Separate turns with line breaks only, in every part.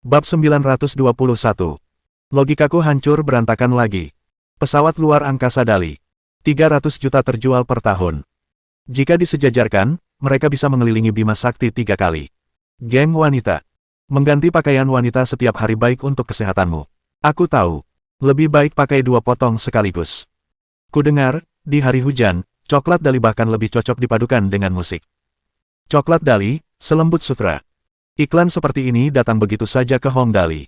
Bab 921. Logikaku hancur berantakan lagi. Pesawat luar angkasa Dali. 300 juta terjual per tahun. Jika disejajarkan, mereka bisa mengelilingi Bima Sakti 3 kali. Geng wanita. Mengganti pakaian wanita setiap hari baik untuk kesehatanmu. Aku tahu. Lebih baik pakai 2 potong sekaligus. Kudengar, di hari hujan, coklat Dali bahkan lebih cocok dipadukan dengan musik. Coklat Dali, selembut sutra. Iklan seperti ini datang begitu saja ke Hong Dali.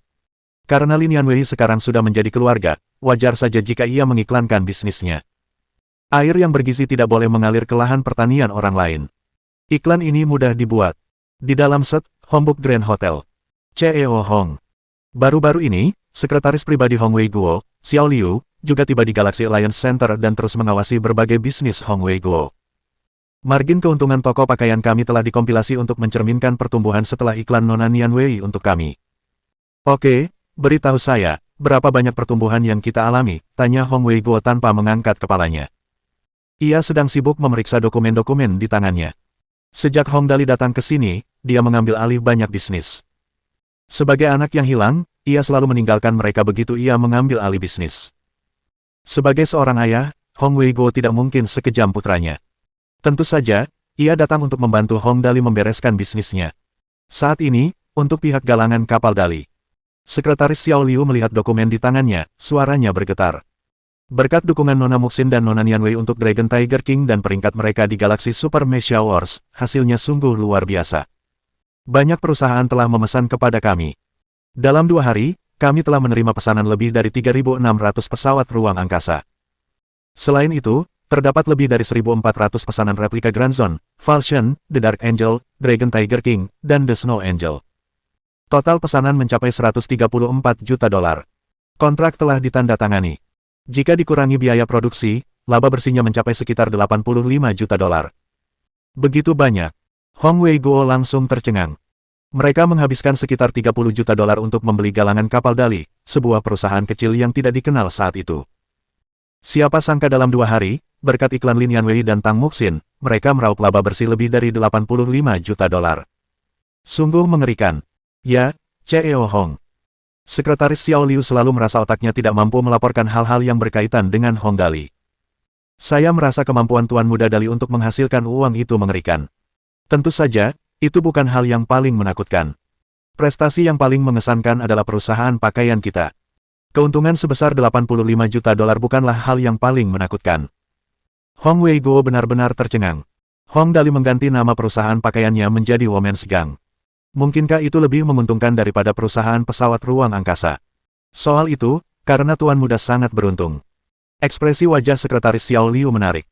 Karena Lin Yanwei sekarang sudah menjadi keluarga, wajar saja jika ia mengiklankan bisnisnya. Air yang bergizi tidak boleh mengalir ke lahan pertanian orang lain. Iklan ini mudah dibuat. Di dalam set, Homebook Grand Hotel. CEO Hong. Baru-baru ini, sekretaris pribadi Hong Wei Guo, Xiao Liu, juga tiba di Galaxy Alliance Center dan terus mengawasi berbagai bisnis Hong Wei Guo. Margin keuntungan toko pakaian kami telah dikompilasi untuk mencerminkan pertumbuhan setelah iklan Nona Nian Wei untuk kami. Oke, beritahu saya, berapa banyak pertumbuhan yang kita alami, tanya Hong Wei Guo tanpa mengangkat kepalanya. Ia sedang sibuk memeriksa dokumen-dokumen di tangannya. Sejak Hong Dali datang ke sini, dia mengambil alih banyak bisnis. Sebagai anak yang hilang, ia selalu meninggalkan mereka begitu ia mengambil alih bisnis. Sebagai seorang ayah, Hong Wei Guo tidak mungkin sekejam putranya. Tentu saja, ia datang untuk membantu Hong Dali membereskan bisnisnya. Saat ini, untuk pihak galangan kapal Dali. Sekretaris Xiao Liu melihat dokumen di tangannya, suaranya bergetar. Berkat dukungan Nona Muxin dan Nona Nian Wei untuk Dragon Tiger King dan peringkat mereka di Galaxy Super Mecha Wars, hasilnya sungguh luar biasa. Banyak perusahaan telah memesan kepada kami. Dalam 2 hari, kami telah menerima pesanan lebih dari 3.600 pesawat ruang angkasa. Selain itu, terdapat lebih dari 1.400 pesanan replika Grand Zone, Falcon, The Dark Angel, Dragon Tiger King, dan The Snow Angel. Total pesanan mencapai 134 juta dolar. Kontrak telah ditandatangani. Jika dikurangi biaya produksi, laba bersihnya mencapai sekitar 85 juta dolar. Begitu banyak. Hong Wei Guo langsung tercengang. Mereka menghabiskan sekitar 30 juta dolar untuk membeli galangan kapal Dali, sebuah perusahaan kecil yang tidak dikenal saat itu. Siapa sangka dalam 2 hari, berkat iklan Lin Yanwei dan Tang Muxin, mereka meraup laba bersih lebih dari 85 juta dolar. Sungguh mengerikan. Ya, CEO Hong. Sekretaris Xiao Liu selalu merasa otaknya tidak mampu melaporkan hal-hal yang berkaitan dengan Hong Dali. Saya merasa kemampuan Tuan Muda Dali untuk menghasilkan uang itu mengerikan. Tentu saja, itu bukan hal yang paling menakutkan. Prestasi yang paling mengesankan adalah perusahaan pakaian kita. Keuntungan sebesar 85 juta dolar bukanlah hal yang paling menakutkan. Hong Wei Guo benar-benar tercengang. Hong Dali mengganti nama perusahaan pakaiannya menjadi Women's Gang. Mungkinkah itu lebih menguntungkan daripada perusahaan pesawat ruang angkasa? Soal itu, karena Tuan Muda sangat beruntung. Ekspresi wajah sekretaris Xiao Liu menarik.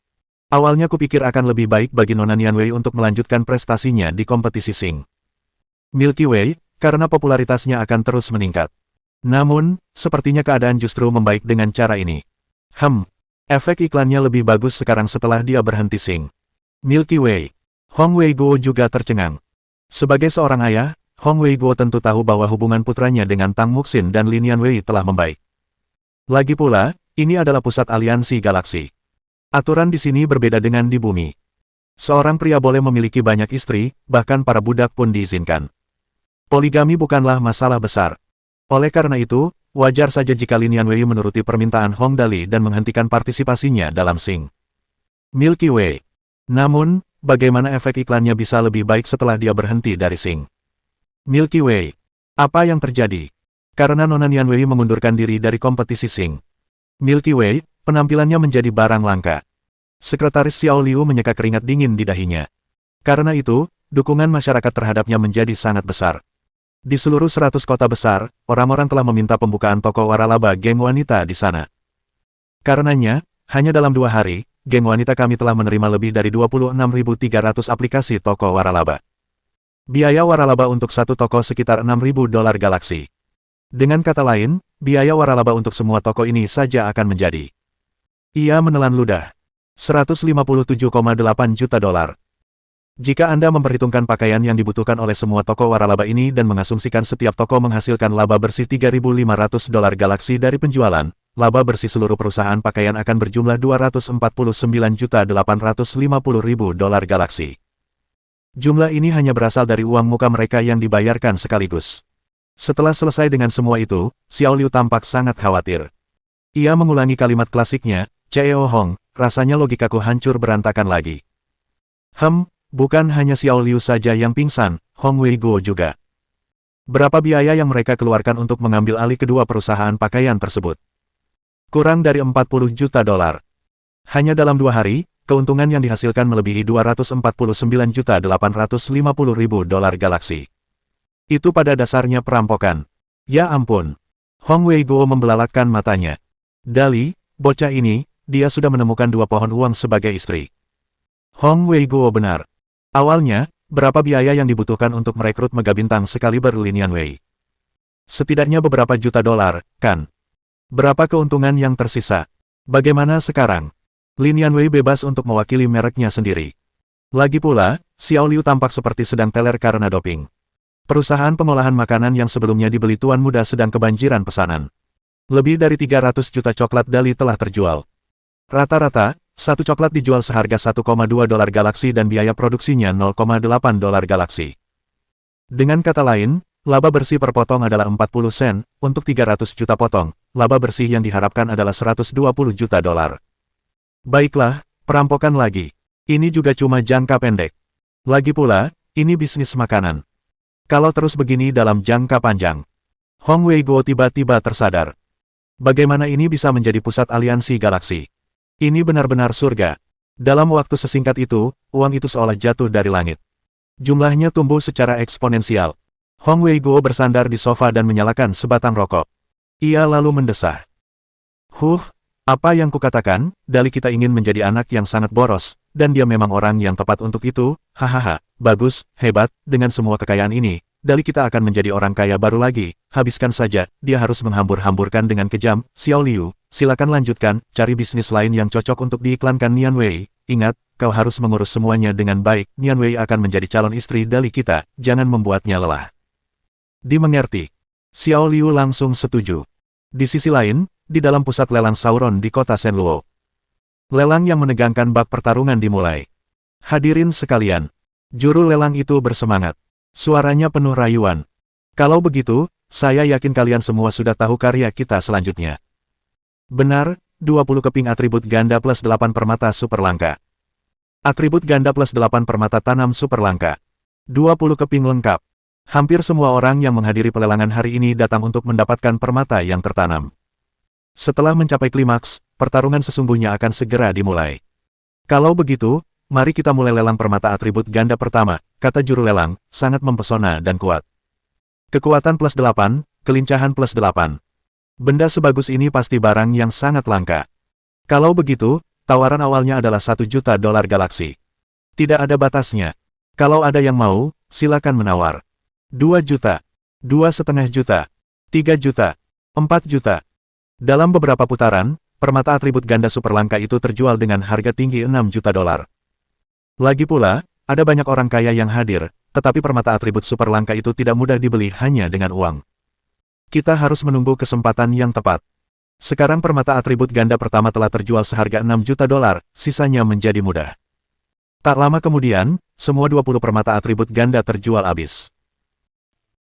Awalnya kupikir akan lebih baik bagi Nona Nian Wei untuk melanjutkan prestasinya di kompetisi Sing Milky Way, karena popularitasnya akan terus meningkat. Namun, sepertinya keadaan justru membaik dengan cara ini. Efek iklannya lebih bagus sekarang setelah dia berhenti Sing Milky Way. Hong Wei Guo juga tercengang. Sebagai seorang ayah, Hong Wei Guo tentu tahu bahwa hubungan putranya dengan Tang Muxin dan Lin Yanwei telah membaik. Lagi pula, ini adalah pusat aliansi galaksi. Aturan di sini berbeda dengan di bumi. Seorang pria boleh memiliki banyak istri, bahkan para budak pun diizinkan. Poligami bukanlah masalah besar. Oleh karena itu, wajar saja jika Lin Yanwei menuruti permintaan Hong Dali dan menghentikan partisipasinya dalam Sing Milky Way. Namun, bagaimana efek iklannya bisa lebih baik setelah dia berhenti dari Sing Milky Way? Apa yang terjadi? Karena Nona Nian Wei mengundurkan diri dari kompetisi Sing Milky Way, penampilannya menjadi barang langka. Sekretaris Xiao Liu menyeka keringat dingin di dahinya. Karena itu, dukungan masyarakat terhadapnya menjadi sangat besar. Di seluruh 100 kota besar, orang-orang telah meminta pembukaan toko waralaba geng wanita di sana. Karenanya, hanya dalam 2 hari, geng wanita kami telah menerima lebih dari 26.300 aplikasi toko waralaba. Biaya waralaba untuk satu toko sekitar 6.000 dolar galaksi. Dengan kata lain, biaya waralaba untuk semua toko ini saja akan menjadi. Ia menelan ludah. 157,8 juta dolar. Jika Anda memperhitungkan pakaian yang dibutuhkan oleh semua toko waralaba ini dan mengasumsikan setiap toko menghasilkan laba bersih 3.500 dolar galaksi dari penjualan, laba bersih seluruh perusahaan pakaian akan berjumlah 249.850.000 dolar galaksi. Jumlah ini hanya berasal dari uang muka mereka yang dibayarkan sekaligus. Setelah selesai dengan semua itu, Xiao Liu tampak sangat khawatir. Ia mengulangi kalimat klasiknya, Ceo Hong, rasanya logikaku hancur berantakan lagi. Bukan hanya Xiao Liu saja yang pingsan, Hong Wei Guo juga. Berapa biaya yang mereka keluarkan untuk mengambil alih kedua perusahaan pakaian tersebut? Kurang dari 40 juta dolar. Hanya dalam 2 hari, keuntungan yang dihasilkan melebihi 249.850.000 dolar galaksi. Itu pada dasarnya perampokan. Ya ampun. Hong Wei Guo membelalakkan matanya. Dali, bocah ini, dia sudah menemukan 2 pohon uang sebagai istri. Hong Wei Guo benar. Awalnya, berapa biaya yang dibutuhkan untuk merekrut megabintang sekaliber Lin Yanwei? Setidaknya beberapa juta dolar, kan? Berapa keuntungan yang tersisa? Bagaimana sekarang? Lin Yanwei bebas untuk mewakili mereknya sendiri. Lagi pula, Xiao Liu tampak seperti sedang teler karena doping. Perusahaan pengolahan makanan yang sebelumnya dibeli tuan muda sedang kebanjiran pesanan. Lebih dari 300 juta coklat Dali telah terjual. Rata-rata, satu coklat dijual seharga 1,2 dolar galaksi dan biaya produksinya 0,8 dolar galaksi. Dengan kata lain, laba bersih per potong adalah 40 sen, untuk 300 juta potong, laba bersih yang diharapkan adalah 120 juta dolar. Baiklah, perampokan lagi. Ini juga cuma jangka pendek. Lagi pula, ini bisnis makanan. Kalau terus begini dalam jangka panjang. Hong Wei Guo tiba-tiba tersadar. Bagaimana ini bisa menjadi pusat aliansi galaksi? Ini benar-benar surga. Dalam waktu sesingkat itu, uang itu seolah jatuh dari langit. Jumlahnya tumbuh secara eksponensial. Hong Wei Guo bersandar di sofa dan menyalakan sebatang rokok. Ia lalu mendesah. Apa yang kukatakan, Dali kita ingin menjadi anak yang sangat boros, dan dia memang orang yang tepat untuk itu, hahaha, bagus, hebat, dengan semua kekayaan ini, Dali kita akan menjadi orang kaya baru lagi, habiskan saja, dia harus menghambur-hamburkan dengan kejam, Xiao Liu, silakan lanjutkan, cari bisnis lain yang cocok untuk diiklankan Nian Wei, ingat, kau harus mengurus semuanya dengan baik, Nian Wei akan menjadi calon istri Dali kita, jangan membuatnya lelah. Dimengerti. Xiao Liu langsung setuju. Di sisi lain, di dalam pusat lelang Sauron di kota Shenluo. Lelang yang menegangkan bak pertarungan dimulai. Hadirin sekalian, juru lelang itu bersemangat. Suaranya penuh rayuan. Kalau begitu, saya yakin kalian semua sudah tahu karya kita selanjutnya. Benar, 20 keping atribut ganda plus 8 permata super langka. Atribut ganda plus 8 permata tanam super langka. 20 keping lengkap. Hampir semua orang yang menghadiri pelelangan hari ini datang untuk mendapatkan permata yang tertanam. Setelah mencapai klimaks, pertarungan sesungguhnya akan segera dimulai. Kalau begitu, mari kita mulai lelang permata atribut ganda pertama, kata juru lelang, sangat mempesona dan kuat. Kekuatan plus 8, kelincahan plus 8. Benda sebagus ini pasti barang yang sangat langka. Kalau begitu, tawaran awalnya adalah 1 juta dolar galaksi. Tidak ada batasnya. Kalau ada yang mau, silakan menawar. 2 juta, 2,5 juta, 3 juta, 4 juta. Dalam beberapa putaran, permata atribut ganda super langka itu terjual dengan harga tinggi 6 juta dolar. Lagi pula, ada banyak orang kaya yang hadir, tetapi permata atribut super langka itu tidak mudah dibeli hanya dengan uang. Kita harus menunggu kesempatan yang tepat. Sekarang permata atribut ganda pertama telah terjual seharga 6 juta dolar, sisanya menjadi mudah. Tak lama kemudian, semua 20 permata atribut ganda terjual habis.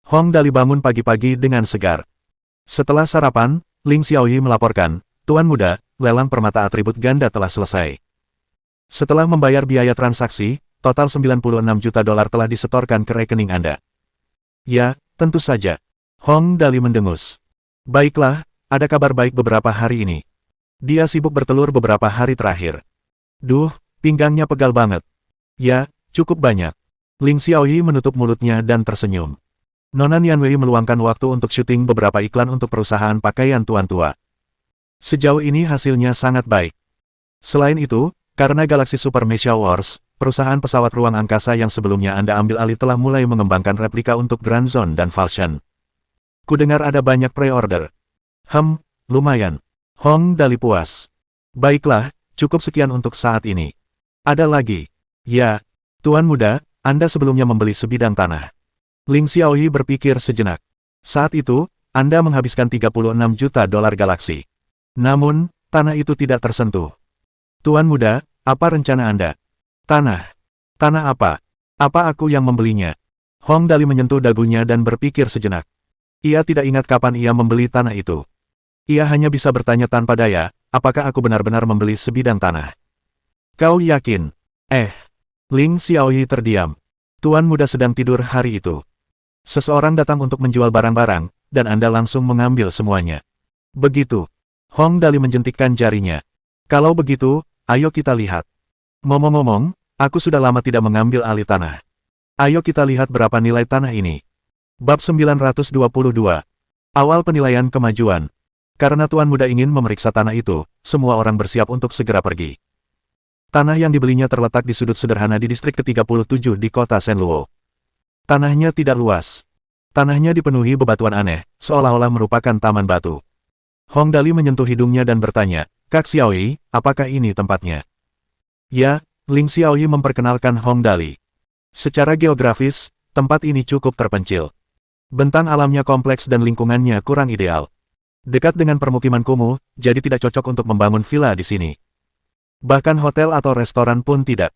Hong Dali bangun pagi-pagi dengan segar. Setelah sarapan, Ling Xiaoyi melaporkan, Tuan Muda, lelang permata atribut ganda telah selesai. Setelah membayar biaya transaksi, total 96 juta dolar telah disetorkan ke rekening Anda. Ya, tentu saja. Hong Dali mendengus. Baiklah, ada kabar baik beberapa hari ini. Dia sibuk bertelur beberapa hari terakhir. Pinggangnya pegal banget. Ya, cukup banyak. Ling Xiaoyi menutup mulutnya dan tersenyum. Nona Nian Wei meluangkan waktu untuk syuting beberapa iklan untuk perusahaan pakaian tuan tua. Sejauh ini hasilnya sangat baik. Selain itu, karena Galaxy Super Mecha Wars, perusahaan pesawat ruang angkasa yang sebelumnya Anda ambil alih telah mulai mengembangkan replika untuk Grand Zone dan Falcon. Kudengar ada banyak pre-order. Lumayan. Hong Dali puas. Baiklah, cukup sekian untuk saat ini. Ada lagi. Ya, Tuan Muda, Anda sebelumnya membeli sebidang tanah. Ling Xiaoyi berpikir sejenak. Saat itu, Anda menghabiskan 36 juta dolar galaksi. Namun, tanah itu tidak tersentuh. Tuan Muda, apa rencana Anda? Tanah. Tanah apa? Apa aku yang membelinya? Hong Dali menyentuh dagunya dan berpikir sejenak. Ia tidak ingat kapan ia membeli tanah itu. Ia hanya bisa bertanya tanpa daya, apakah aku benar-benar membeli sebidang tanah? Kau yakin? Ling Xiaoyi terdiam. Tuan muda sedang tidur hari itu. Seseorang datang untuk menjual barang-barang, dan Anda langsung mengambil semuanya. Begitu. Hong Dali menjentikkan jarinya. Kalau begitu, ayo kita lihat. Ngomong-ngomong, aku sudah lama tidak mengambil alih tanah. Ayo kita lihat berapa nilai tanah ini. Bab 922. Awal penilaian kemajuan. Karena tuan muda ingin memeriksa tanah itu, semua orang bersiap untuk segera pergi. Tanah yang dibelinya terletak di sudut sederhana di distrik ke-37 di kota Shenluo. Tanahnya tidak luas. Tanahnya dipenuhi bebatuan aneh, seolah-olah merupakan taman batu. Hong Dali menyentuh hidungnya dan bertanya, Kak Xiaoyi, apakah ini tempatnya? Ya, Ling Xiaoyi memperkenalkan Hong Dali. Secara geografis, tempat ini cukup terpencil. Bentang alamnya kompleks dan lingkungannya kurang ideal. Dekat dengan permukiman kumuh, jadi tidak cocok untuk membangun villa di sini. Bahkan hotel atau restoran pun tidak.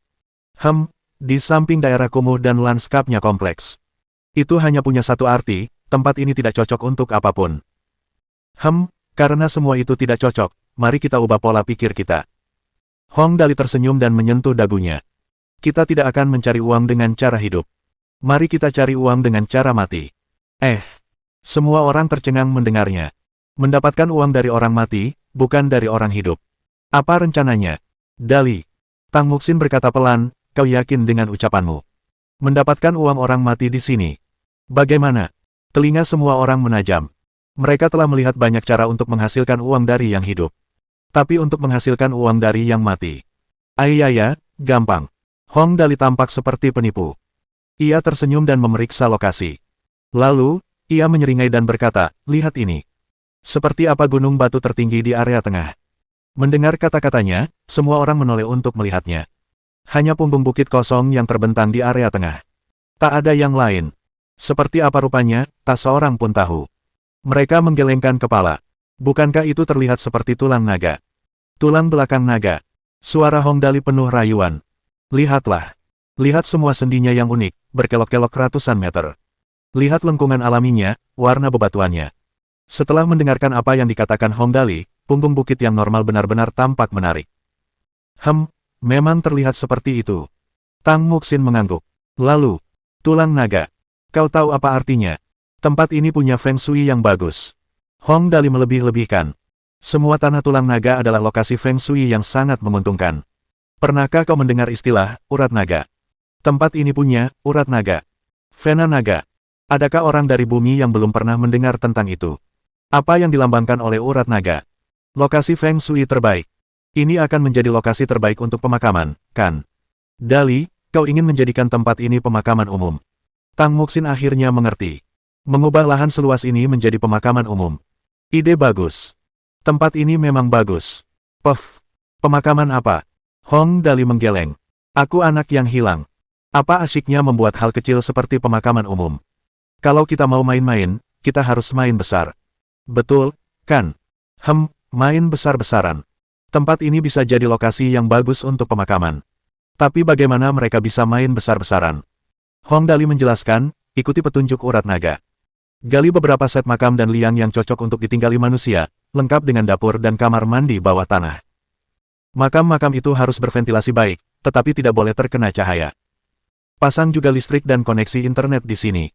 Di samping daerah kumuh dan lanskapnya kompleks. Itu hanya punya satu arti, tempat ini tidak cocok untuk apapun. Karena semua itu tidak cocok, mari kita ubah pola pikir kita. Hong Dali tersenyum dan menyentuh dagunya. Kita tidak akan mencari uang dengan cara hidup. Mari kita cari uang dengan cara mati. Semua orang tercengang mendengarnya. Mendapatkan uang dari orang mati, bukan dari orang hidup. Apa rencananya? Dali. Tang Muxin berkata pelan, kau yakin dengan ucapanmu? Mendapatkan uang orang mati di sini. Bagaimana? Telinga semua orang menajam. Mereka telah melihat banyak cara untuk menghasilkan uang dari yang hidup. Tapi untuk menghasilkan uang dari yang mati. Ayaya, gampang. Hong Dali tampak seperti penipu. Ia tersenyum dan memeriksa lokasi. Lalu, ia menyeringai dan berkata, lihat ini. Seperti apa gunung batu tertinggi di area tengah. Mendengar kata-katanya, semua orang menoleh untuk melihatnya. Hanya punggung bukit kosong yang terbentang di area tengah. Tak ada yang lain. Seperti apa rupanya, tak seorang pun tahu. Mereka menggelengkan kepala. Bukankah itu terlihat seperti tulang naga? Tulang belakang naga. Suara Hong Dali penuh rayuan. Lihatlah. Lihat semua sendinya yang unik, berkelok-kelok ratusan meter. Lihat lengkungan alaminya, warna bebatuannya. Setelah mendengarkan apa yang dikatakan Hong Dali, punggung bukit yang normal benar-benar tampak menarik. Memang terlihat seperti itu. Tang Muxin mengangguk. Lalu, tulang naga. Kau tahu apa artinya? Tempat ini punya feng shui yang bagus. Hong Dali melebih-lebihkan. Semua tanah tulang naga adalah lokasi feng shui yang sangat menguntungkan. Pernahkah kau mendengar istilah, urat naga? Tempat ini punya, urat naga. Vena naga. Adakah orang dari bumi yang belum pernah mendengar tentang itu? Apa yang dilambangkan oleh urat naga? Lokasi feng shui terbaik. Ini akan menjadi lokasi terbaik untuk pemakaman, kan? Dali, kau ingin menjadikan tempat ini pemakaman umum. Tang Muxin akhirnya mengerti. Mengubah lahan seluas ini menjadi pemakaman umum. Ide bagus. Tempat ini memang bagus. Pemakaman apa? Hong Dali menggeleng. Aku anak yang hilang. Apa asyiknya membuat hal kecil seperti pemakaman umum? Kalau kita mau main-main, kita harus main besar. Betul, kan? Main besar-besaran. Tempat ini bisa jadi lokasi yang bagus untuk pemakaman. Tapi bagaimana mereka bisa main besar-besaran? Hong Dali menjelaskan, ikuti petunjuk urat naga. Gali beberapa set makam dan liang yang cocok untuk ditinggali manusia, lengkap dengan dapur dan kamar mandi bawah tanah. Makam-makam itu harus berventilasi baik, tetapi tidak boleh terkena cahaya. Pasang juga listrik dan koneksi internet di sini.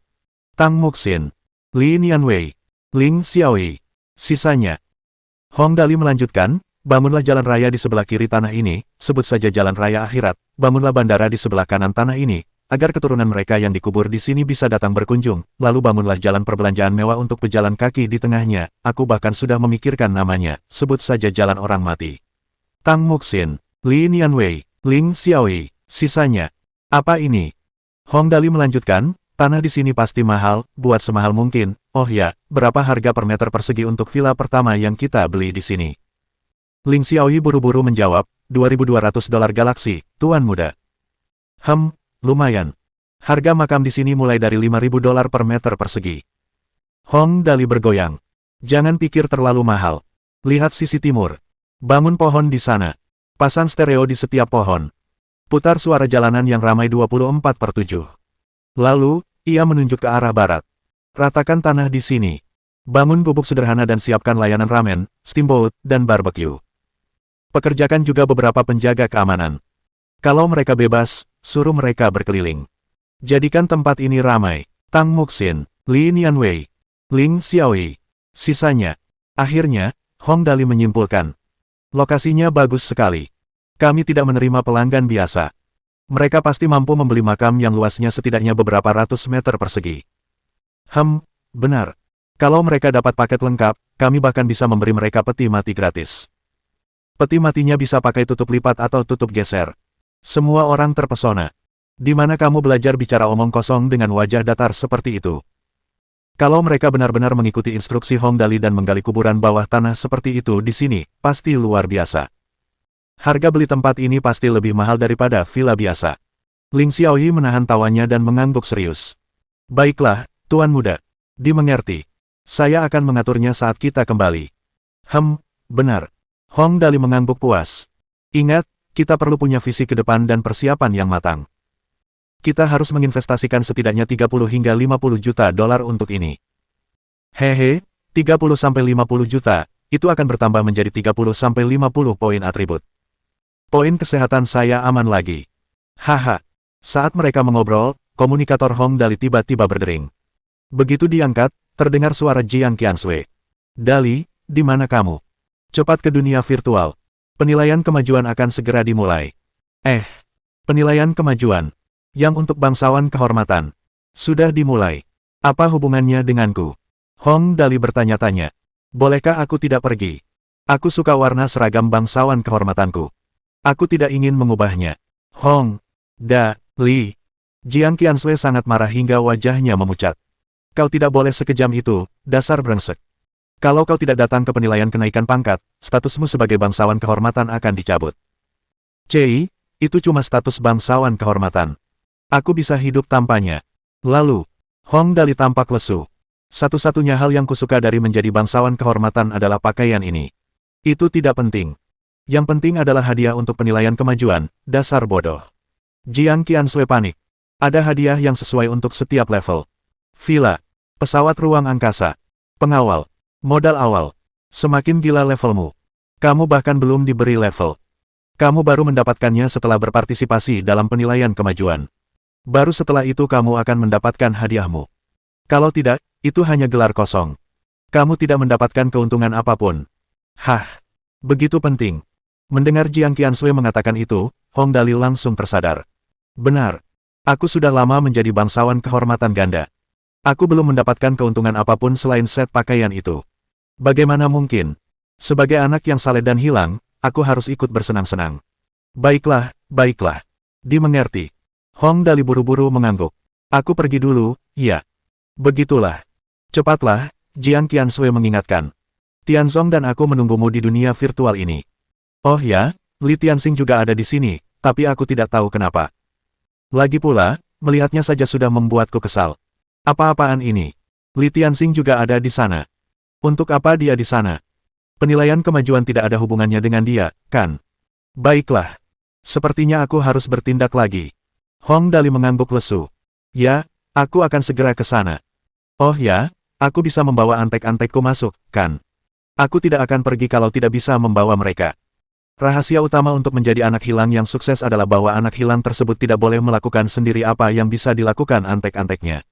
Tang Muxin, Li Nianwei, Ling Xiaoyi. Sisanya. Hong Dali melanjutkan, bangunlah jalan raya di sebelah kiri tanah ini, sebut saja jalan raya akhirat, bangunlah bandara di sebelah kanan tanah ini, agar keturunan mereka yang dikubur di sini bisa datang berkunjung, lalu bangunlah jalan perbelanjaan mewah untuk pejalan kaki di tengahnya, aku bahkan sudah memikirkan namanya, sebut saja jalan orang mati. Tang Muxin, Li Nianwei, Ling Xiaoyi. Sisanya. Apa ini? Hong Dali melanjutkan, tanah di sini pasti mahal, buat semahal mungkin. Oh ya, berapa harga per meter persegi untuk villa pertama yang kita beli di sini? Ling Xiaoyi buru-buru menjawab, $2.200 galaksi, tuan muda. Lumayan. Harga makam di sini mulai dari $5.000 per meter persegi. Hong Dali bergoyang. Jangan pikir terlalu mahal. Lihat sisi timur. Bangun pohon di sana. Pasang stereo di setiap pohon. Putar suara jalanan yang ramai 24/7. Lalu, ia menunjuk ke arah barat. Ratakan tanah di sini. Bangun gubuk sederhana dan siapkan layanan ramen, steamboat, dan barbecue. Pekerjakan juga beberapa penjaga keamanan. Kalau mereka bebas, suruh mereka berkeliling. Jadikan tempat ini ramai. Tang Muxin, Li Nianwei, Ling Xiaoyi. Sisanya. Akhirnya, Hong Dali menyimpulkan. Lokasinya bagus sekali. Kami tidak menerima pelanggan biasa. Mereka pasti mampu membeli makam yang luasnya setidaknya beberapa ratus meter persegi. Benar. Kalau mereka dapat paket lengkap, kami bahkan bisa memberi mereka peti mati gratis. Peti matinya bisa pakai tutup lipat atau tutup geser. Semua orang terpesona. Di mana kamu belajar bicara omong kosong dengan wajah datar seperti itu? Kalau mereka benar-benar mengikuti instruksi Hong Dali dan menggali kuburan bawah tanah seperti itu di sini, pasti luar biasa. Harga beli tempat ini pasti lebih mahal daripada villa biasa. Ling Xiaoyi menahan tawanya dan mengangguk serius. Baiklah, Tuan Muda. Dimengerti. Saya akan mengaturnya saat kita kembali. Benar. Hong Dali mengangguk puas. Ingat, kita perlu punya visi ke depan dan persiapan yang matang. Kita harus menginvestasikan setidaknya 30 hingga 50 juta dolar untuk ini. 30 sampai 50 juta, itu akan bertambah menjadi 30 sampai 50 poin atribut. Poin kesehatan saya aman lagi. Haha. Saat mereka mengobrol, komunikator Hong Dali tiba-tiba berdering. Begitu diangkat, terdengar suara Jiang Qiansui. Dali, di mana kamu? Cepat ke dunia virtual. Penilaian kemajuan akan segera dimulai. Penilaian kemajuan. Yang untuk bangsawan kehormatan. Sudah dimulai. Apa hubungannya denganku? Hong Dali bertanya-tanya. Bolehkah aku tidak pergi? Aku suka warna seragam bangsawan kehormatanku. Aku tidak ingin mengubahnya. Hong Dali. Jiang Qiansui sangat marah hingga wajahnya memucat. Kau tidak boleh sekejam itu, dasar brengsek. Kalau kau tidak datang ke penilaian kenaikan pangkat, statusmu sebagai bangsawan kehormatan akan dicabut. Itu cuma status bangsawan kehormatan. Aku bisa hidup tanpanya. Lalu, Hong Dali tampak lesu. Satu-satunya hal yang kusuka dari menjadi bangsawan kehormatan adalah pakaian ini. Itu tidak penting. Yang penting adalah hadiah untuk penilaian kemajuan, dasar bodoh. Jiang Qiansui panik. Ada hadiah yang sesuai untuk setiap level. Villa. Pesawat ruang angkasa. Pengawal. Modal awal. Semakin gila levelmu. Kamu bahkan belum diberi level. Kamu baru mendapatkannya setelah berpartisipasi dalam penilaian kemajuan. Baru setelah itu kamu akan mendapatkan hadiahmu. Kalau tidak, itu hanya gelar kosong. Kamu tidak mendapatkan keuntungan apapun. Begitu penting. Mendengar Jiang Qiansui mengatakan itu, Hong Dali langsung tersadar. Benar. Aku sudah lama menjadi bangsawan kehormatan ganda. Aku belum mendapatkan keuntungan apapun selain set pakaian itu. Bagaimana mungkin? Sebagai anak yang saleh dan hilang, aku harus ikut bersenang-senang. Baiklah. Dimengerti. Hong Dali buru-buru mengangguk. Aku pergi dulu, ya. Begitulah. Cepatlah, Jiang Qiansui mengingatkan. Tianzong dan aku menunggumu di dunia virtual ini. Oh ya, Li Tianxing juga ada di sini, tapi aku tidak tahu kenapa. Lagi pula, melihatnya saja sudah membuatku kesal. Apa-apaan ini? Li Tianxing juga ada di sana. Untuk apa dia di sana? Penilaian kemajuan tidak ada hubungannya dengan dia, kan? Baiklah. Sepertinya aku harus bertindak lagi. Hong Dali mengangguk lesu. Ya, aku akan segera ke sana. Oh ya, aku bisa membawa antek-antekku masuk, kan? Aku tidak akan pergi kalau tidak bisa membawa mereka. Rahasia utama untuk menjadi anak hilang yang sukses adalah bahwa anak hilang tersebut tidak boleh melakukan sendiri apa yang bisa dilakukan antek-anteknya.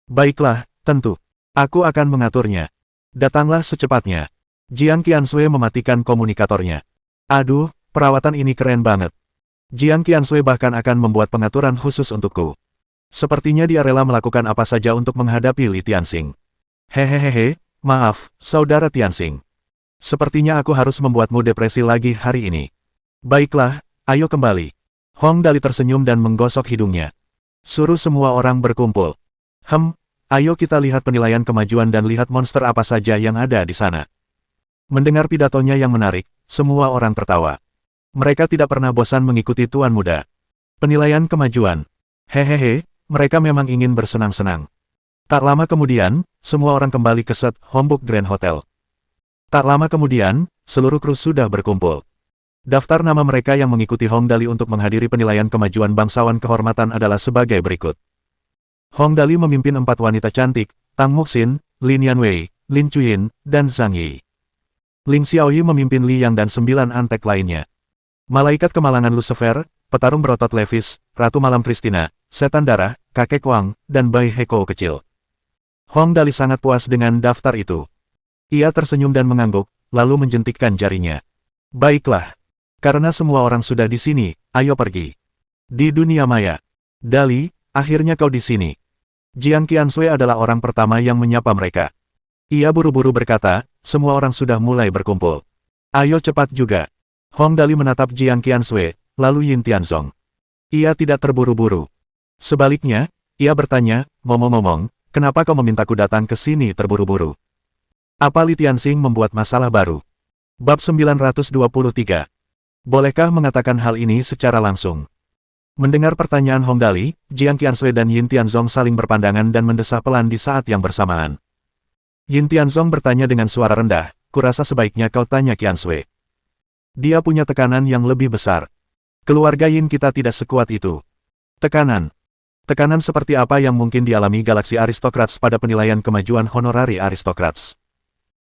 Baiklah, tentu. Aku akan mengaturnya. Datanglah secepatnya. Jiang Qiansui mematikan komunikatornya. Aduh, perawatan ini keren banget. Jiang Qiansui bahkan akan membuat pengaturan khusus untukku. Sepertinya dia rela melakukan apa saja untuk menghadapi Li Tianxing. Hehehe, maaf, saudara Tianxing. Sepertinya aku harus membuatmu depresi lagi hari ini. Baiklah, ayo kembali. Hong Dali tersenyum dan menggosok hidungnya. Suruh semua orang berkumpul. Ayo kita lihat penilaian kemajuan dan lihat monster apa saja yang ada di sana. Mendengar pidatonya yang menarik, semua orang tertawa. Mereka tidak pernah bosan mengikuti Tuan Muda. Penilaian kemajuan. Hehehe, mereka memang ingin bersenang-senang. Tak lama kemudian, semua orang kembali ke Set Homburg Grand Hotel. Tak lama kemudian, seluruh kru sudah berkumpul. Daftar nama mereka yang mengikuti Hong Dali untuk menghadiri penilaian kemajuan bangsawan kehormatan adalah sebagai berikut. Hong Dali memimpin 4 wanita cantik, Tang Muxin, Lin Yanwei, Lin Chuyin, dan Zhang Yi. Ling Xiaoyi memimpin Li Yang dan 9 antek lainnya. Malaikat Kemalangan Lucifer, Petarung Berotot Levis, Ratu Malam Christina, Setan Darah, Kakek Wang, dan Bai Heko kecil. Hong Dali sangat puas dengan daftar itu. Ia tersenyum dan mengangguk, lalu menjentikkan jarinya. Baiklah. Karena semua orang sudah di sini, ayo pergi. Di dunia maya. Dali, akhirnya kau di sini. Jiang Qiansui adalah orang pertama yang menyapa mereka. Ia buru-buru berkata, semua orang sudah mulai berkumpul. Ayo cepat juga. Hong Dali menatap Jiang Qiansui, lalu Yin Tianzong. Ia tidak terburu-buru. Sebaliknya, ia bertanya, ngomong-ngomong, kenapa kau memintaku datang ke sini terburu-buru? Apa Li Tianxing membuat masalah baru? Bab 923. Bolehkah mengatakan hal ini secara langsung? Mendengar pertanyaan Hong Dali, Jiang Qiansui dan Yin Tianzong saling berpandangan dan mendesah pelan di saat yang bersamaan. Yin Tianzong bertanya dengan suara rendah, kurasa sebaiknya kau tanya Qiansui. Dia punya tekanan yang lebih besar. Keluarga Yin kita tidak sekuat itu. Tekanan. Tekanan seperti apa yang mungkin dialami galaksi aristokrats pada penilaian kemajuan honorari aristokrats?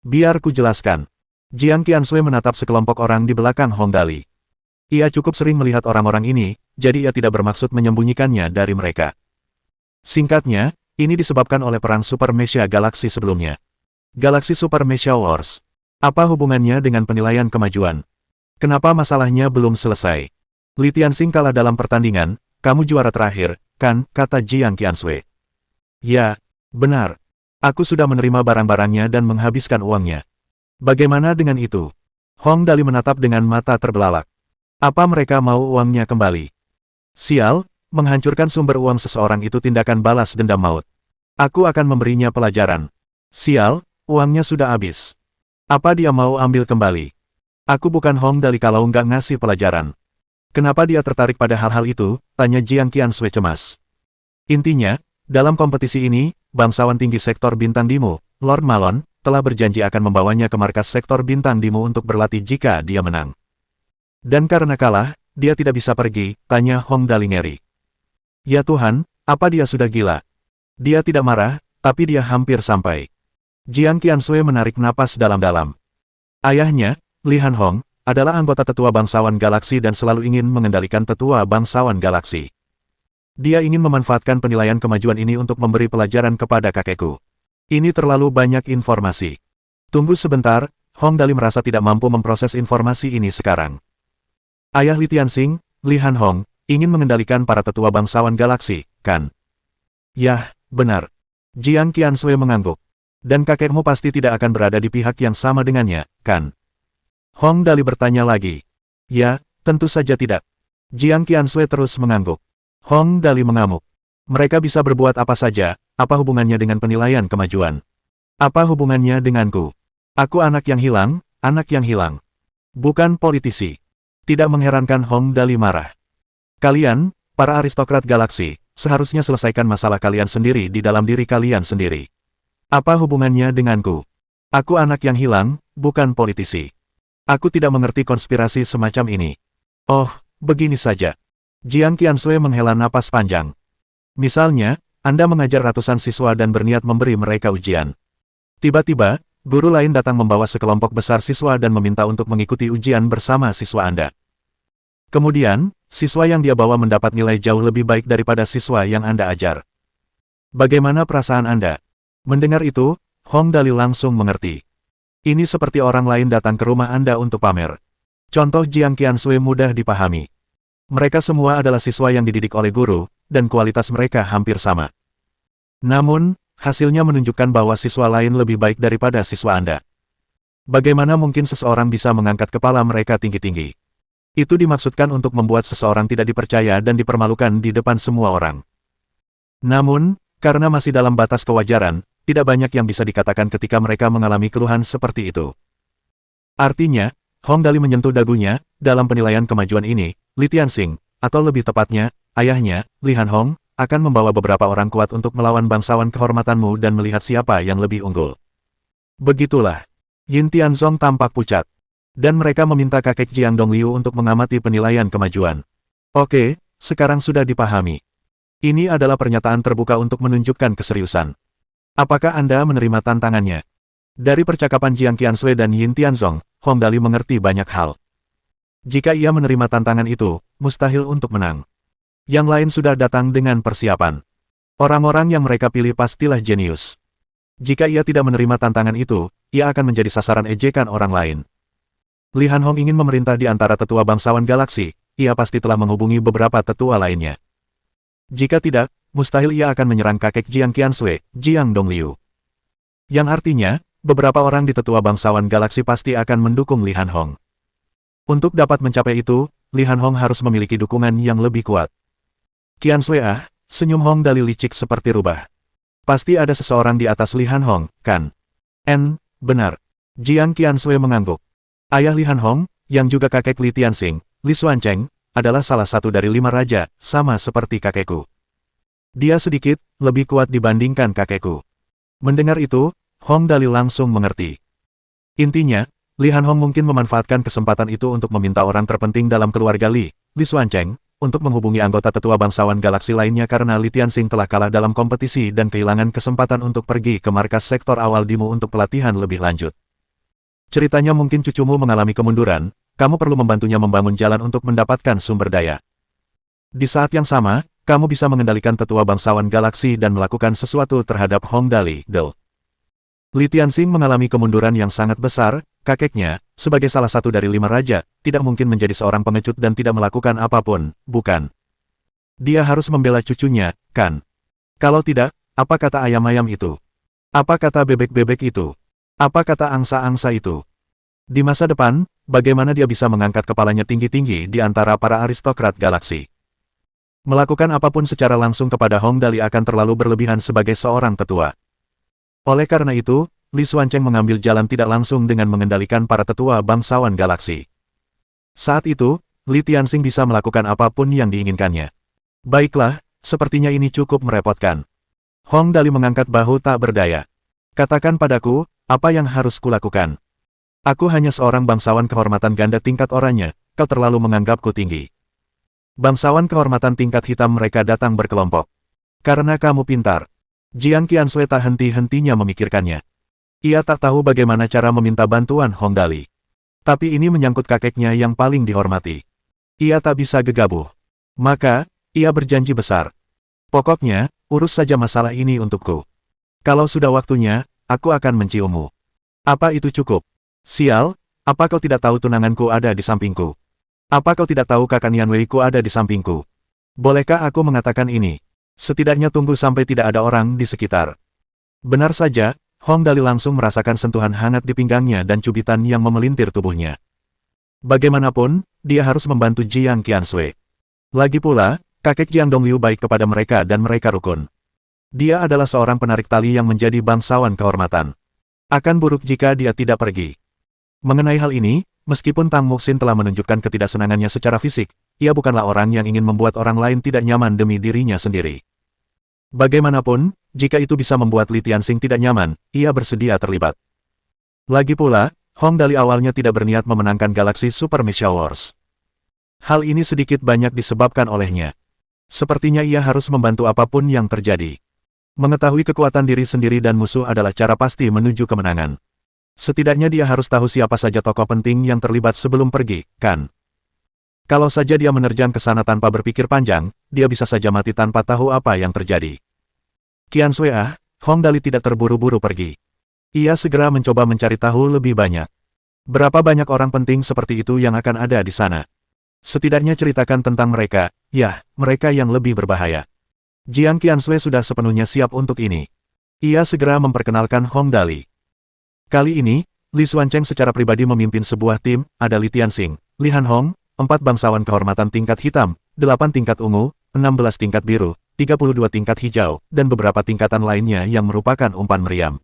Biar ku jelaskan. Jiang Qiansui menatap sekelompok orang di belakang Hong Dali. Ia cukup sering melihat orang-orang ini, jadi ia tidak bermaksud menyembunyikannya dari mereka. Singkatnya, ini disebabkan oleh perang Super Mechia Galaksi sebelumnya. Galaksi Super Mechia Wars. Apa hubungannya dengan penilaian kemajuan? Kenapa masalahnya belum selesai? Li Tianxing kalah dalam pertandingan, kamu juara terakhir, kan, kata Jiang Qiansui. Ya, benar. Aku sudah menerima barang-barangnya dan menghabiskan uangnya. Bagaimana dengan itu? Hong Dali menatap dengan mata terbelalak. Apa mereka mau uangnya kembali? Sial, menghancurkan sumber uang seseorang itu tindakan balas dendam maut. Aku akan memberinya pelajaran. Sial, uangnya sudah habis. Apa dia mau ambil kembali? Aku bukan Hong Dali kalau nggak ngasih pelajaran. Kenapa dia tertarik pada hal-hal itu? Tanya Jiang Qiansui cemas. Intinya, dalam kompetisi ini, bangsawan tinggi sektor Bintang Dimu, Lord Malon, telah berjanji akan membawanya ke markas sektor Bintang Dimu untuk berlatih jika dia menang. Dan karena kalah, dia tidak bisa pergi, tanya Hong Dali ngeri. Ya Tuhan, apa dia sudah gila? Dia tidak marah, tapi dia hampir sampai. Jiang Qiansui menarik napas dalam-dalam. Ayahnya, Li Hanhong, adalah anggota tetua bangsawan galaksi dan selalu ingin mengendalikan tetua bangsawan galaksi. Dia ingin memanfaatkan penilaian kemajuan ini untuk memberi pelajaran kepada kakekku. Ini terlalu banyak informasi. Tunggu sebentar, Hong Dali merasa tidak mampu memproses informasi ini sekarang. Ayah Li Tianxing, Li Hanhong, ingin mengendalikan para tetua bangsawan galaksi, kan? Yah, benar. Jiang Qiansui mengangguk. Dan kakekmu pasti tidak akan berada di pihak yang sama dengannya, kan? Hong Dali bertanya lagi. Ya, tentu saja tidak. Jiang Qiansui terus mengangguk. Hong Dali mengamuk. Mereka bisa berbuat apa saja, apa hubungannya dengan penilaian kemajuan? Apa hubungannya denganku? Aku anak yang hilang, anak yang hilang. Bukan politisi. Tidak mengherankan Hong Dali marah. Kalian, para aristokrat galaksi, seharusnya selesaikan masalah kalian sendiri di dalam diri kalian sendiri. Apa hubungannya denganku? Aku anak yang hilang, bukan politisi. Aku tidak mengerti konspirasi semacam ini. Oh, begini saja. Jiang Qiansui menghela napas panjang. Misalnya, Anda mengajar ratusan siswa dan berniat memberi mereka ujian. Tiba-tiba, guru lain datang membawa sekelompok besar siswa dan meminta untuk mengikuti ujian bersama siswa Anda. Kemudian, siswa yang dia bawa mendapat nilai jauh lebih baik daripada siswa yang Anda ajar. Bagaimana perasaan Anda? Mendengar itu, Hong Dali langsung mengerti. Ini seperti orang lain datang ke rumah Anda untuk pamer. Contoh Jiang Qiansui mudah dipahami. Mereka semua adalah siswa yang dididik oleh guru, dan kualitas mereka hampir sama. Namun, hasilnya menunjukkan bahwa siswa lain lebih baik daripada siswa Anda. Bagaimana mungkin seseorang bisa mengangkat kepala mereka tinggi-tinggi? Itu dimaksudkan untuk membuat seseorang tidak dipercaya dan dipermalukan di depan semua orang. Namun, karena masih dalam batas kewajaran, tidak banyak yang bisa dikatakan ketika mereka mengalami keluhan seperti itu. Artinya, Hong Dali menyentuh dagunya, dalam penilaian kemajuan ini, Li Tianxing, atau lebih tepatnya, ayahnya, Li Hanhong, akan membawa beberapa orang kuat untuk melawan bangsawan kehormatanmu dan melihat siapa yang lebih unggul. Begitulah. Yin Tianzong tampak pucat. Dan mereka meminta kakek Jiang Dongliu untuk mengamati penilaian kemajuan. Oke, sekarang sudah dipahami. Ini adalah pernyataan terbuka untuk menunjukkan keseriusan. Apakah Anda menerima tantangannya? Dari percakapan Jiang Qiansui dan Yin Tianzong, Hong Dali mengerti banyak hal. Jika ia menerima tantangan itu, mustahil untuk menang. Yang lain sudah datang dengan persiapan. Orang-orang yang mereka pilih pastilah jenius. Jika ia tidak menerima tantangan itu, ia akan menjadi sasaran ejekan orang lain. Li Hanhong ingin memerintah di antara tetua bangsawan galaksi, ia pasti telah menghubungi beberapa tetua lainnya. Jika tidak, mustahil ia akan menyerang kakek Jiang Qiansui, Jiang Dongliu. Yang artinya, beberapa orang di tetua bangsawan galaksi pasti akan mendukung Li Hanhong. Untuk dapat mencapai itu, Li Hanhong harus memiliki dukungan yang lebih kuat. Qiansui senyum Hong Dali licik seperti rubah. Pasti ada seseorang di atas Li Hanhong, kan? Benar. Jiang Qiansui mengangguk. Ayah Li Hanhong, yang juga kakek Li Tianxing, Li Xuancheng, adalah salah satu dari 5 raja, sama seperti kakekku. Dia sedikit lebih kuat dibandingkan kakekku. Mendengar itu, Hong Dali langsung mengerti. Intinya, Li Hanhong mungkin memanfaatkan kesempatan itu untuk meminta orang terpenting dalam keluarga Li Xuancheng, untuk menghubungi anggota tetua bangsawan galaksi lainnya karena Li Tianxing telah kalah dalam kompetisi dan kehilangan kesempatan untuk pergi ke markas sektor awal Dimu untuk pelatihan lebih lanjut. Ceritanya mungkin cucumu mengalami kemunduran, kamu perlu membantunya membangun jalan untuk mendapatkan sumber daya. Di saat yang sama, kamu bisa mengendalikan tetua bangsawan galaksi dan melakukan sesuatu terhadap Hong Dali. Li Tianxing mengalami kemunduran yang sangat besar, kakeknya, sebagai salah satu dari 5 raja, tidak mungkin menjadi seorang pengecut dan tidak melakukan apapun, bukan? Dia harus membela cucunya, kan? Kalau tidak, apa kata ayam-ayam itu? Apa kata bebek-bebek itu? Apa kata angsa-angsa itu? Di masa depan, bagaimana dia bisa mengangkat kepalanya tinggi-tinggi di antara para aristokrat galaksi? Melakukan apapun secara langsung kepada Hong Dali akan terlalu berlebihan sebagai seorang tetua. Oleh karena itu, Li Xuancheng mengambil jalan tidak langsung dengan mengendalikan para tetua bangsawan galaksi. Saat itu, Li Tianxing bisa melakukan apapun yang diinginkannya. Baiklah, sepertinya ini cukup merepotkan. Hong Dali mengangkat bahu tak berdaya. Katakan padaku, apa yang harus kulakukan? Aku hanya seorang bangsawan kehormatan ganda tingkat oranye, kau terlalu menganggapku tinggi. Bangsawan kehormatan tingkat hitam mereka datang berkelompok. Karena kamu pintar. Jiang Qiansui tak henti-hentinya memikirkannya. Ia tak tahu bagaimana cara meminta bantuan Hong Dali. Tapi ini menyangkut kakeknya yang paling dihormati. Ia tak bisa gegabah. Maka, ia berjanji besar. Pokoknya, urus saja masalah ini untukku. Kalau sudah waktunya, aku akan menciummu. Apa itu cukup? Sial, apa kau tidak tahu tunanganku ada di sampingku? Apa kau tidak tahu kakak Nian Wei-ku ada di sampingku? Bolehkah aku mengatakan ini? Setidaknya tunggu sampai tidak ada orang di sekitar. Benar saja, Hong Dali langsung merasakan sentuhan hangat di pinggangnya dan cubitan yang memelintir tubuhnya. Bagaimanapun, dia harus membantu Jiang Qiansui. Lagi pula, kakek Jiang Dongliu baik kepada mereka dan mereka rukun. Dia adalah seorang penarik tali yang menjadi bangsawan kehormatan. Akan buruk jika dia tidak pergi. Mengenai hal ini, meskipun Tang Muxin telah menunjukkan ketidaksenangannya secara fisik, ia bukanlah orang yang ingin membuat orang lain tidak nyaman demi dirinya sendiri. Bagaimanapun, jika itu bisa membuat Li Tianxing tidak nyaman, ia bersedia terlibat. Lagi pula, Hong Dali awalnya tidak berniat memenangkan galaksi Super Missile Wars. Hal ini sedikit banyak disebabkan olehnya. Sepertinya ia harus membantu apapun yang terjadi. Mengetahui kekuatan diri sendiri dan musuh adalah cara pasti menuju kemenangan. Setidaknya dia harus tahu siapa saja tokoh penting yang terlibat sebelum pergi, kan? Kalau saja dia menerjang ke sana tanpa berpikir panjang, dia bisa saja mati tanpa tahu apa yang terjadi. Qiansui Hong Dali tidak terburu-buru pergi. Ia segera mencoba mencari tahu lebih banyak. Berapa banyak orang penting seperti itu yang akan ada di sana? Setidaknya ceritakan tentang mereka, ya, mereka yang lebih berbahaya. Jiang Qiansui sudah sepenuhnya siap untuk ini. Ia segera memperkenalkan Hong Dali. Kali ini, Li Xuancheng secara pribadi memimpin sebuah tim, ada Li Tianxing, Li Hanhong, 4 bangsawan kehormatan tingkat hitam, 8 tingkat ungu, 16 tingkat biru, 32 tingkat hijau, dan beberapa tingkatan lainnya yang merupakan umpan meriam.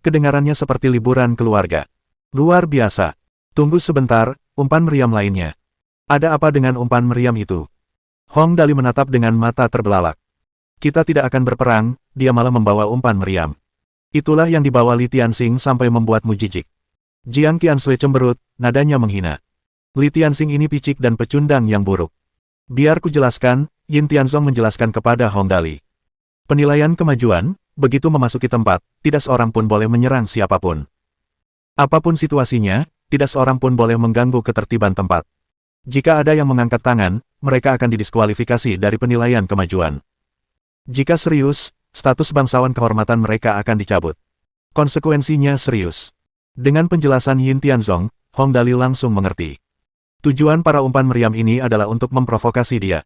Kedengarannya seperti liburan keluarga. Luar biasa. Tunggu sebentar, umpan meriam lainnya. Ada apa dengan umpan meriam itu? Hong Dali menatap dengan mata terbelalak. Kita tidak akan berperang, dia malah membawa umpan meriam. Itulah yang dibawa Li Tianxing sampai membuatmu jijik. Jiang Qiansui cemberut, nadanya menghina. Li Tianxing ini picik dan pecundang yang buruk. Biar ku jelaskan, Yin Tianzong menjelaskan kepada Hong Dali. Penilaian kemajuan, begitu memasuki tempat, tidak seorang pun boleh menyerang siapapun. Apapun situasinya, tidak seorang pun boleh mengganggu ketertiban tempat. Jika ada yang mengangkat tangan, mereka akan didiskualifikasi dari penilaian kemajuan. Jika serius, status bangsawan kehormatan mereka akan dicabut. Konsekuensinya serius. Dengan penjelasan Yin Tianzong, Hong Dali langsung mengerti. Tujuan para umpan meriam ini adalah untuk memprovokasi dia.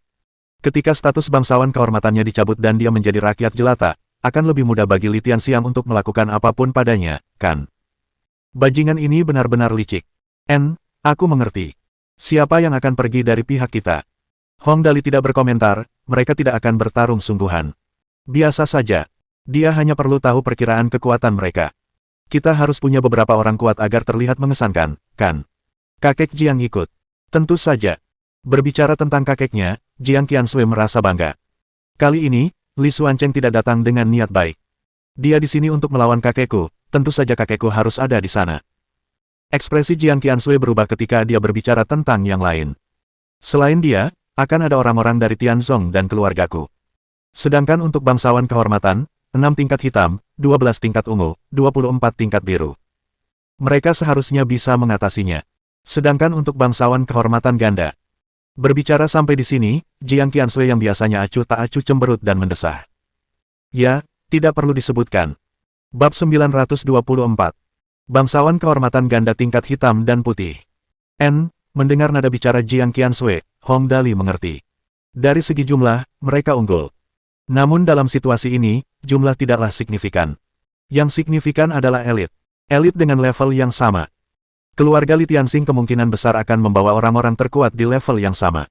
Ketika status bangsawan kehormatannya dicabut dan dia menjadi rakyat jelata, akan lebih mudah bagi Li Tianxiang untuk melakukan apapun padanya, kan? Bajingan ini benar-benar licik. Aku mengerti. Siapa yang akan pergi dari pihak kita? Hong Dali tidak berkomentar, mereka tidak akan bertarung sungguhan. Biasa saja. Dia hanya perlu tahu perkiraan kekuatan mereka. Kita harus punya beberapa orang kuat agar terlihat mengesankan, kan? Kakek Jiang ikut. Tentu saja. Berbicara tentang kakeknya, Jiang Qiansui merasa bangga. Kali ini, Li Xuancheng tidak datang dengan niat baik. Dia di sini untuk melawan kakekku, tentu saja kakekku harus ada di sana. Ekspresi Jiang Qiansui berubah ketika dia berbicara tentang yang lain. Selain dia, akan ada orang-orang dari Tianzong dan keluargaku. Sedangkan untuk bangsawan kehormatan, 6 tingkat hitam, 12 tingkat ungu, 24 tingkat biru. Mereka seharusnya bisa mengatasinya. Sedangkan untuk bangsawan kehormatan ganda. Berbicara sampai di sini, Jiang Qiansui yang biasanya acuh tak acuh cemberut dan mendesah. Ya, tidak perlu disebutkan. Bab 924. Bangsawan kehormatan ganda tingkat hitam dan putih. Mendengar nada bicara Jiang Qiansui, Hong Dali mengerti. Dari segi jumlah, mereka unggul. Namun dalam situasi ini, jumlah tidaklah signifikan. Yang signifikan adalah elit. Elit dengan level yang sama. Keluarga Li Tianxing kemungkinan besar akan membawa orang-orang terkuat di level yang sama.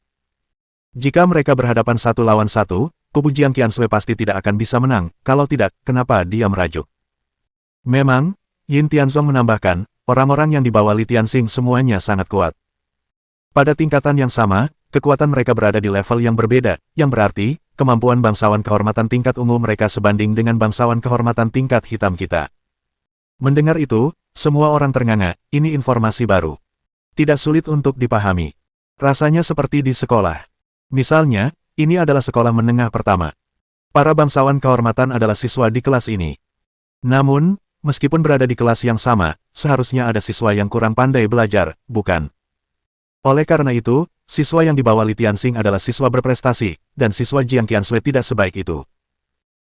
Jika mereka berhadapan satu lawan satu, kubu Jiang Qiansui pasti tidak akan bisa menang, kalau tidak, kenapa dia merajuk? Memang, Yin Tianzong menambahkan, orang-orang yang dibawa Li Tianxing semuanya sangat kuat. Pada tingkatan yang sama, kekuatan mereka berada di level yang berbeda, yang berarti, kemampuan bangsawan kehormatan tingkat ungu mereka sebanding dengan bangsawan kehormatan tingkat hitam kita. Mendengar itu, semua orang ternganga, ini informasi baru. Tidak sulit untuk dipahami. Rasanya seperti di sekolah. Misalnya, ini adalah sekolah menengah pertama. Para bangsawan kehormatan adalah siswa di kelas ini. Namun, meskipun berada di kelas yang sama, seharusnya ada siswa yang kurang pandai belajar, bukan? Oleh karena itu, siswa yang dibawa Li Tianxing adalah siswa berprestasi, dan siswa Jiang Qiansui tidak sebaik itu.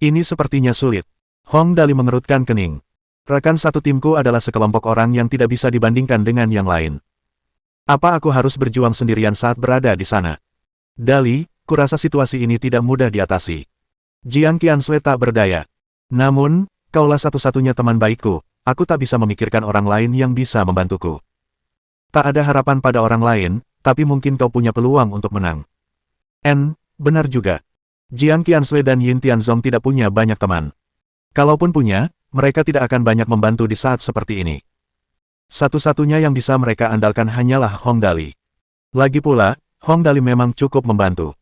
Ini sepertinya sulit. Hong Dali mengerutkan kening. Rekan satu timku adalah sekelompok orang yang tidak bisa dibandingkan dengan yang lain. Apa aku harus berjuang sendirian saat berada di sana? Dali, kurasa situasi ini tidak mudah diatasi. Jiang Qiansui tak berdaya. Namun, kaulah satu-satunya teman baikku, aku tak bisa memikirkan orang lain yang bisa membantuku. Tak ada harapan pada orang lain, tapi mungkin kau punya peluang untuk menang. Benar juga. Jiang Qiansui dan Yin Tianzong tidak punya banyak teman. Kalaupun punya, mereka tidak akan banyak membantu di saat seperti ini. Satu-satunya yang bisa mereka andalkan hanyalah Hong Dali. Lagi pula, Hong Dali memang cukup membantu.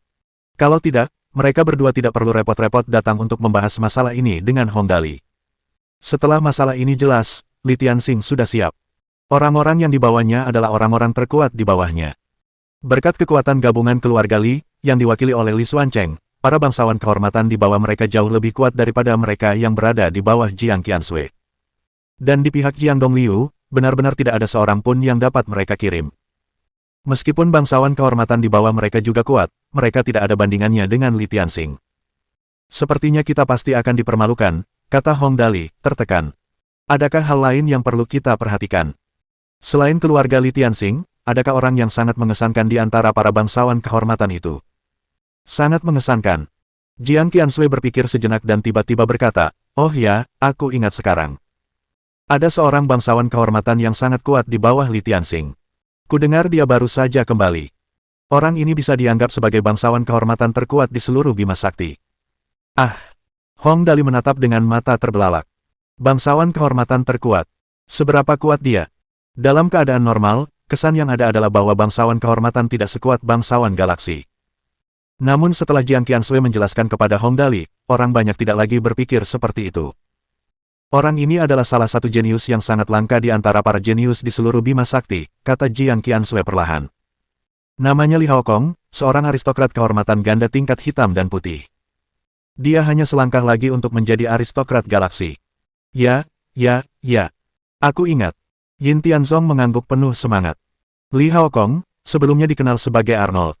Kalau tidak, mereka berdua tidak perlu repot-repot datang untuk membahas masalah ini dengan Hong Dali. Setelah masalah ini jelas, Li Tianxing sudah siap. Orang-orang yang dibawanya adalah orang-orang terkuat di bawahnya. Berkat kekuatan gabungan keluarga Li, yang diwakili oleh Li Xuancheng, para bangsawan kehormatan di bawah mereka jauh lebih kuat daripada mereka yang berada di bawah Jiang Qiansui. Dan di pihak Jiang Dongliu, benar-benar tidak ada seorang pun yang dapat mereka kirim. Meskipun bangsawan kehormatan di bawah mereka juga kuat, mereka tidak ada bandingannya dengan Li Tianxing. Sepertinya kita pasti akan dipermalukan, kata Hong Dali, tertekan. Adakah hal lain yang perlu kita perhatikan? Selain keluarga Li Tianxing, adakah orang yang sangat mengesankan di antara para bangsawan kehormatan itu? Sangat mengesankan. Jiang Qiansui berpikir sejenak dan tiba-tiba berkata, oh ya, aku ingat sekarang. Ada seorang bangsawan kehormatan yang sangat kuat di bawah Li Tianxing. Kudengar dia baru saja kembali. Orang ini bisa dianggap sebagai bangsawan kehormatan terkuat di seluruh Bima Sakti. Hong Dali menatap dengan mata terbelalak. Bangsawan kehormatan terkuat. Seberapa kuat dia? Dalam keadaan normal, kesan yang ada adalah bahwa bangsawan kehormatan tidak sekuat bangsawan galaksi. Namun setelah Jiang Qiansui menjelaskan kepada Hong Dali, orang banyak tidak lagi berpikir seperti itu. Orang ini adalah salah satu jenius yang sangat langka di antara para jenius di seluruh Bima Sakti, kata Jiang Qiansui perlahan. Namanya Li Haokong, seorang aristokrat kehormatan ganda tingkat hitam dan putih. Dia hanya selangkah lagi untuk menjadi aristokrat galaksi. Ya. Aku ingat. Yin Tianzong mengangguk penuh semangat. Li Haokong, sebelumnya dikenal sebagai Arnold.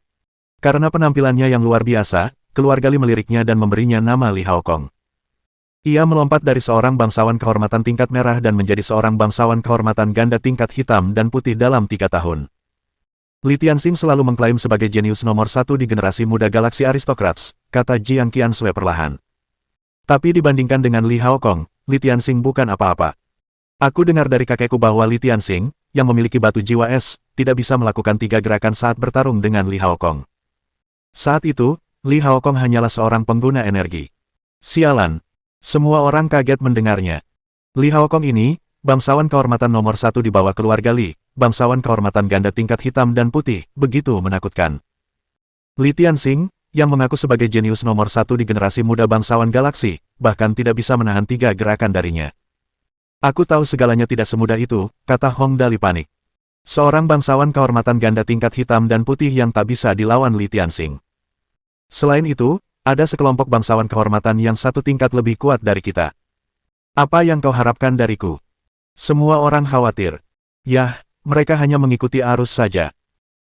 Karena penampilannya yang luar biasa, keluarga Li meliriknya dan memberinya nama Li Haokong. Ia melompat dari seorang bangsawan kehormatan tingkat merah dan menjadi seorang bangsawan kehormatan ganda tingkat hitam dan putih dalam 3 tahun. Li Tianxing selalu mengklaim sebagai jenius nomor 1 di generasi muda galaksi aristokrats, kata Jiang Qiansui perlahan. Tapi dibandingkan dengan Li Haokong, Li Tianxing bukan apa-apa. Aku dengar dari kakekku bahwa Li Tianxing, yang memiliki batu jiwa es, tidak bisa melakukan 3 gerakan saat bertarung dengan Li Haokong. Saat itu, Li Haokong hanyalah seorang pengguna energi. Sialan. Semua orang kaget mendengarnya. Li Haokong ini, bangsawan kehormatan nomor 1 di bawah keluarga Li, bangsawan kehormatan ganda tingkat hitam dan putih, begitu menakutkan. Li Tianxing, yang mengaku sebagai jenius nomor 1 di generasi muda bangsawan galaksi, bahkan tidak bisa menahan 3 gerakan darinya. Aku tahu segalanya tidak semudah itu, kata Hong Dali panik. Seorang bangsawan kehormatan ganda tingkat hitam dan putih yang tak bisa dilawan Li Tianxing. Selain itu, ada sekelompok bangsawan kehormatan yang 1 tingkat lebih kuat dari kita. Apa yang kau harapkan dariku? Semua orang khawatir. Yah, mereka hanya mengikuti arus saja.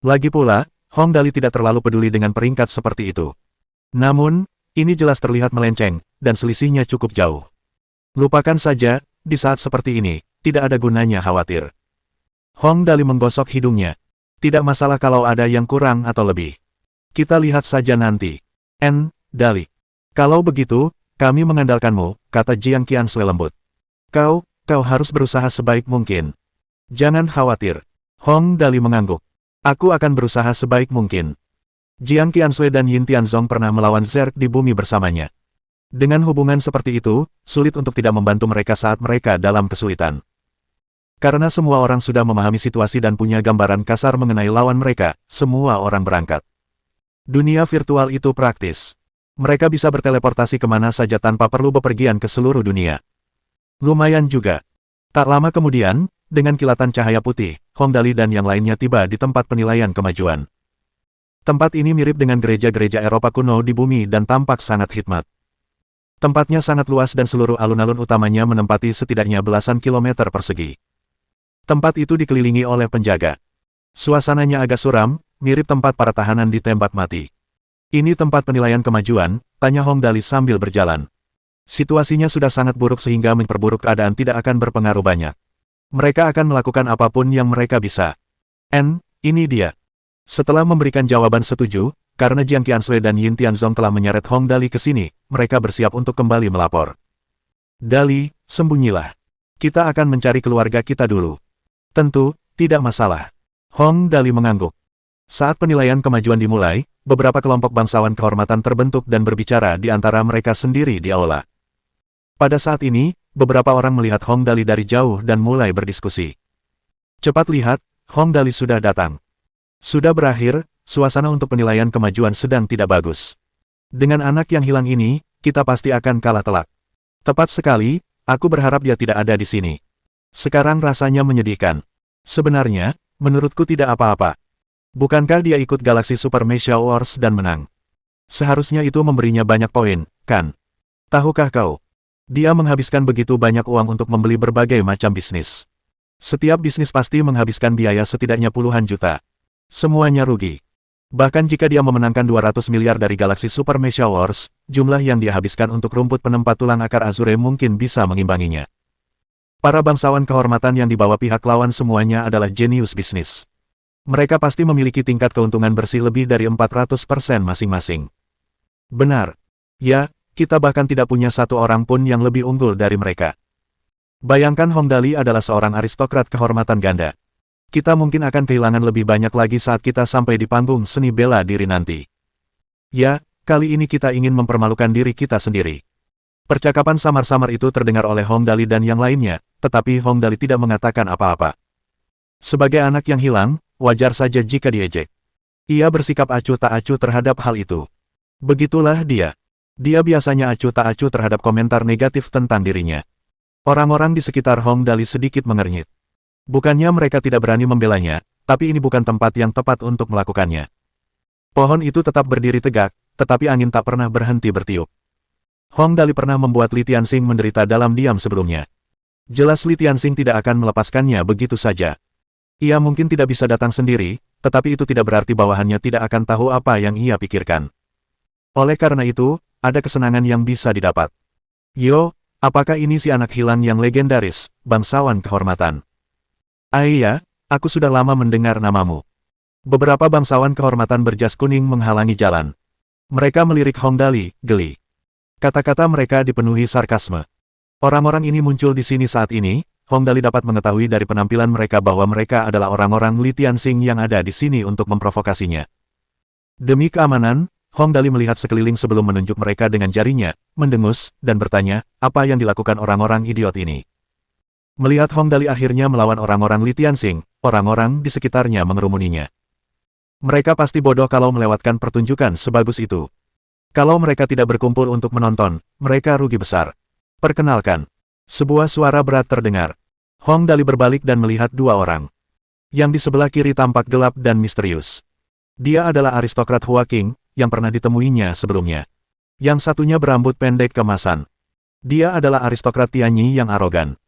Lagi pula, Hong Dali tidak terlalu peduli dengan peringkat seperti itu. Namun, ini jelas terlihat melenceng, dan selisihnya cukup jauh. Lupakan saja, di saat seperti ini, tidak ada gunanya khawatir. Hong Dali menggosok hidungnya. Tidak masalah kalau ada yang kurang atau lebih. Kita lihat saja nanti. Dali. Kalau begitu, kami mengandalkanmu, kata Jiang Qiansui lembut. Kau harus berusaha sebaik mungkin. Jangan khawatir. Hong Dali mengangguk. Aku akan berusaha sebaik mungkin. Jiang Qiansui dan Yin Tianzong pernah melawan Zerg di bumi bersamanya. Dengan hubungan seperti itu, sulit untuk tidak membantu mereka saat mereka dalam kesulitan. Karena semua orang sudah memahami situasi dan punya gambaran kasar mengenai lawan mereka, semua orang berangkat. Dunia virtual itu praktis. Mereka bisa berteleportasi kemana saja tanpa perlu bepergian ke seluruh dunia. Lumayan juga. Tak lama kemudian, dengan kilatan cahaya putih, Hong Dali dan yang lainnya tiba di tempat penilaian kemajuan. Tempat ini mirip dengan gereja-gereja Eropa kuno di bumi dan tampak sangat khidmat. Tempatnya sangat luas dan seluruh alun-alun utamanya menempati setidaknya belasan kilometer persegi. Tempat itu dikelilingi oleh penjaga. Suasananya agak suram, mirip tempat para tahanan ditembak mati. Ini tempat penilaian kemajuan, tanya Hong Dali sambil berjalan. Situasinya sudah sangat buruk sehingga memperburuk keadaan tidak akan berpengaruh banyak. Mereka akan melakukan apapun yang mereka bisa. Ini dia. Setelah memberikan jawaban setuju, karena Jiang Qiansui dan Yin Tianzong telah menyeret Hong Dali ke sini, mereka bersiap untuk kembali melapor. Dali, sembunyilah. Kita akan mencari keluarga kita dulu. Tentu, tidak masalah. Hong Dali mengangguk. Saat penilaian kemajuan dimulai, beberapa kelompok bangsawan kehormatan terbentuk dan berbicara di antara mereka sendiri di aula. Pada saat ini, beberapa orang melihat Hong Dali dari jauh dan mulai berdiskusi. Cepat lihat, Hong Dali sudah datang. Sudah berakhir, suasana untuk penilaian kemajuan sedang tidak bagus. Dengan anak yang hilang ini, kita pasti akan kalah telak. Tepat sekali, aku berharap dia tidak ada di sini. Sekarang rasanya menyedihkan. Sebenarnya, menurutku tidak apa-apa. Bukankah dia ikut Galaxy Super Mecha Wars dan menang? Seharusnya itu memberinya banyak poin, kan? Tahukah kau? Dia menghabiskan begitu banyak uang untuk membeli berbagai macam bisnis. Setiap bisnis pasti menghabiskan biaya setidaknya puluhan juta. Semuanya rugi. Bahkan jika dia memenangkan 200 miliar dari Galaxy Super Mecha Wars, jumlah yang dia habiskan untuk rumput penempat tulang akar Azure mungkin bisa mengimbanginya. Para bangsawan kehormatan yang dibawa pihak lawan semuanya adalah jenius bisnis. Mereka pasti memiliki tingkat keuntungan bersih lebih dari 400% masing-masing. Benar. Ya, kita bahkan tidak punya satu orang pun yang lebih unggul dari mereka. Bayangkan Hong Dali adalah seorang aristokrat kehormatan ganda. Kita mungkin akan kehilangan lebih banyak lagi saat kita sampai di panggung seni bela diri nanti. Ya, kali ini kita ingin mempermalukan diri kita sendiri. Percakapan samar-samar itu terdengar oleh Hong Dali dan yang lainnya, tetapi Hong Dali tidak mengatakan apa-apa. Sebagai anak yang hilang, wajar saja jika diejek. Ia bersikap acuh tak acuh terhadap hal itu. Begitulah dia. Dia biasanya acuh tak acuh terhadap komentar negatif tentang dirinya. Orang-orang di sekitar Hong Dali sedikit mengernyit. Bukannya mereka tidak berani membelanya, tapi ini bukan tempat yang tepat untuk melakukannya. Pohon itu tetap berdiri tegak, tetapi angin tak pernah berhenti bertiup. Hong Dali pernah membuat Li Tianxing menderita dalam diam sebelumnya. Jelas Li Tianxing tidak akan melepaskannya begitu saja. Ia mungkin tidak bisa datang sendiri, tetapi itu tidak berarti bawahannya tidak akan tahu apa yang ia pikirkan. Oleh karena itu, ada kesenangan yang bisa didapat. Yo, apakah ini si anak hilang yang legendaris, bangsawan kehormatan? Iya, aku sudah lama mendengar namamu. Beberapa bangsawan kehormatan berjas kuning menghalangi jalan. Mereka melirik Hong Dali, geli. Kata-kata mereka dipenuhi sarkasme. Orang-orang ini muncul di sini saat ini, Hong Dali dapat mengetahui dari penampilan mereka bahwa mereka adalah orang-orang Li Tianxing yang ada di sini untuk memprovokasinya. Demi keamanan, Hong Dali melihat sekeliling sebelum menunjuk mereka dengan jarinya, mendengus, dan bertanya, apa yang dilakukan orang-orang idiot ini. Melihat Hong Dali akhirnya melawan orang-orang Li Tianxing, orang-orang di sekitarnya mengerumuninya. Mereka pasti bodoh kalau melewatkan pertunjukan sebagus itu. Kalau mereka tidak berkumpul untuk menonton, mereka rugi besar. Perkenalkan. Sebuah suara berat terdengar. Hong Dali berbalik dan melihat dua orang. Yang di sebelah kiri tampak gelap dan misterius. Dia adalah aristokrat Hua Qing, yang pernah ditemuinya sebelumnya. Yang satunya berambut pendek kemasan. Dia adalah aristokrat Tianyi yang arogan.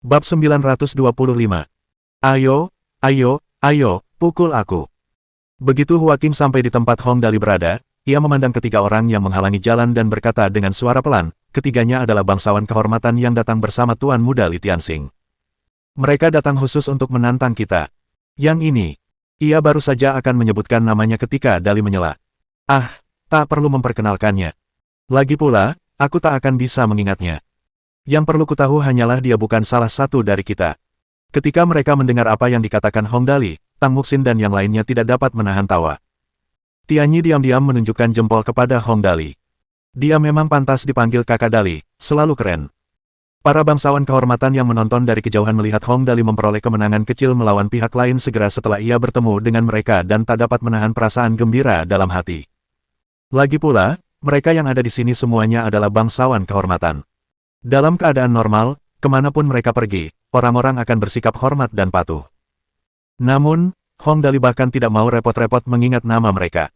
Bab 925. Ayo, ayo, ayo, pukul aku. Begitu Hua Qing sampai di tempat Hong Dali berada, ia memandang ketiga orang yang menghalangi jalan dan berkata dengan suara pelan, ketiganya adalah bangsawan kehormatan yang datang bersama Tuan Muda Li Tianxing. Mereka datang khusus untuk menantang kita. Yang ini, ia baru saja akan menyebutkan namanya ketika Dali menyela. Ah, tak perlu memperkenalkannya. Lagi pula, aku tak akan bisa mengingatnya. Yang perlu kutahu hanyalah dia bukan salah satu dari kita. Ketika mereka mendengar apa yang dikatakan Hong Dali, Tang Muxin dan yang lainnya tidak dapat menahan tawa. Tianyi diam-diam menunjukkan jempol kepada Hong Dali. Dia memang pantas dipanggil kakak Dali, selalu keren. Para bangsawan kehormatan yang menonton dari kejauhan melihat Hong Dali memperoleh kemenangan kecil melawan pihak lain segera setelah ia bertemu dengan mereka dan tak dapat menahan perasaan gembira dalam hati. Lagi pula, mereka yang ada di sini semuanya adalah bangsawan kehormatan. Dalam keadaan normal, kemanapun mereka pergi, orang-orang akan bersikap hormat dan patuh. Namun, Hong Dali bahkan tidak mau repot-repot mengingat nama mereka.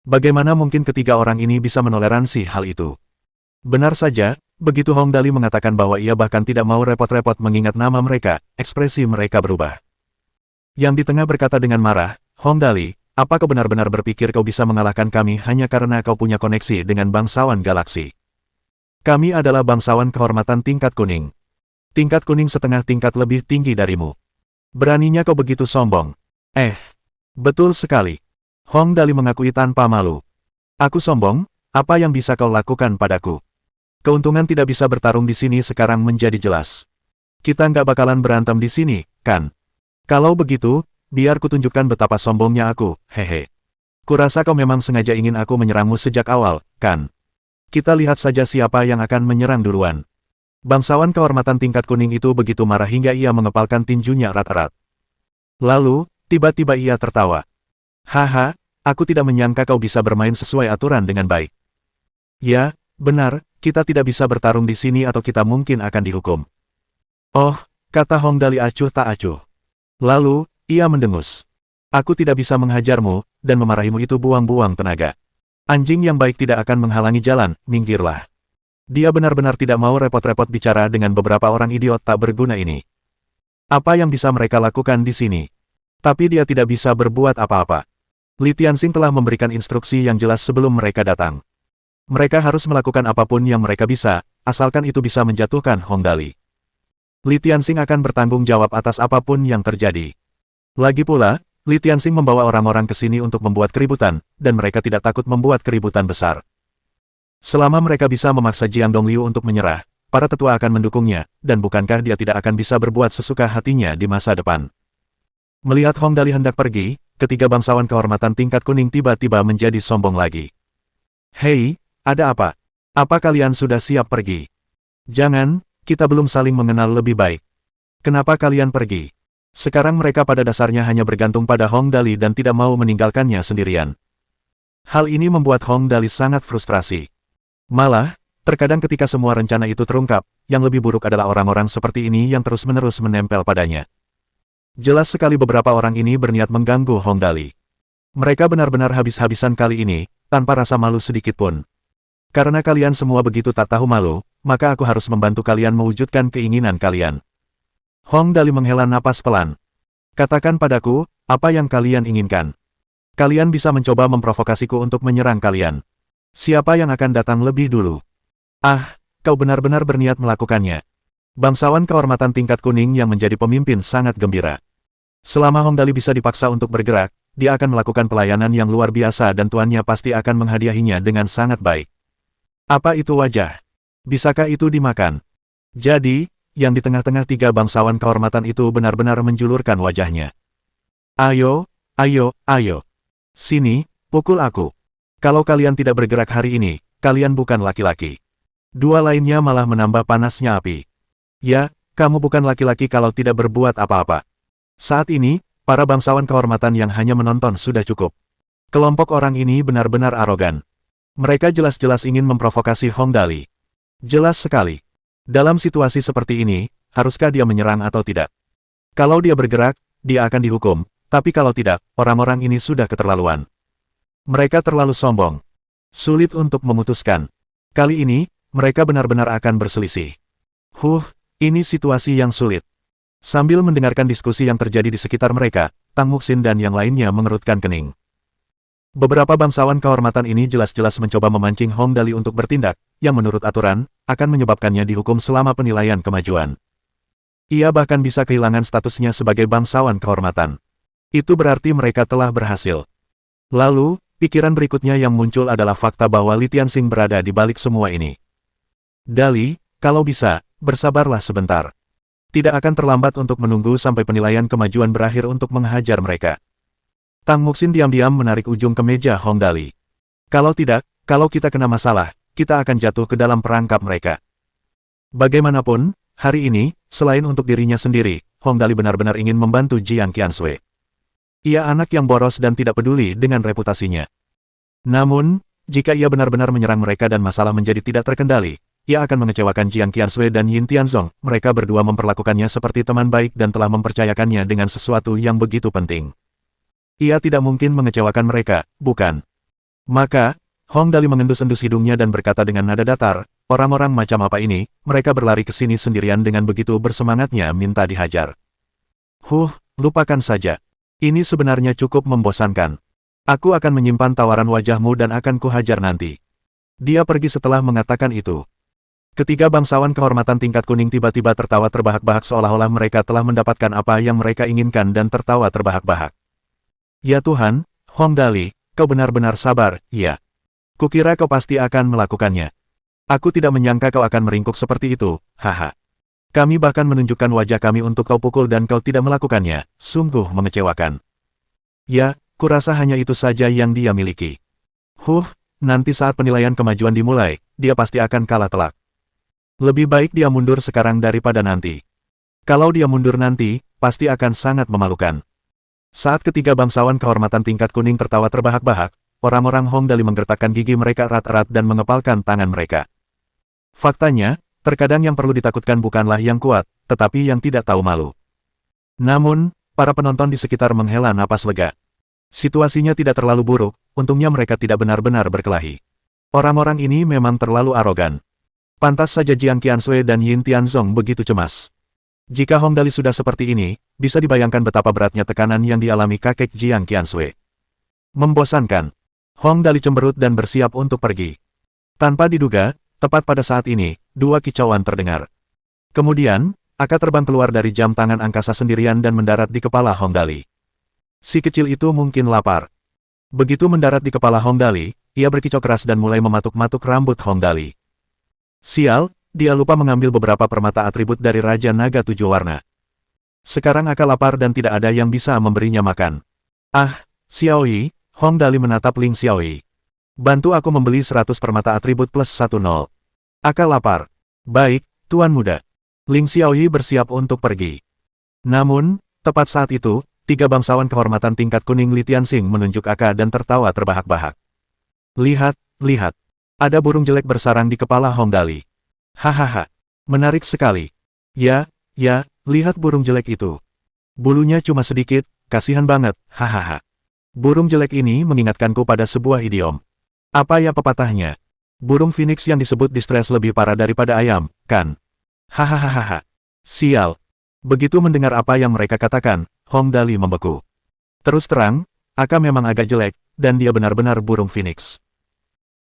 Bagaimana mungkin ketiga orang ini bisa menoleransi hal itu? Benar saja, begitu Hong Dali mengatakan bahwa ia bahkan tidak mau repot-repot mengingat nama mereka, ekspresi mereka berubah. Yang di tengah berkata dengan marah, Hong Dali, apa kau benar-benar berpikir kau bisa mengalahkan kami hanya karena kau punya koneksi dengan bangsawan galaksi? Kami adalah bangsawan kehormatan tingkat kuning. Tingkat kuning setengah tingkat lebih tinggi darimu. Beraninya kau begitu sombong. Betul sekali. Hong Dali mengakui tanpa malu. Aku sombong, apa yang bisa kau lakukan padaku? Keuntungan tidak bisa bertarung di sini sekarang menjadi jelas. Kita nggak bakalan berantem di sini, kan? Kalau begitu, biar kutunjukkan betapa sombongnya aku, hehe. Kurasa kau memang sengaja ingin aku menyerangmu sejak awal, kan? Kita lihat saja siapa yang akan menyerang duluan. Bangsawan kehormatan tingkat kuning itu begitu marah hingga ia mengepalkan tinjunya erat-erat. Lalu, tiba-tiba ia tertawa. Haha, aku tidak menyangka kau bisa bermain sesuai aturan dengan baik. Ya, benar, kita tidak bisa bertarung di sini atau kita mungkin akan dihukum. Oh, kata Hong Dali acuh tak acuh. Lalu, ia mendengus. Aku tidak bisa menghajarmu, dan memarahimu itu buang-buang tenaga. Anjing yang baik tidak akan menghalangi jalan, minggirlah. Dia benar-benar tidak mau repot-repot bicara dengan beberapa orang idiot tak berguna ini. Apa yang bisa mereka lakukan di sini? Tapi dia tidak bisa berbuat apa-apa. Li Tianxing telah memberikan instruksi yang jelas sebelum mereka datang. Mereka harus melakukan apapun yang mereka bisa, asalkan itu bisa menjatuhkan Hong Dali. Li Tianxing akan bertanggung jawab atas apapun yang terjadi. Lagi pula, Li Tianxing membawa orang-orang ke sini untuk membuat keributan, dan mereka tidak takut membuat keributan besar. Selama mereka bisa memaksa Jiang Dongliu untuk menyerah, para tetua akan mendukungnya, dan bukankah dia tidak akan bisa berbuat sesuka hatinya di masa depan. Melihat Hong Dali hendak pergi, ketiga bangsawan kehormatan tingkat kuning tiba-tiba menjadi sombong lagi. Hei, ada apa? Apa kalian sudah siap pergi? Jangan, kita belum saling mengenal lebih baik. Kenapa kalian pergi? Sekarang mereka pada dasarnya hanya bergantung pada Hong Dali dan tidak mau meninggalkannya sendirian. Hal ini membuat Hong Dali sangat frustrasi. Malah, terkadang ketika semua rencana itu terungkap, yang lebih buruk adalah orang-orang seperti ini yang terus-menerus menempel padanya. Jelas sekali beberapa orang ini berniat mengganggu Hong Dali. Mereka benar-benar habis-habisan kali ini, tanpa rasa malu sedikit pun. Karena kalian semua begitu tak tahu malu, maka aku harus membantu kalian mewujudkan keinginan kalian. Hong Dali menghela napas pelan. Katakan padaku, apa yang kalian inginkan? Kalian bisa mencoba memprovokasiku untuk menyerang kalian. Siapa yang akan datang lebih dulu? Ah, kau benar-benar berniat melakukannya. Bangsawan kehormatan tingkat kuning yang menjadi pemimpin sangat gembira. Selama Hong Dali bisa dipaksa untuk bergerak, dia akan melakukan pelayanan yang luar biasa dan tuannya pasti akan menghadiahinya dengan sangat baik. Apa itu wajah? Bisakah itu dimakan? Jadi, yang di tengah-tengah tiga bangsawan kehormatan itu benar-benar menjulurkan wajahnya. Ayo, ayo, ayo. Sini, pukul aku. Kalau kalian tidak bergerak hari ini, kalian bukan laki-laki. Dua lainnya malah menambah panasnya api. Ya, kamu bukan laki-laki kalau tidak berbuat apa-apa. Saat ini, para bangsawan kehormatan yang hanya menonton sudah cukup. Kelompok orang ini benar-benar arogan. Mereka jelas-jelas ingin memprovokasi Hong Dali. Jelas sekali. Dalam situasi seperti ini, haruskah dia menyerang atau tidak? Kalau dia bergerak, dia akan dihukum, tapi kalau tidak, orang-orang ini sudah keterlaluan. Mereka terlalu sombong. Sulit untuk memutuskan. Kali ini, mereka benar-benar akan berselisih. Ini situasi yang sulit. Sambil mendengarkan diskusi yang terjadi di sekitar mereka, Tang Muxin dan yang lainnya mengerutkan kening. Beberapa bangsawan kehormatan ini jelas-jelas mencoba memancing Hong Dali untuk bertindak, yang menurut aturan, akan menyebabkannya dihukum selama penilaian kemajuan. Ia bahkan bisa kehilangan statusnya sebagai bangsawan kehormatan. Itu berarti mereka telah berhasil. Lalu, pikiran berikutnya yang muncul adalah fakta bahwa Li Tianxing berada di balik semua ini. Dali, kalau bisa, bersabarlah sebentar. Tidak akan terlambat untuk menunggu sampai penilaian kemajuan berakhir untuk menghajar mereka. Tang Muxin diam-diam menarik ujung kemeja Hong Dali. Kalau tidak, kalau kita kena masalah, kita akan jatuh ke dalam perangkap mereka. Bagaimanapun, hari ini, selain untuk dirinya sendiri, Hong Dali benar-benar ingin membantu Jiang Qiansui. Ia anak yang boros dan tidak peduli dengan reputasinya. Namun, jika ia benar-benar menyerang mereka dan masalah menjadi tidak terkendali, ia akan mengecewakan Jiang Qiansui dan Yin Tianzong. Mereka berdua memperlakukannya seperti teman baik dan telah mempercayakannya dengan sesuatu yang begitu penting. Ia tidak mungkin mengecewakan mereka, bukan? Maka, Hong Dali mengendus-endus hidungnya dan berkata dengan nada datar, orang-orang macam apa ini, mereka berlari ke sini sendirian dengan begitu bersemangatnya minta dihajar. Lupakan saja. Ini sebenarnya cukup membosankan. Aku akan menyimpan tawaran wajahmu dan akan kuhajar nanti. Dia pergi setelah mengatakan itu. Ketiga bangsawan kehormatan tingkat kuning tiba-tiba tertawa terbahak-bahak seolah-olah mereka telah mendapatkan apa yang mereka inginkan dan tertawa terbahak-bahak. Ya Tuhan, Hong Dali, kau benar-benar sabar, ya. Kukira kau pasti akan melakukannya. Aku tidak menyangka kau akan meringkuk seperti itu, haha. Kami bahkan menunjukkan wajah kami untuk kau pukul dan kau tidak melakukannya, sungguh mengecewakan. Ya, kurasa hanya itu saja yang dia miliki. Nanti saat penilaian kemajuan dimulai, dia pasti akan kalah telak. Lebih baik dia mundur sekarang daripada nanti. Kalau dia mundur nanti, pasti akan sangat memalukan. Saat ketiga bangsawan kehormatan tingkat kuning tertawa terbahak-bahak, orang-orang Hong Dali menggertakkan gigi mereka erat-erat dan mengepalkan tangan mereka. Faktanya, terkadang yang perlu ditakutkan bukanlah yang kuat, tetapi yang tidak tahu malu. Namun, para penonton di sekitar menghela napas lega. Situasinya tidak terlalu buruk, untungnya mereka tidak benar-benar berkelahi. Orang-orang ini memang terlalu arogan. Pantas saja Jiang Qiansui dan Yin Tianzong begitu cemas. Jika Hong Dali sudah seperti ini, bisa dibayangkan betapa beratnya tekanan yang dialami kakek Jiang Qiansui. Membosankan. Hong Dali cemberut dan bersiap untuk pergi. Tanpa diduga, tepat pada saat ini, dua kicauan terdengar. Kemudian, Aka terbang keluar dari jam tangan angkasa sendirian dan mendarat di kepala Hong Dali. Si kecil itu mungkin lapar. Begitu mendarat di kepala Hong Dali, ia berkicau keras dan mulai mematuk-matuk rambut Hong Dali. Sial, dia lupa mengambil beberapa permata atribut dari Raja Naga Tujuh Warna. Sekarang Aka lapar dan tidak ada yang bisa memberinya makan. Xiaoyi, Hong Dali menatap Ling Xiaoyi. Bantu aku membeli 100 permata atribut plus 10. Aka lapar. Baik, Tuan Muda. Ling Xiaoyi bersiap untuk pergi. Namun, tepat saat itu, tiga bangsawan kehormatan tingkat kuning Li Tianxing menunjuk Aka dan tertawa terbahak-bahak. Lihat, lihat. Ada burung jelek bersarang di kepala Hong Dali. Hahaha. Menarik sekali. Ya, lihat burung jelek itu. Bulunya cuma sedikit, kasihan banget, hahaha. Burung jelek ini mengingatkanku pada sebuah idiom. Apa ya pepatahnya? Burung phoenix yang disebut distress lebih parah daripada ayam, kan? Hahaha. Sial. Begitu mendengar apa yang mereka katakan, Hong Dali membeku. Terus terang, Aka memang agak jelek, dan dia benar-benar burung phoenix.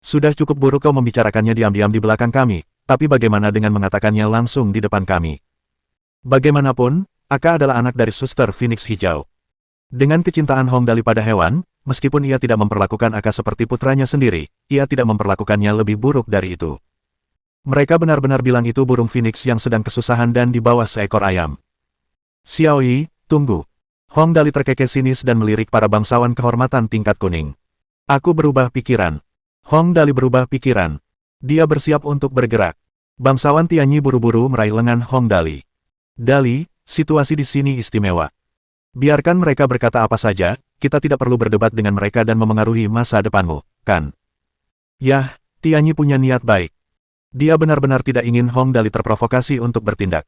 Sudah cukup buruk kau membicarakannya diam-diam di belakang kami, tapi bagaimana dengan mengatakannya langsung di depan kami? Bagaimanapun, Aka adalah anak dari suster phoenix hijau. Dengan kecintaan Hong Dali pada hewan, meskipun ia tidak memperlakukan Aka seperti putranya sendiri, ia tidak memperlakukannya lebih buruk dari itu. Mereka benar-benar bilang itu burung phoenix yang sedang kesusahan dan di bawah seekor ayam. Xiaoyi, tunggu. Hong Dali terkekeh sinis dan melirik para bangsawan kehormatan tingkat kuning. Aku berubah pikiran. Hong Dali berubah pikiran. Dia bersiap untuk bergerak. Bangsawan Tianyi buru-buru meraih lengan Hong Dali. Dali, situasi di sini istimewa. Biarkan mereka berkata apa saja, kita tidak perlu berdebat dengan mereka dan memengaruhi masa depanmu, kan? Yah, Tianyi punya niat baik. Dia benar-benar tidak ingin Hong Dali terprovokasi untuk bertindak.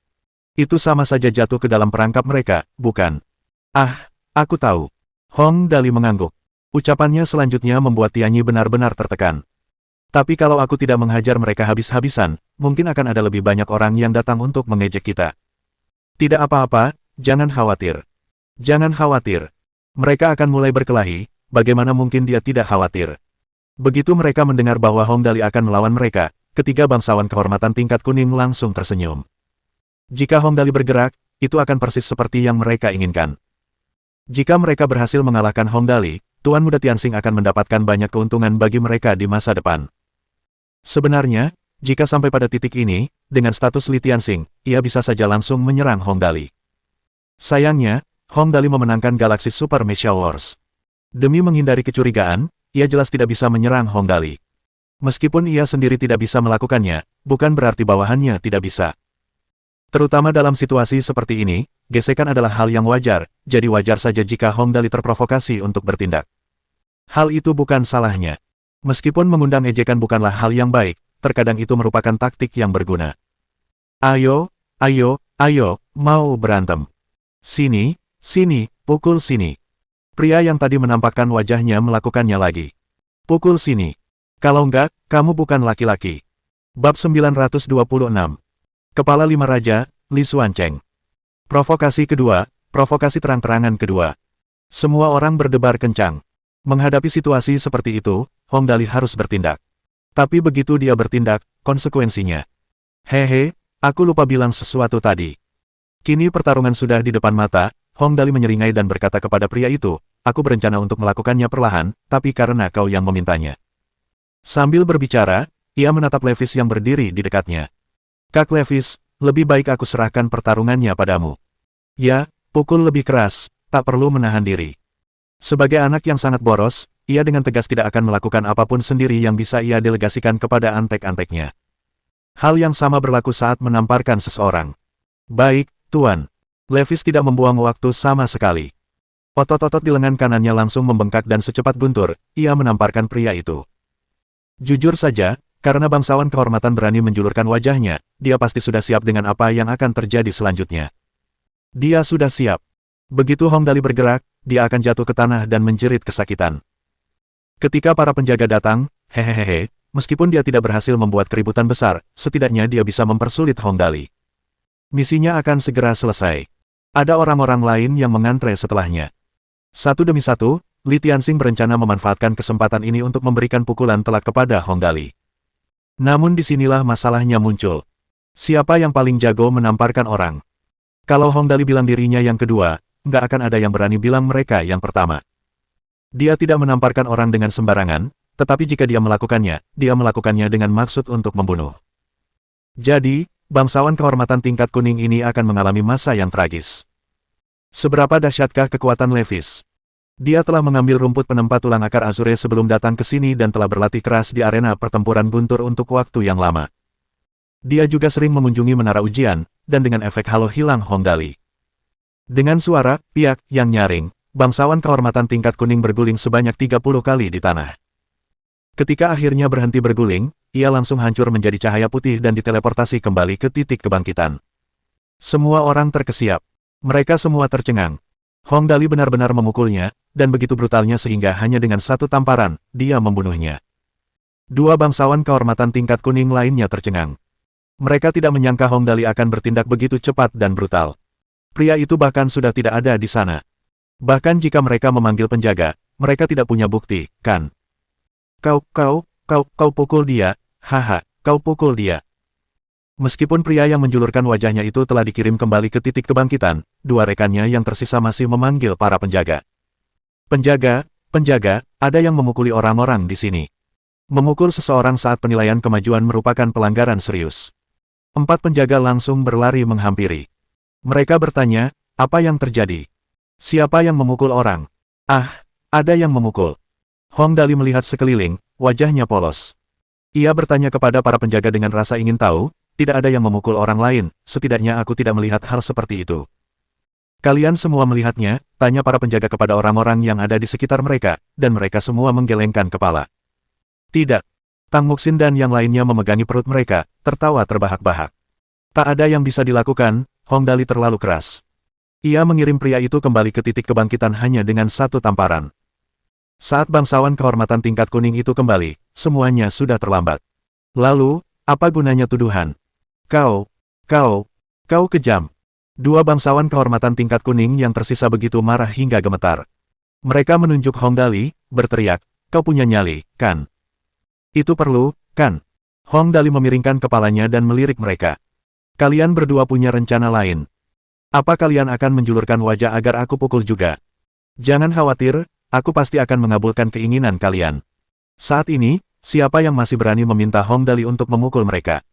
Itu sama saja jatuh ke dalam perangkap mereka, bukan? Ah, aku tahu. Hong Dali mengangguk. Ucapannya selanjutnya membuat Tianyi benar-benar tertekan. Tapi kalau aku tidak menghajar mereka habis-habisan, mungkin akan ada lebih banyak orang yang datang untuk mengejek kita. Tidak apa-apa, jangan khawatir. Jangan khawatir. Mereka akan mulai berkelahi, bagaimana mungkin dia tidak khawatir. Begitu mereka mendengar bahwa Hong Dali akan melawan mereka, ketiga bangsawan kehormatan tingkat kuning langsung tersenyum. Jika Hong Dali bergerak, itu akan persis seperti yang mereka inginkan. Jika mereka berhasil mengalahkan Hong Dali, Tuan Muda Tianxing akan mendapatkan banyak keuntungan bagi mereka di masa depan. Sebenarnya, jika sampai pada titik ini, dengan status Li Tianxing, ia bisa saja langsung menyerang Hong Dali. Sayangnya, Hong Dali memenangkan Galaxy Super Mecha Wars. Demi menghindari kecurigaan, ia jelas tidak bisa menyerang Hong Dali. Meskipun ia sendiri tidak bisa melakukannya, bukan berarti bawahannya tidak bisa. Terutama dalam situasi seperti ini, gesekan adalah hal yang wajar, jadi wajar saja jika Hong Dali terprovokasi untuk bertindak. Hal itu bukan salahnya. Meskipun mengundang ejekan bukanlah hal yang baik, terkadang itu merupakan taktik yang berguna. Ayo, mau berantem. Sini, pukul sini. Pria yang tadi menampakkan wajahnya melakukannya lagi. Pukul sini. Kalau enggak, kamu bukan laki-laki. Bab 926. Kepala Lima Raja, Li Xuancheng. Provokasi kedua, provokasi terang-terangan kedua. Semua orang berdebar kencang. Menghadapi situasi seperti itu, Hong Dali harus bertindak. Tapi begitu dia bertindak, konsekuensinya. Hehe, aku lupa bilang sesuatu tadi. Kini pertarungan sudah di depan mata, Hong Dali menyeringai dan berkata kepada pria itu, aku berencana untuk melakukannya perlahan, tapi karena kau yang memintanya. Sambil berbicara, ia menatap Levis yang berdiri di dekatnya. Kak Levis, lebih baik aku serahkan pertarungannya padamu. Ya, pukul lebih keras, tak perlu menahan diri. Sebagai anak yang sangat boros, ia dengan tegas tidak akan melakukan apapun sendiri yang bisa ia delegasikan kepada antek-anteknya. Hal yang sama berlaku saat menamparkan seseorang. Baik, Tuan. Levis tidak membuang waktu sama sekali. Otot-otot di lengan kanannya langsung membengkak dan secepat guntur, ia menamparkan pria itu. Jujur saja, karena bangsawan kehormatan berani menjulurkan wajahnya, dia pasti sudah siap dengan apa yang akan terjadi selanjutnya. Dia sudah siap. Begitu Hong Dali bergerak, dia akan jatuh ke tanah dan menjerit kesakitan. Ketika para penjaga datang, hehehe, meskipun dia tidak berhasil membuat keributan besar, setidaknya dia bisa mempersulit Hong Dali. Misinya akan segera selesai. Ada orang-orang lain yang mengantre setelahnya. Satu demi satu, Li Tianxing berencana memanfaatkan kesempatan ini untuk memberikan pukulan telak kepada Hong Dali. Namun disinilah masalahnya muncul. Siapa yang paling jago menamparkan orang? Kalau Hong Dali bilang dirinya yang kedua, nggak akan ada yang berani bilang mereka yang pertama. Dia tidak menamparkan orang dengan sembarangan, tetapi jika dia melakukannya dengan maksud untuk membunuh. Jadi, bangsawan kehormatan tingkat kuning ini akan mengalami masa yang tragis. Seberapa dahsyatkah kekuatan Levis? Dia telah mengambil rumput penempat tulang akar Azure sebelum datang ke sini dan telah berlatih keras di arena pertempuran guntur untuk waktu yang lama. Dia juga sering mengunjungi menara ujian, dan dengan efek halo hilang Hong Dali. Dengan suara, piak, yang nyaring, bangsawan kehormatan tingkat kuning berguling sebanyak 30 kali di tanah. Ketika akhirnya berhenti berguling, ia langsung hancur menjadi cahaya putih dan diteleportasi kembali ke titik kebangkitan. Semua orang terkesiap. Mereka semua tercengang. Hong Dali benar-benar memukulnya, dan begitu brutalnya sehingga hanya dengan satu tamparan, dia membunuhnya. Dua bangsawan kehormatan tingkat kuning lainnya tercengang. Mereka tidak menyangka Hong Dali akan bertindak begitu cepat dan brutal. Pria itu bahkan sudah tidak ada di sana. Bahkan jika mereka memanggil penjaga, mereka tidak punya bukti, kan? Kau pukul dia, haha, kau pukul dia. Meskipun pria yang menjulurkan wajahnya itu telah dikirim kembali ke titik kebangkitan, dua rekannya yang tersisa masih memanggil para penjaga. Penjaga, ada yang memukuli orang-orang di sini. Memukul seseorang saat penilaian kemajuan merupakan pelanggaran serius. 4 penjaga langsung berlari menghampiri. Mereka bertanya, apa yang terjadi? Siapa yang memukul orang? Ah, ada yang memukul. Hong Dali melihat sekeliling, wajahnya polos. Ia bertanya kepada para penjaga dengan rasa ingin tahu, tidak ada yang memukul orang lain, setidaknya aku tidak melihat hal seperti itu. Kalian semua melihatnya, tanya para penjaga kepada orang-orang yang ada di sekitar mereka, dan mereka semua menggelengkan kepala. Tidak. Tang Muxin dan yang lainnya memegangi perut mereka, tertawa terbahak-bahak. Tak ada yang bisa dilakukan, Hong Dali terlalu keras. Ia mengirim pria itu kembali ke titik kebangkitan hanya dengan satu tamparan. Saat bangsawan kehormatan tingkat kuning itu kembali, semuanya sudah terlambat. Lalu, apa gunanya tuduhan? Kau kejam. Dua bangsawan kehormatan tingkat kuning yang tersisa begitu marah hingga gemetar. Mereka menunjuk Hong Dali, berteriak, kau punya nyali, kan? Itu perlu, kan? Hong Dali memiringkan kepalanya dan melirik mereka. Kalian berdua punya rencana lain. Apa kalian akan menjulurkan wajah agar aku pukul juga? Jangan khawatir, aku pasti akan mengabulkan keinginan kalian. Saat ini, siapa yang masih berani meminta Hong Dali untuk memukul mereka?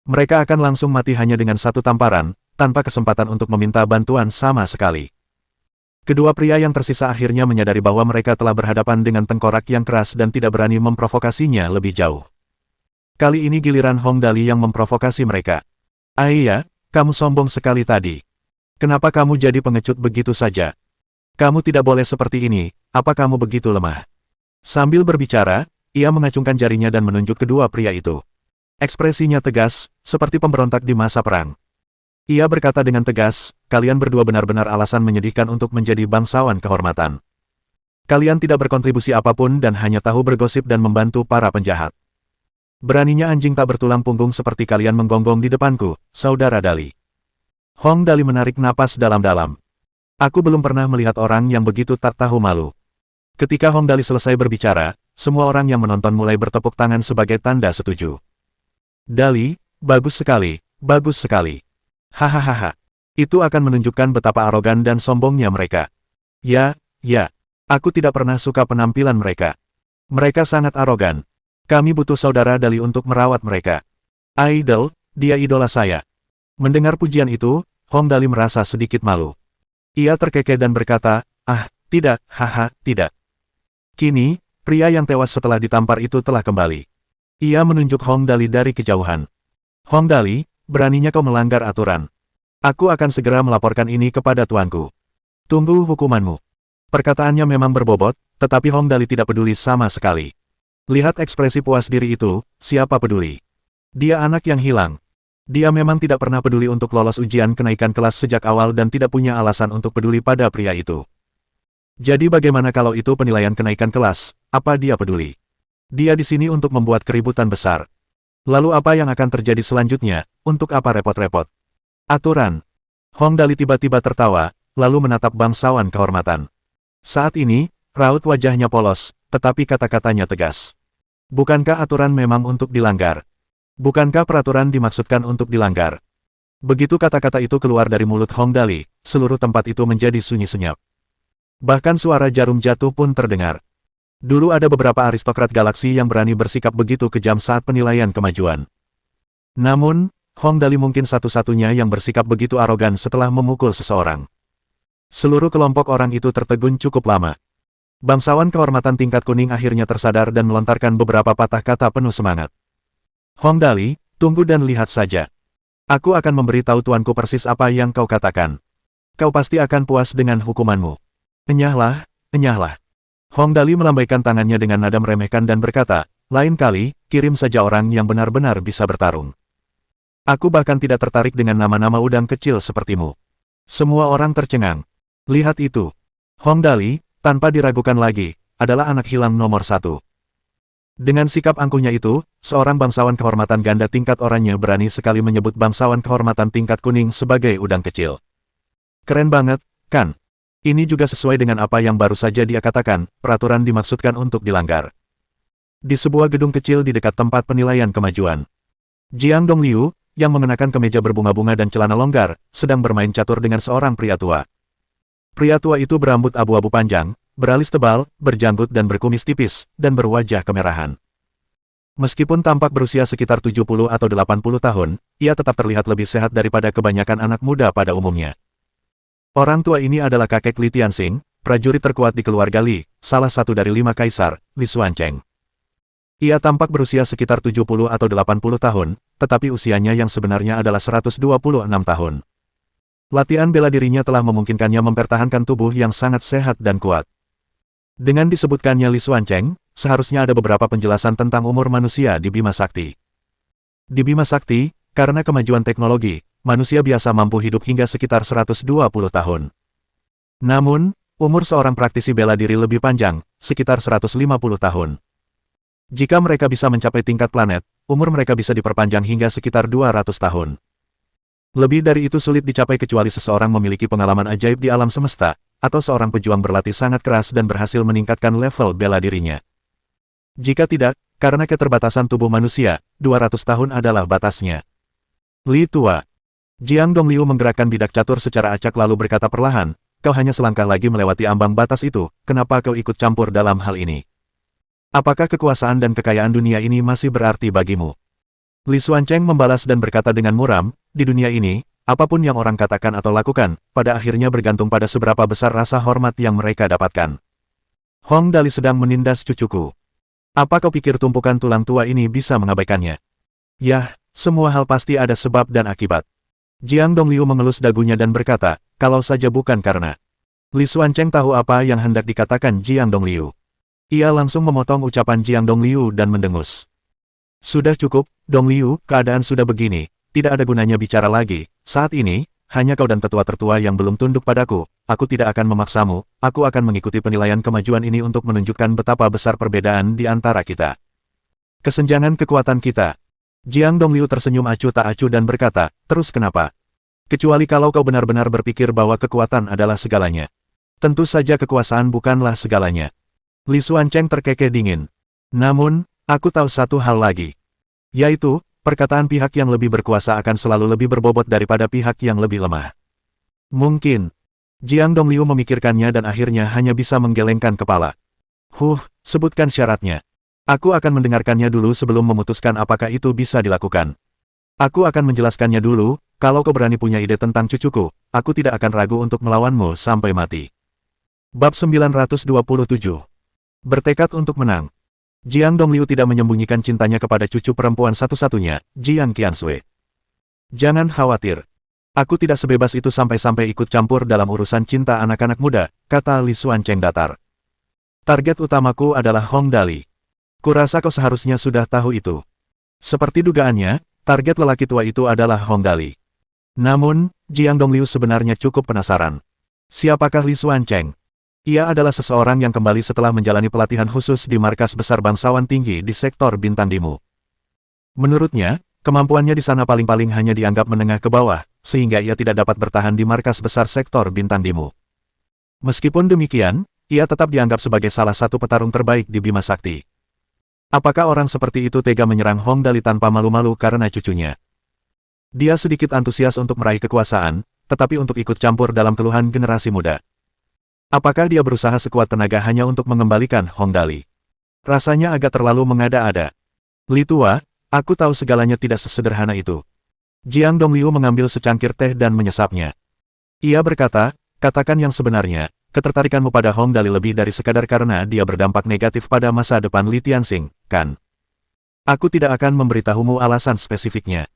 Mereka akan langsung mati hanya dengan satu tamparan, tanpa kesempatan untuk meminta bantuan sama sekali. Kedua pria yang tersisa akhirnya menyadari bahwa mereka telah berhadapan dengan tengkorak yang keras dan tidak berani memprovokasinya lebih jauh. Kali ini giliran Hong Dali yang memprovokasi mereka. Iya, kamu sombong sekali tadi. Kenapa kamu jadi pengecut begitu saja? Kamu tidak boleh seperti ini, apa kamu begitu lemah? Sambil berbicara, ia mengacungkan jarinya dan menunjuk kedua pria itu. Ekspresinya tegas, seperti pemberontak di masa perang. Ia berkata dengan tegas, kalian berdua benar-benar alasan menyedihkan untuk menjadi bangsawan kehormatan. Kalian tidak berkontribusi apapun dan hanya tahu bergosip dan membantu para penjahat. Beraninya anjing tak bertulang punggung seperti kalian menggonggong di depanku, saudara Dali. Hong Dali menarik napas dalam-dalam. Aku belum pernah melihat orang yang begitu tak tahu malu. Ketika Hong Dali selesai berbicara, semua orang yang menonton mulai bertepuk tangan sebagai tanda setuju. Dali, bagus sekali, bagus sekali. Hahaha. Itu akan menunjukkan betapa arogan dan sombongnya mereka. Ya, aku tidak pernah suka penampilan mereka. Mereka sangat arogan. Kami butuh saudara Dali untuk merawat mereka. Idol, dia idola saya. Mendengar pujian itu, Hong Dali merasa sedikit malu. Ia terkekeh dan berkata, tidak, tidak. Kini, pria yang tewas setelah ditampar itu telah kembali. Ia menunjuk Hong Dali dari kejauhan. Hong Dali, beraninya kau melanggar aturan. Aku akan segera melaporkan ini kepada tuanku. Tunggu hukumanmu. Perkataannya memang berbobot, tetapi Hong Dali tidak peduli sama sekali. Lihat ekspresi puas diri itu, siapa peduli? Dia anak yang hilang. Dia memang tidak pernah peduli untuk lolos ujian kenaikan kelas sejak awal dan tidak punya alasan untuk peduli pada pria itu. Jadi bagaimana kalau itu penilaian kenaikan kelas, apa dia peduli? Dia di sini untuk membuat keributan besar. Lalu apa yang akan terjadi selanjutnya, untuk apa repot-repot? Aturan. Hong Dali tiba-tiba tertawa, lalu menatap bangsawan kehormatan. Saat ini, raut wajahnya polos, tetapi kata-katanya tegas. Bukankah aturan memang untuk dilanggar? Bukankah peraturan dimaksudkan untuk dilanggar? Begitu kata-kata itu keluar dari mulut Hong Dali, seluruh tempat itu menjadi sunyi senyap. Bahkan suara jarum jatuh pun terdengar. Dulu ada beberapa aristokrat galaksi yang berani bersikap begitu kejam saat penilaian kemajuan. Namun, Hong Dali mungkin satu-satunya yang bersikap begitu arogan setelah memukul seseorang. Seluruh kelompok orang itu tertegun cukup lama. Bangsawan kehormatan tingkat kuning akhirnya tersadar dan melontarkan beberapa patah kata penuh semangat. Hong Dali, tunggu dan lihat saja. Aku akan memberitahu tuanku persis apa yang kau katakan. Kau pasti akan puas dengan hukumanmu. Enyahlah. Hong Dali melambaikan tangannya dengan nada meremehkan dan berkata, lain kali, kirim saja orang yang benar-benar bisa bertarung. Aku bahkan tidak tertarik dengan nama-nama udang kecil sepertimu. Semua orang tercengang. Lihat itu. Hong Dali, tanpa diragukan lagi, adalah anak hilang nomor 1. Dengan sikap angkuhnya itu, seorang bangsawan kehormatan ganda tingkat oranye berani sekali menyebut bangsawan kehormatan tingkat kuning sebagai udang kecil. Keren banget, kan? Ini juga sesuai dengan apa yang baru saja dia katakan, peraturan dimaksudkan untuk dilanggar. Di sebuah gedung kecil di dekat tempat penilaian kemajuan, Jiang Dongliu, yang mengenakan kemeja berbunga-bunga dan celana longgar, sedang bermain catur dengan seorang pria tua. Pria tua itu berambut abu-abu panjang, beralis tebal, berjanggut dan berkumis tipis, dan berwajah kemerahan. Meskipun tampak berusia sekitar 70 atau 80 tahun, ia tetap terlihat lebih sehat daripada kebanyakan anak muda pada umumnya. Orang tua ini adalah kakek Li Tianxing, prajurit terkuat di keluarga Li, salah satu dari 5 kaisar, Li Xuancheng. Ia tampak berusia sekitar 70 atau 80 tahun, tetapi usianya yang sebenarnya adalah 126 tahun. Latihan bela dirinya telah memungkinkannya mempertahankan tubuh yang sangat sehat dan kuat. Dengan disebutkannya Li Xuancheng, seharusnya ada beberapa penjelasan tentang umur manusia di Bima Sakti. Di Bima Sakti, karena kemajuan teknologi, manusia biasa mampu hidup hingga sekitar 120 tahun. Namun, umur seorang praktisi bela diri lebih panjang, sekitar 150 tahun. Jika mereka bisa mencapai tingkat planet, umur mereka bisa diperpanjang hingga sekitar 200 tahun. Lebih dari itu sulit dicapai kecuali seseorang memiliki pengalaman ajaib di alam semesta, atau seorang pejuang berlatih sangat keras dan berhasil meningkatkan level bela dirinya. Jika tidak, karena keterbatasan tubuh manusia, 200 tahun adalah batasnya. Li tua. Jiang Dongliu menggerakkan bidak catur secara acak lalu berkata perlahan, kau hanya selangkah lagi melewati ambang batas itu, kenapa kau ikut campur dalam hal ini? Apakah kekuasaan dan kekayaan dunia ini masih berarti bagimu? Li Xuancheng membalas dan berkata dengan muram, di dunia ini, apapun yang orang katakan atau lakukan, pada akhirnya bergantung pada seberapa besar rasa hormat yang mereka dapatkan. Hong Dali sedang menindas cucuku. Apa kau pikir tumpukan tulang tua ini bisa mengabaikannya? Yah, semua hal pasti ada sebab dan akibat. Jiang Dongliu mengelus dagunya dan berkata, kalau saja bukan karena. Li Xuancheng tahu apa yang hendak dikatakan Jiang Dongliu. Ia langsung memotong ucapan Jiang Dongliu dan mendengus. Sudah cukup, Dongliu, keadaan sudah begini, tidak ada gunanya bicara lagi, saat ini, hanya kau dan tetua tertua yang belum tunduk padaku, aku tidak akan memaksamu, aku akan mengikuti penilaian kemajuan ini untuk menunjukkan betapa besar perbedaan di antara kita. Kesenjangan kekuatan kita. Jiang Dongliu tersenyum acuh tak acuh dan berkata, terus kenapa? Kecuali kalau kau benar-benar berpikir bahwa kekuatan adalah segalanya. Tentu saja kekuasaan bukanlah segalanya. Li Xuancheng terkekeh dingin. Namun, aku tahu satu hal lagi. Yaitu, perkataan pihak yang lebih berkuasa akan selalu lebih berbobot daripada pihak yang lebih lemah. Mungkin. Jiang Dongliu memikirkannya dan akhirnya hanya bisa menggelengkan kepala. Sebutkan syaratnya. Aku akan mendengarkannya dulu sebelum memutuskan apakah itu bisa dilakukan. Aku akan menjelaskannya dulu, kalau kau berani punya ide tentang cucuku, aku tidak akan ragu untuk melawanmu sampai mati. Bab 927. Bertekad untuk menang. Jiang Dongliu tidak menyembunyikan cintanya kepada cucu perempuan satu-satunya, Jiang Qiansui. Jangan khawatir. Aku tidak sebebas itu sampai-sampai ikut campur dalam urusan cinta anak-anak muda, kata Li Xuancheng datar. Target utamaku adalah Hong Dali. Kurasa kau seharusnya sudah tahu itu. Seperti dugaannya, target lelaki tua itu adalah Hong Dali. Namun, Jiang Dongliu sebenarnya cukup penasaran. Siapakah Li Xuancheng? Ia adalah seseorang yang kembali setelah menjalani pelatihan khusus di markas besar bangsawan tinggi di sektor Bintang Dimu. Menurutnya, kemampuannya di sana paling-paling hanya dianggap menengah ke bawah, sehingga ia tidak dapat bertahan di markas besar sektor Bintang Dimu. Meskipun demikian, ia tetap dianggap sebagai salah satu petarung terbaik di Bima Sakti. Apakah orang seperti itu tega menyerang Hong Dali tanpa malu-malu karena cucunya? Dia sedikit antusias untuk meraih kekuasaan, tetapi untuk ikut campur dalam keluhan generasi muda. Apakah dia berusaha sekuat tenaga hanya untuk mengembalikan Hong Dali? Rasanya agak terlalu mengada-ada. Li tua, aku tahu segalanya tidak sesederhana itu. Jiang Dongliu mengambil secangkir teh dan menyesapnya. Ia berkata, katakan yang sebenarnya, ketertarikanmu pada Hong Dali lebih dari sekadar karena dia berdampak negatif pada masa depan Li Tianxing, kan? Aku tidak akan memberitahumu alasan spesifiknya.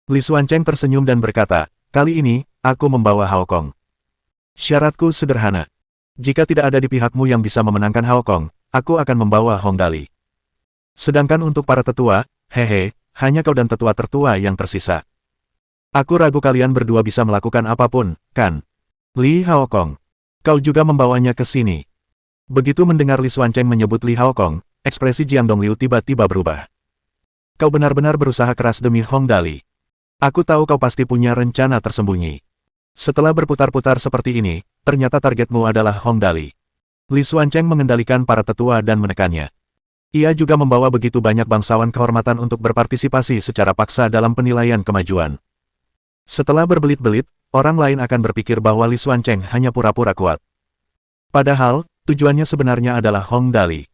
Li Xuancheng tersenyum dan berkata, kali ini, aku membawa Hao Kong. Syaratku sederhana. Jika tidak ada di pihakmu yang bisa memenangkan Hao Kong, aku akan membawa Hong Dali. Sedangkan untuk para tetua, hanya kau dan tetua tertua yang tersisa. Aku ragu kalian berdua bisa melakukan apapun, kan? Li Hao Kong. Kau juga membawanya ke sini. Begitu mendengar Li Xuancheng menyebut Li Hao Kong, ekspresi Jiang Dongliu tiba-tiba berubah. Kau benar-benar berusaha keras demi Hong Dali. Aku tahu kau pasti punya rencana tersembunyi. Setelah berputar-putar seperti ini, ternyata targetmu adalah Hong Dali. Li Xuancheng mengendalikan para tetua dan menekannya. Ia juga membawa begitu banyak bangsawan kehormatan untuk berpartisipasi secara paksa dalam penilaian kemajuan. Setelah berbelit-belit, orang lain akan berpikir bahwa Li Xuancheng hanya pura-pura kuat. Padahal, tujuannya sebenarnya adalah Hong Dali.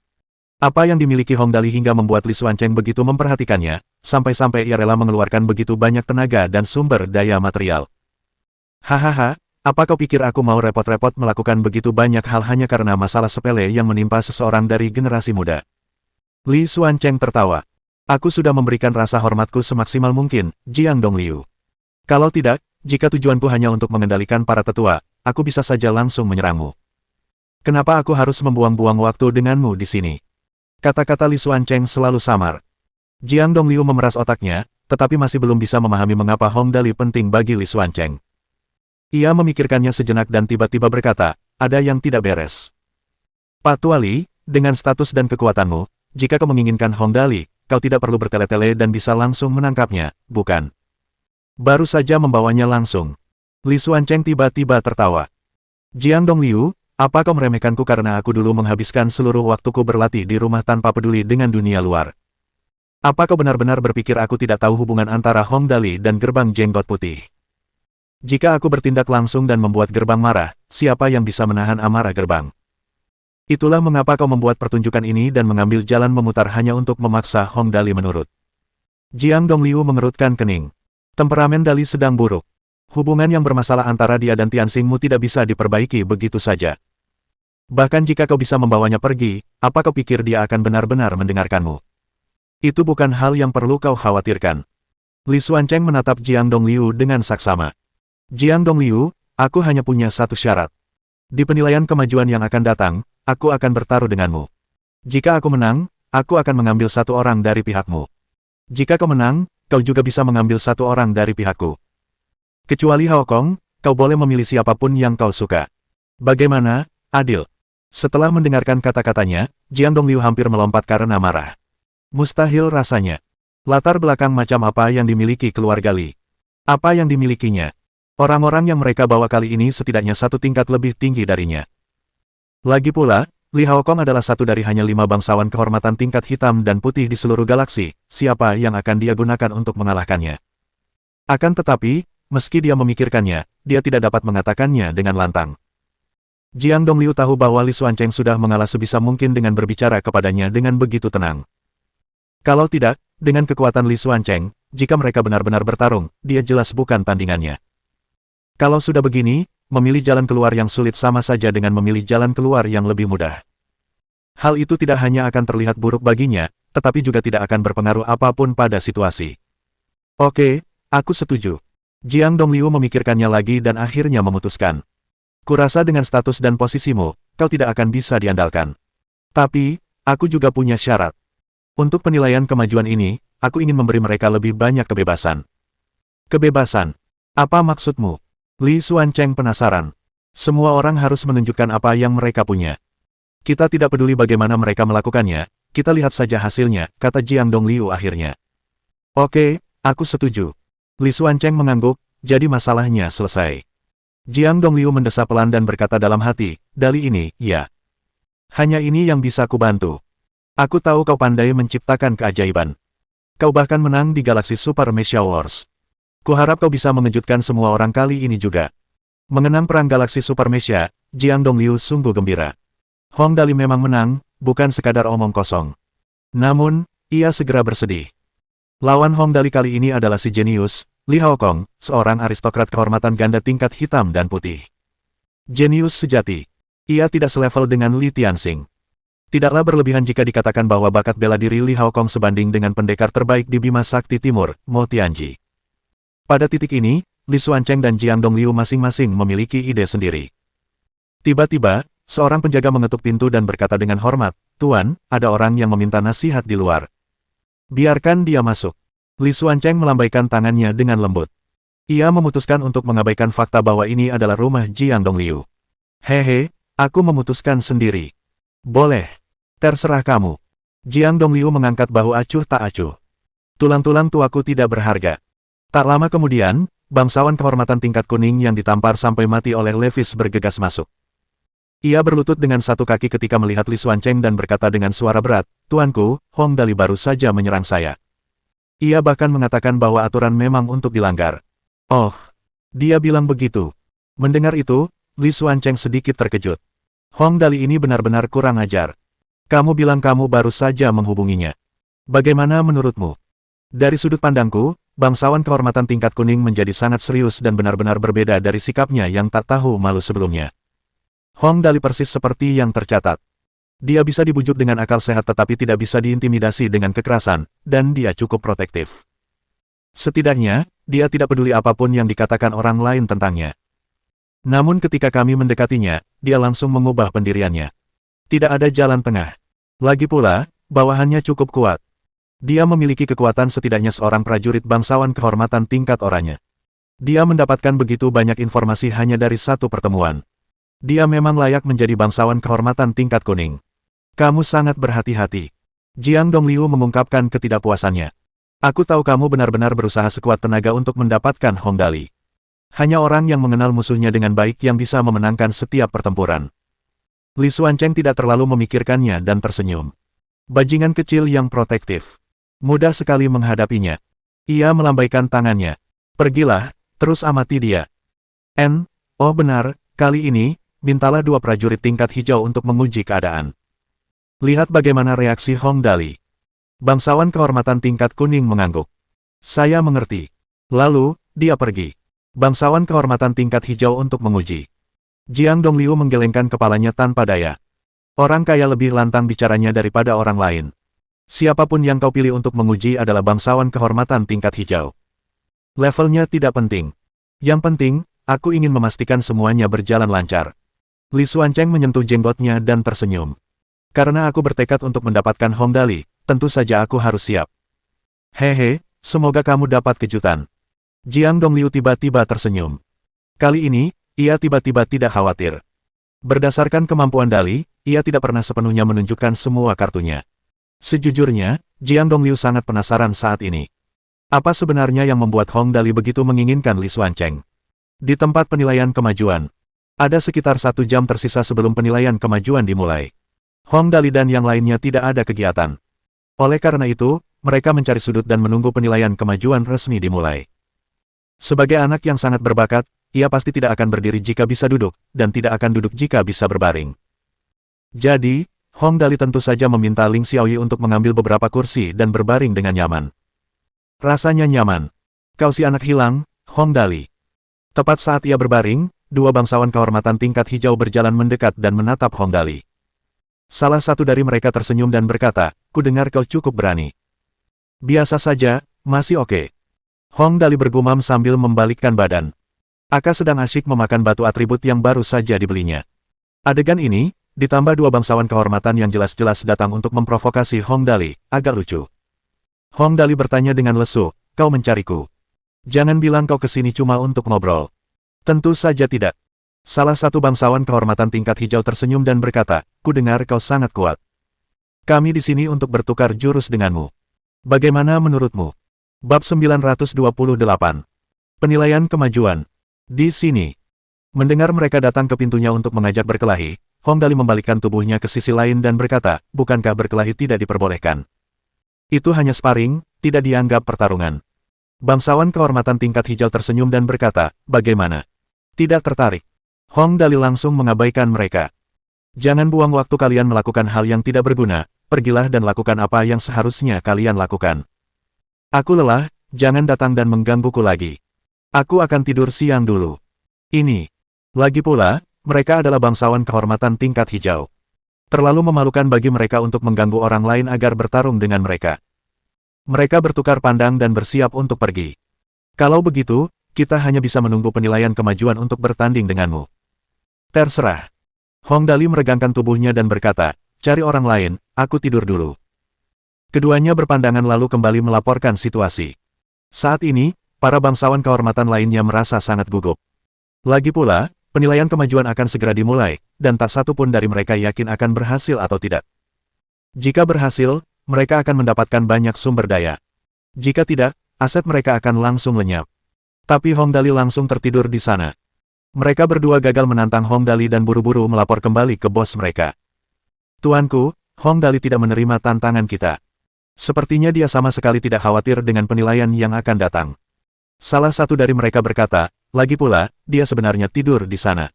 Apa yang dimiliki Hong Dali hingga membuat Li Xuancheng begitu memperhatikannya, sampai-sampai ia rela mengeluarkan begitu banyak tenaga dan sumber daya material. Hahaha, apa kau pikir aku mau repot-repot melakukan begitu banyak hal hanya karena masalah sepele yang menimpa seseorang dari generasi muda? Li Xuancheng tertawa. Aku sudah memberikan rasa hormatku semaksimal mungkin, Jiang Dongliu. Kalau tidak, jika tujuanku hanya untuk mengendalikan para tetua, aku bisa saja langsung menyerangmu. Kenapa aku harus membuang-buang waktu denganmu di sini? Kata-kata Li Xuancheng selalu samar. Jiang Dongliu memeras otaknya, tetapi masih belum bisa memahami mengapa Hong Dali penting bagi Li Xuancheng. Ia memikirkannya sejenak dan tiba-tiba berkata, ada yang tidak beres. Pak Tua Li, dengan status dan kekuatanmu, jika kau menginginkan Hong Dali, kau tidak perlu bertele-tele dan bisa langsung menangkapnya, bukan? Baru saja membawanya langsung. Li Xuancheng tiba-tiba tertawa. Jiang Dongliu, apa kau meremehkanku karena aku dulu menghabiskan seluruh waktuku berlatih di rumah tanpa peduli dengan dunia luar? Apa kau benar-benar berpikir aku tidak tahu hubungan antara Hong Dali dan gerbang jenggot putih? Jika aku bertindak langsung dan membuat gerbang marah, siapa yang bisa menahan amarah gerbang? Itulah mengapa kau membuat pertunjukan ini dan mengambil jalan memutar hanya untuk memaksa Hong Dali menurut. Jiang Dongliu mengerutkan kening. Temperamen Dali sedang buruk. Hubungan yang bermasalah antara dia dan Tianxingmu tidak bisa diperbaiki begitu saja. Bahkan jika kau bisa membawanya pergi, apa kau pikir dia akan benar-benar mendengarkanmu? Itu bukan hal yang perlu kau khawatirkan. Li Xuancheng menatap Jiang Dongliu dengan saksama. Jiang Dongliu, aku hanya punya satu syarat. Di penilaian kemajuan yang akan datang, aku akan bertaruh denganmu. Jika aku menang, aku akan mengambil satu orang dari pihakmu. Jika kau menang, kau juga bisa mengambil satu orang dari pihakku. Kecuali Hao Kong, kau boleh memilih siapapun yang kau suka. Bagaimana, adil? Setelah mendengarkan kata-katanya, Jiang Dongliu hampir melompat karena marah. Mustahil rasanya. Latar belakang macam apa yang dimiliki keluarga Li? Apa yang dimilikinya? Orang-orang yang mereka bawa kali ini setidaknya satu tingkat lebih tinggi darinya. Lagi pula, Li Hao Kong adalah satu dari hanya 5 bangsawan kehormatan tingkat hitam dan putih di seluruh galaksi, siapa yang akan dia gunakan untuk mengalahkannya? Akan tetapi, meski dia memikirkannya, dia tidak dapat mengatakannya dengan lantang. Jiang Dongliu tahu bahwa Li Xuancheng sudah mengalah sebisa mungkin dengan berbicara kepadanya dengan begitu tenang. Kalau tidak, dengan kekuatan Li Xuancheng, jika mereka benar-benar bertarung, dia jelas bukan tandingannya. Kalau sudah begini, memilih jalan keluar yang sulit sama saja dengan memilih jalan keluar yang lebih mudah. Hal itu tidak hanya akan terlihat buruk baginya, tetapi juga tidak akan berpengaruh apapun pada situasi. Oke, aku setuju. Jiang Dongliu memikirkannya lagi dan akhirnya memutuskan. Kurasa dengan status dan posisimu, kau tidak akan bisa diandalkan. Tapi, aku juga punya syarat. Untuk penilaian kemajuan ini, aku ingin memberi mereka lebih banyak kebebasan. Kebebasan? Apa maksudmu? Li Xuancheng penasaran. Semua orang harus menunjukkan apa yang mereka punya. Kita tidak peduli bagaimana mereka melakukannya, kita lihat saja hasilnya, kata Jiang Dongliu akhirnya. Oke, aku setuju. Li Xuancheng mengangguk, jadi masalahnya selesai. Jiang Dongliu mendesah pelan dan berkata dalam hati, Dali ini, ya. Hanya ini yang bisa kubantu. Aku tahu kau pandai menciptakan keajaiban. Kau bahkan menang di galaksi Super Mecha Wars. Kuharap kau bisa mengejutkan semua orang kali ini juga. Mengenang perang galaksi Super Mecha, Jiang Dongliu sungguh gembira. Hong Dali memang menang, bukan sekadar omong kosong. Namun, ia segera bersedih. Lawan Hong Dali kali ini adalah si jenius, Li Hao Kong, seorang aristokrat kehormatan ganda tingkat hitam dan putih. Jenius sejati. Ia tidak selevel dengan Li Tianxing. Tidaklah berlebihan jika dikatakan bahwa bakat bela diri Li Hao Kong sebanding dengan pendekar terbaik di Bima Sakti Timur, Mo Tianji. Pada titik ini, Li Xuancheng dan Jiang Dongliu masing-masing memiliki ide sendiri. Tiba-tiba, seorang penjaga mengetuk pintu dan berkata dengan hormat, Tuan, ada orang yang meminta nasihat di luar. Biarkan dia masuk. Li Xuancheng melambaikan tangannya dengan lembut. Ia memutuskan untuk mengabaikan fakta bahwa ini adalah rumah Jiang Dongliu. Hehe, aku memutuskan sendiri. Boleh. Terserah kamu. Jiang Dongliu mengangkat bahu acuh tak acuh. Tulang-tulang tuaku tidak berharga. Tak lama kemudian, bangsawan kehormatan tingkat kuning yang ditampar sampai mati oleh Levis bergegas masuk. Ia berlutut dengan satu kaki ketika melihat Li Xuancheng dan berkata dengan suara berat, "Tuanku, Hong Dali baru saja menyerang saya." Ia bahkan mengatakan bahwa aturan memang untuk dilanggar. Oh, dia bilang begitu. Mendengar itu, Li Xuancheng sedikit terkejut. Hong Dali ini benar-benar kurang ajar. Kamu bilang kamu baru saja menghubunginya. Bagaimana menurutmu? Dari sudut pandangku, bangsawan kehormatan tingkat kuning menjadi sangat serius dan benar-benar berbeda dari sikapnya yang tak tahu malu sebelumnya. Hong Dali persis seperti yang tercatat. Dia bisa dibujuk dengan akal sehat tetapi tidak bisa diintimidasi dengan kekerasan, dan dia cukup protektif. Setidaknya, dia tidak peduli apapun yang dikatakan orang lain tentangnya. Namun ketika kami mendekatinya, dia langsung mengubah pendiriannya. Tidak ada jalan tengah. Lagi pula, bawahannya cukup kuat. Dia memiliki kekuatan setidaknya seorang prajurit bangsawan kehormatan tingkat oranye. Dia mendapatkan begitu banyak informasi hanya dari satu pertemuan. Dia memang layak menjadi bangsawan kehormatan tingkat kuning. Kamu sangat berhati-hati. Jiang Dongliu mengungkapkan ketidakpuasannya. Aku tahu kamu benar-benar berusaha sekuat tenaga untuk mendapatkan Hong Dali. Hanya orang yang mengenal musuhnya dengan baik yang bisa memenangkan setiap pertempuran. Li Xuancheng tidak terlalu memikirkannya dan tersenyum. Bajingan kecil yang protektif. Mudah sekali menghadapinya. Ia melambaikan tangannya. Pergilah, terus amati dia. Oh benar, kali ini, mintalah 2 prajurit tingkat hijau untuk menguji keadaan. Lihat bagaimana reaksi Hong Dali. Bangsawan kehormatan tingkat kuning mengangguk. Saya mengerti. Lalu, dia pergi. Bangsawan kehormatan tingkat hijau untuk menguji. Jiang Dongliu menggelengkan kepalanya tanpa daya. Orang kaya lebih lantang bicaranya daripada orang lain. Siapapun yang kau pilih untuk menguji adalah bangsawan kehormatan tingkat hijau. Levelnya tidak penting. Yang penting, aku ingin memastikan semuanya berjalan lancar. Li Xuancheng menyentuh jenggotnya dan tersenyum. Karena aku bertekad untuk mendapatkan Hong Dali, tentu saja aku harus siap. Hehe, semoga kamu dapat kejutan. Jiang Dongliu tiba-tiba tersenyum. Kali ini, ia tiba-tiba tidak khawatir. Berdasarkan kemampuan Dali, ia tidak pernah sepenuhnya menunjukkan semua kartunya. Sejujurnya, Jiang Dongliu sangat penasaran saat ini. Apa sebenarnya yang membuat Hong Dali begitu menginginkan Li Xuancheng? Di tempat penilaian kemajuan. Ada sekitar 1 jam tersisa sebelum penilaian kemajuan dimulai. Hong Dali dan yang lainnya tidak ada kegiatan. Oleh karena itu, mereka mencari sudut dan menunggu penilaian kemajuan resmi dimulai. Sebagai anak yang sangat berbakat, ia pasti tidak akan berdiri jika bisa duduk, dan tidak akan duduk jika bisa berbaring. Jadi, Hong Dali tentu saja meminta Ling Xiaoyi untuk mengambil beberapa kursi dan berbaring dengan nyaman. Rasanya nyaman. Kau si anak hilang, Hong Dali. Tepat saat ia berbaring, 2 bangsawan kehormatan tingkat hijau berjalan mendekat dan menatap Hong Dali. Salah satu dari mereka tersenyum dan berkata, "Ku dengar kau cukup berani." "Biasa saja, masih oke." Hong Dali bergumam sambil membalikkan badan. Aka sedang asyik memakan batu atribut yang baru saja dibelinya. Adegan ini, ditambah 2 bangsawan kehormatan yang jelas-jelas datang untuk memprovokasi Hong Dali, agak lucu. Hong Dali bertanya dengan lesu, "Kau mencariku? Jangan bilang kau kesini cuma untuk ngobrol." "Tentu saja tidak." Salah satu bangsawan kehormatan tingkat hijau tersenyum dan berkata, "Ku dengar kau sangat kuat. Kami di sini untuk bertukar jurus denganmu. Bagaimana menurutmu?" Bab 928. Penilaian kemajuan. Di sini. Mendengar mereka datang ke pintunya untuk mengajak berkelahi, Hong Dali membalikkan tubuhnya ke sisi lain dan berkata, "Bukankah berkelahi tidak diperbolehkan? Itu hanya sparring, tidak dianggap pertarungan." Bangsawan kehormatan tingkat hijau tersenyum dan berkata, "Bagaimana? Tidak tertarik?" Hong Dali langsung mengabaikan mereka. "Jangan buang waktu kalian melakukan hal yang tidak berguna, pergilah dan lakukan apa yang seharusnya kalian lakukan. Aku lelah, jangan datang dan menggangguku lagi. Aku akan tidur siang dulu." Ini. Lagi pula, mereka adalah bangsawan kehormatan tingkat hijau. Terlalu memalukan bagi mereka untuk mengganggu orang lain agar bertarung dengan mereka. Mereka bertukar pandang dan bersiap untuk pergi. "Kalau begitu, kita hanya bisa menunggu penilaian kemajuan untuk bertanding denganmu." "Terserah." Hong Dali meregangkan tubuhnya dan berkata, "Cari orang lain, aku tidur dulu." Keduanya berpandangan lalu kembali melaporkan situasi. Saat ini, para bangsawan kehormatan lainnya merasa sangat gugup. Lagi pula, penilaian kemajuan akan segera dimulai, dan tak satu pun dari mereka yakin akan berhasil atau tidak. Jika berhasil, mereka akan mendapatkan banyak sumber daya. Jika tidak, aset mereka akan langsung lenyap. Tapi Hong Dali langsung tertidur di sana. Mereka berdua gagal menantang Hong Dali dan buru-buru melapor kembali ke bos mereka. Tuanku, Hong Dali tidak menerima tantangan kita. Sepertinya dia sama sekali tidak khawatir dengan penilaian yang akan datang. Salah satu dari mereka berkata, lagi pula, dia sebenarnya tidur di sana.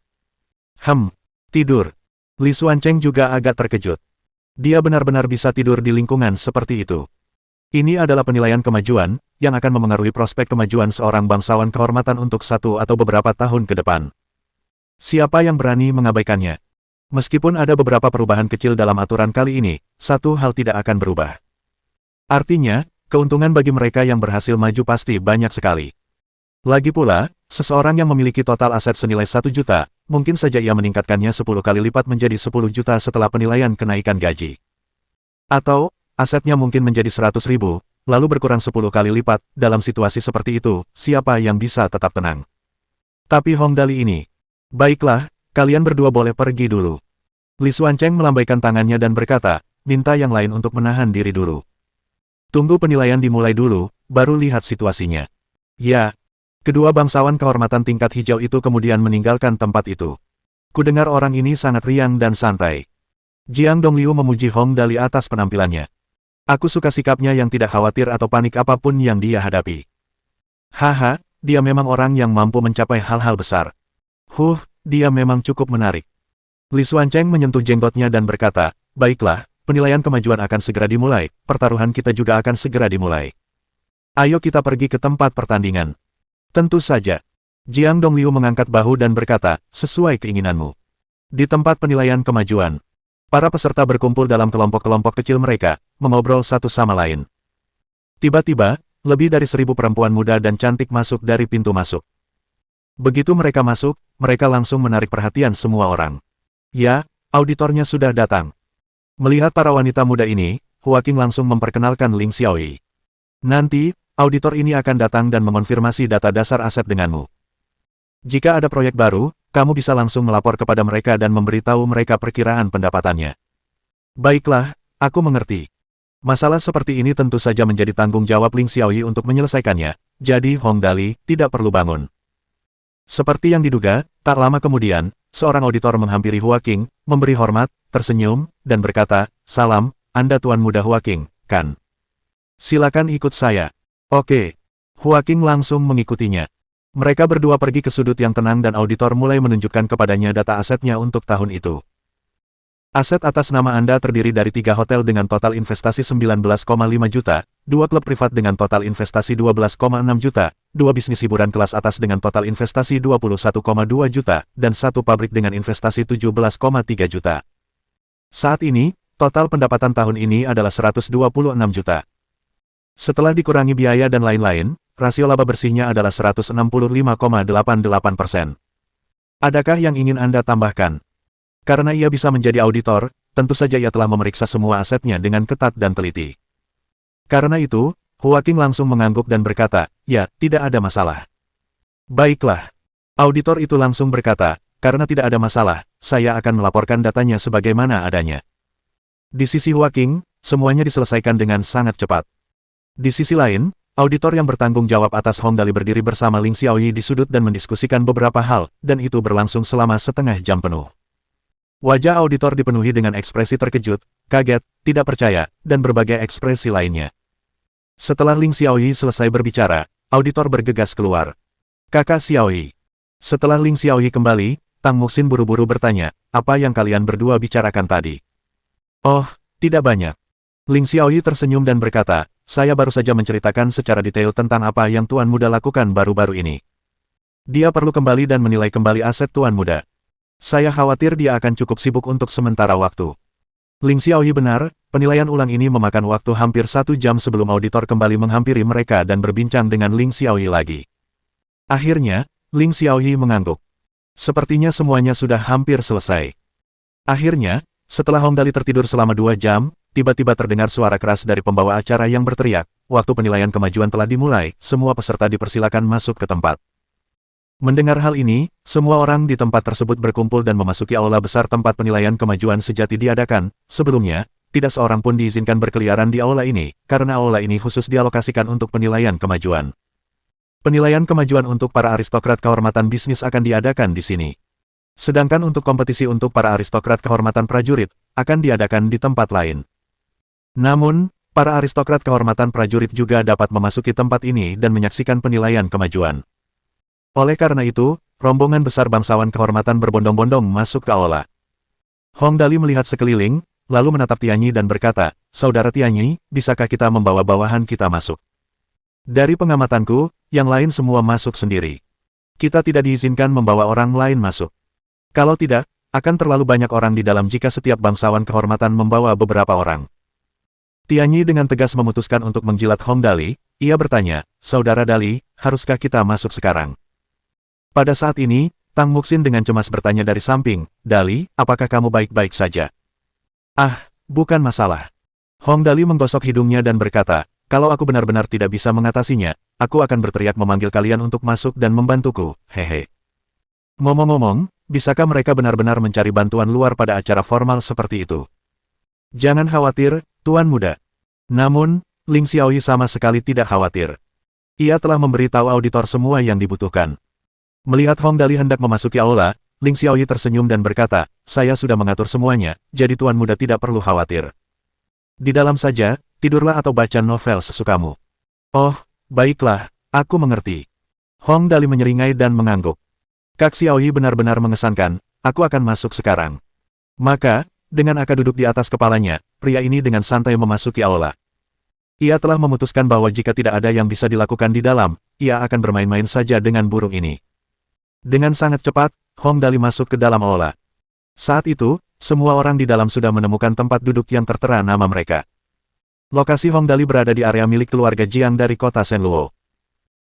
Tidur. Li Xuancheng juga agak terkejut. Dia benar-benar bisa tidur di lingkungan seperti itu. Ini adalah penilaian kemajuan, yang akan memengaruhi prospek kemajuan seorang bangsawan kehormatan untuk 1 atau beberapa tahun ke depan. Siapa yang berani mengabaikannya? Meskipun ada beberapa perubahan kecil dalam aturan kali ini, satu hal tidak akan berubah. Artinya, keuntungan bagi mereka yang berhasil maju pasti banyak sekali. Lagi pula, seseorang yang memiliki total aset senilai 1 juta, mungkin saja ia meningkatkannya 10 kali lipat menjadi 10 juta setelah penilaian kenaikan gaji. Atau, asetnya mungkin menjadi 100.000, lalu berkurang 10 kali lipat. Dalam situasi seperti itu, siapa yang bisa tetap tenang? Tapi Hong Dali ini. Baiklah, kalian berdua boleh pergi dulu. Li Xuancheng melambaikan tangannya dan berkata, minta yang lain untuk menahan diri dulu. Tunggu penilaian dimulai dulu, baru lihat situasinya. Ya. Kedua bangsawan kehormatan tingkat hijau itu kemudian meninggalkan tempat itu. Kudengar orang ini sangat riang dan santai. Jiang Dongliu memuji Hong Dali atas penampilannya. Aku suka sikapnya yang tidak khawatir atau panik apapun yang dia hadapi. Haha, dia memang orang yang mampu mencapai hal-hal besar. Dia memang cukup menarik. Li Xuancheng menyentuh jenggotnya dan berkata, baiklah, penilaian kemajuan akan segera dimulai, pertaruhan kita juga akan segera dimulai. Ayo kita pergi ke tempat pertandingan. Tentu saja. Jiang Dongliu mengangkat bahu dan berkata, sesuai keinginanmu. Di tempat penilaian kemajuan, para peserta berkumpul dalam kelompok-kelompok kecil mereka, mengobrol satu sama lain. Tiba-tiba, lebih dari 1.000 perempuan muda dan cantik masuk dari pintu masuk. Begitu mereka masuk, mereka langsung menarik perhatian semua orang. Ya, auditornya sudah datang. Melihat para wanita muda ini, Hua Qing langsung memperkenalkan Ling Xiaoyi. Nanti, auditor ini akan datang dan mengonfirmasi data dasar aset denganmu. Jika ada proyek baru, kamu bisa langsung melapor kepada mereka dan memberitahu mereka perkiraan pendapatannya. Baiklah, aku mengerti. Masalah seperti ini tentu saja menjadi tanggung jawab Ling Xiaoyi untuk menyelesaikannya, jadi Hong Dali tidak perlu bangun. Seperti yang diduga, tak lama kemudian, seorang auditor menghampiri Hua Qing, memberi hormat, tersenyum, dan berkata, salam, Anda Tuan Muda Hua Qing, kan? Silakan ikut saya. Oke. Hua Qing langsung mengikutinya. Mereka berdua pergi ke sudut yang tenang dan auditor mulai menunjukkan kepadanya data asetnya untuk tahun itu. Aset atas nama Anda terdiri dari 3 hotel dengan total investasi 19,5 juta, 2 klub privat dengan total investasi 12,6 juta, 2 bisnis hiburan kelas atas dengan total investasi 21,2 juta, dan 1 pabrik dengan investasi 17,3 juta. Saat ini, total pendapatan tahun ini adalah 126 juta. Setelah dikurangi biaya dan lain-lain, rasio laba bersihnya adalah 165,88%. Adakah yang ingin Anda tambahkan? Karena ia bisa menjadi auditor, tentu saja ia telah memeriksa semua asetnya dengan ketat dan teliti. Karena itu, Hua Qing langsung mengangguk dan berkata, ya, tidak ada masalah. Baiklah. Auditor itu langsung berkata, karena tidak ada masalah, saya akan melaporkan datanya sebagaimana adanya. Di sisi Hua Qing, semuanya diselesaikan dengan sangat cepat. Di sisi lain, auditor yang bertanggung jawab atas Hong Dali berdiri bersama Ling Xiaoyi di sudut dan mendiskusikan beberapa hal, dan itu berlangsung selama setengah jam penuh. Wajah auditor dipenuhi dengan ekspresi terkejut, kaget, tidak percaya, dan berbagai ekspresi lainnya. Setelah Ling Xiaoyi selesai berbicara, auditor bergegas keluar. Kakak Xiaoyi. Setelah Ling Xiaoyi kembali, Tang Muxin buru-buru bertanya, apa yang kalian berdua bicarakan tadi? Oh, tidak banyak. Ling Xiaoyi tersenyum dan berkata, saya baru saja menceritakan secara detail tentang apa yang Tuan Muda lakukan baru-baru ini. Dia perlu kembali dan menilai kembali aset Tuan Muda. Saya khawatir dia akan cukup sibuk untuk sementara waktu. Ling Xiaoyi benar, penilaian ulang ini memakan waktu hampir 1 jam sebelum auditor kembali menghampiri mereka dan berbincang dengan Ling Xiaoyi lagi. Akhirnya, Ling Xiaoyi mengangguk. Sepertinya semuanya sudah hampir selesai. Akhirnya, setelah Hong Dali tertidur selama 2 jam, tiba-tiba terdengar suara keras dari pembawa acara yang berteriak, waktu penilaian kemajuan telah dimulai, semua peserta dipersilakan masuk ke tempat. Mendengar hal ini, semua orang di tempat tersebut berkumpul dan memasuki aula besar tempat penilaian kemajuan sejati diadakan. Sebelumnya, tidak seorang pun diizinkan berkeliaran di aula ini, karena aula ini khusus dialokasikan untuk penilaian kemajuan. Penilaian kemajuan untuk para aristokrat kehormatan bisnis akan diadakan di sini. Sedangkan untuk kompetisi untuk para aristokrat kehormatan prajurit, akan diadakan di tempat lain. Namun, para aristokrat kehormatan prajurit juga dapat memasuki tempat ini dan menyaksikan penilaian kemajuan. Oleh karena itu, rombongan besar bangsawan kehormatan berbondong-bondong masuk ke aula. Hong Dali melihat sekeliling, lalu menatap Tianyi dan berkata, "Saudara Tianyi, bisakah kita membawa bawahan kita masuk?" "Dari pengamatanku, yang lain semua masuk sendiri. Kita tidak diizinkan membawa orang lain masuk. Kalau tidak, akan terlalu banyak orang di dalam jika setiap bangsawan kehormatan membawa beberapa orang." Tianyi dengan tegas memutuskan untuk menjilat Hong Dali. Ia bertanya, "Saudara Dali, haruskah kita masuk sekarang?" Pada saat ini, Tang Muxin dengan cemas bertanya dari samping, "Dali, apakah kamu baik-baik saja?" "Ah, bukan masalah." Hong Dali menggosok hidungnya dan berkata, "Kalau aku benar-benar tidak bisa mengatasinya, aku akan berteriak memanggil kalian untuk masuk dan membantuku, hehe." Ngomong-ngomong, bisakah mereka benar-benar mencari bantuan luar pada acara formal seperti itu? "Jangan khawatir, Tuan Muda." Namun, Ling Xiaoyi sama sekali tidak khawatir. Ia telah memberitahu auditor semua yang dibutuhkan. Melihat Hong Dali hendak memasuki aula, Ling Xiaoyi tersenyum dan berkata, "Saya sudah mengatur semuanya, jadi Tuan Muda tidak perlu khawatir. Di dalam saja, tidurlah atau baca novel sesukamu." "Oh, baiklah, aku mengerti." Hong Dali menyeringai dan mengangguk. "Kak Xiaoyi benar-benar mengesankan, aku akan masuk sekarang." Maka, dengan Aka duduk di atas kepalanya, pria ini dengan santai memasuki aula. Ia telah memutuskan bahwa jika tidak ada yang bisa dilakukan di dalam, ia akan bermain-main saja dengan burung ini. Dengan sangat cepat, Hong Dali masuk ke dalam aula. Saat itu, semua orang di dalam sudah menemukan tempat duduk yang tertera nama mereka. Lokasi Hong Dali berada di area milik keluarga Jiang dari kota Shenluo.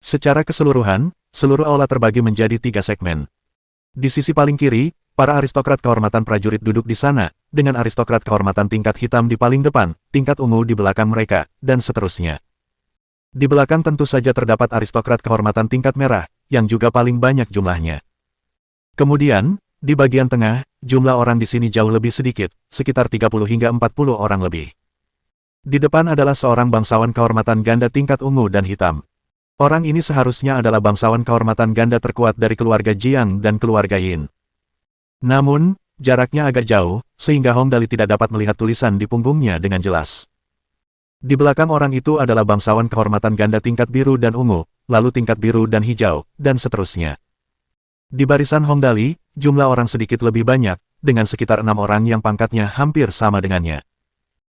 Secara keseluruhan, seluruh aula terbagi menjadi 3 segmen. Di sisi paling kiri, para aristokrat kehormatan prajurit duduk di sana, dengan aristokrat kehormatan tingkat hitam di paling depan, tingkat ungu di belakang mereka, dan seterusnya. Di belakang tentu saja terdapat aristokrat kehormatan tingkat merah, yang juga paling banyak jumlahnya. Kemudian, di bagian tengah, jumlah orang di sini jauh lebih sedikit, sekitar 30 hingga 40 orang lebih. Di depan adalah seorang bangsawan kehormatan ganda tingkat ungu dan hitam. Orang ini seharusnya adalah bangsawan kehormatan ganda terkuat dari keluarga Jiang dan keluarga Yin. Namun, jaraknya agak jauh, sehingga Hong Dali tidak dapat melihat tulisan di punggungnya dengan jelas. Di belakang orang itu adalah bangsawan kehormatan ganda tingkat biru dan ungu, lalu tingkat biru dan hijau, dan seterusnya. Di barisan Hong Dali, jumlah orang sedikit lebih banyak, dengan sekitar 6 orang yang pangkatnya hampir sama dengannya.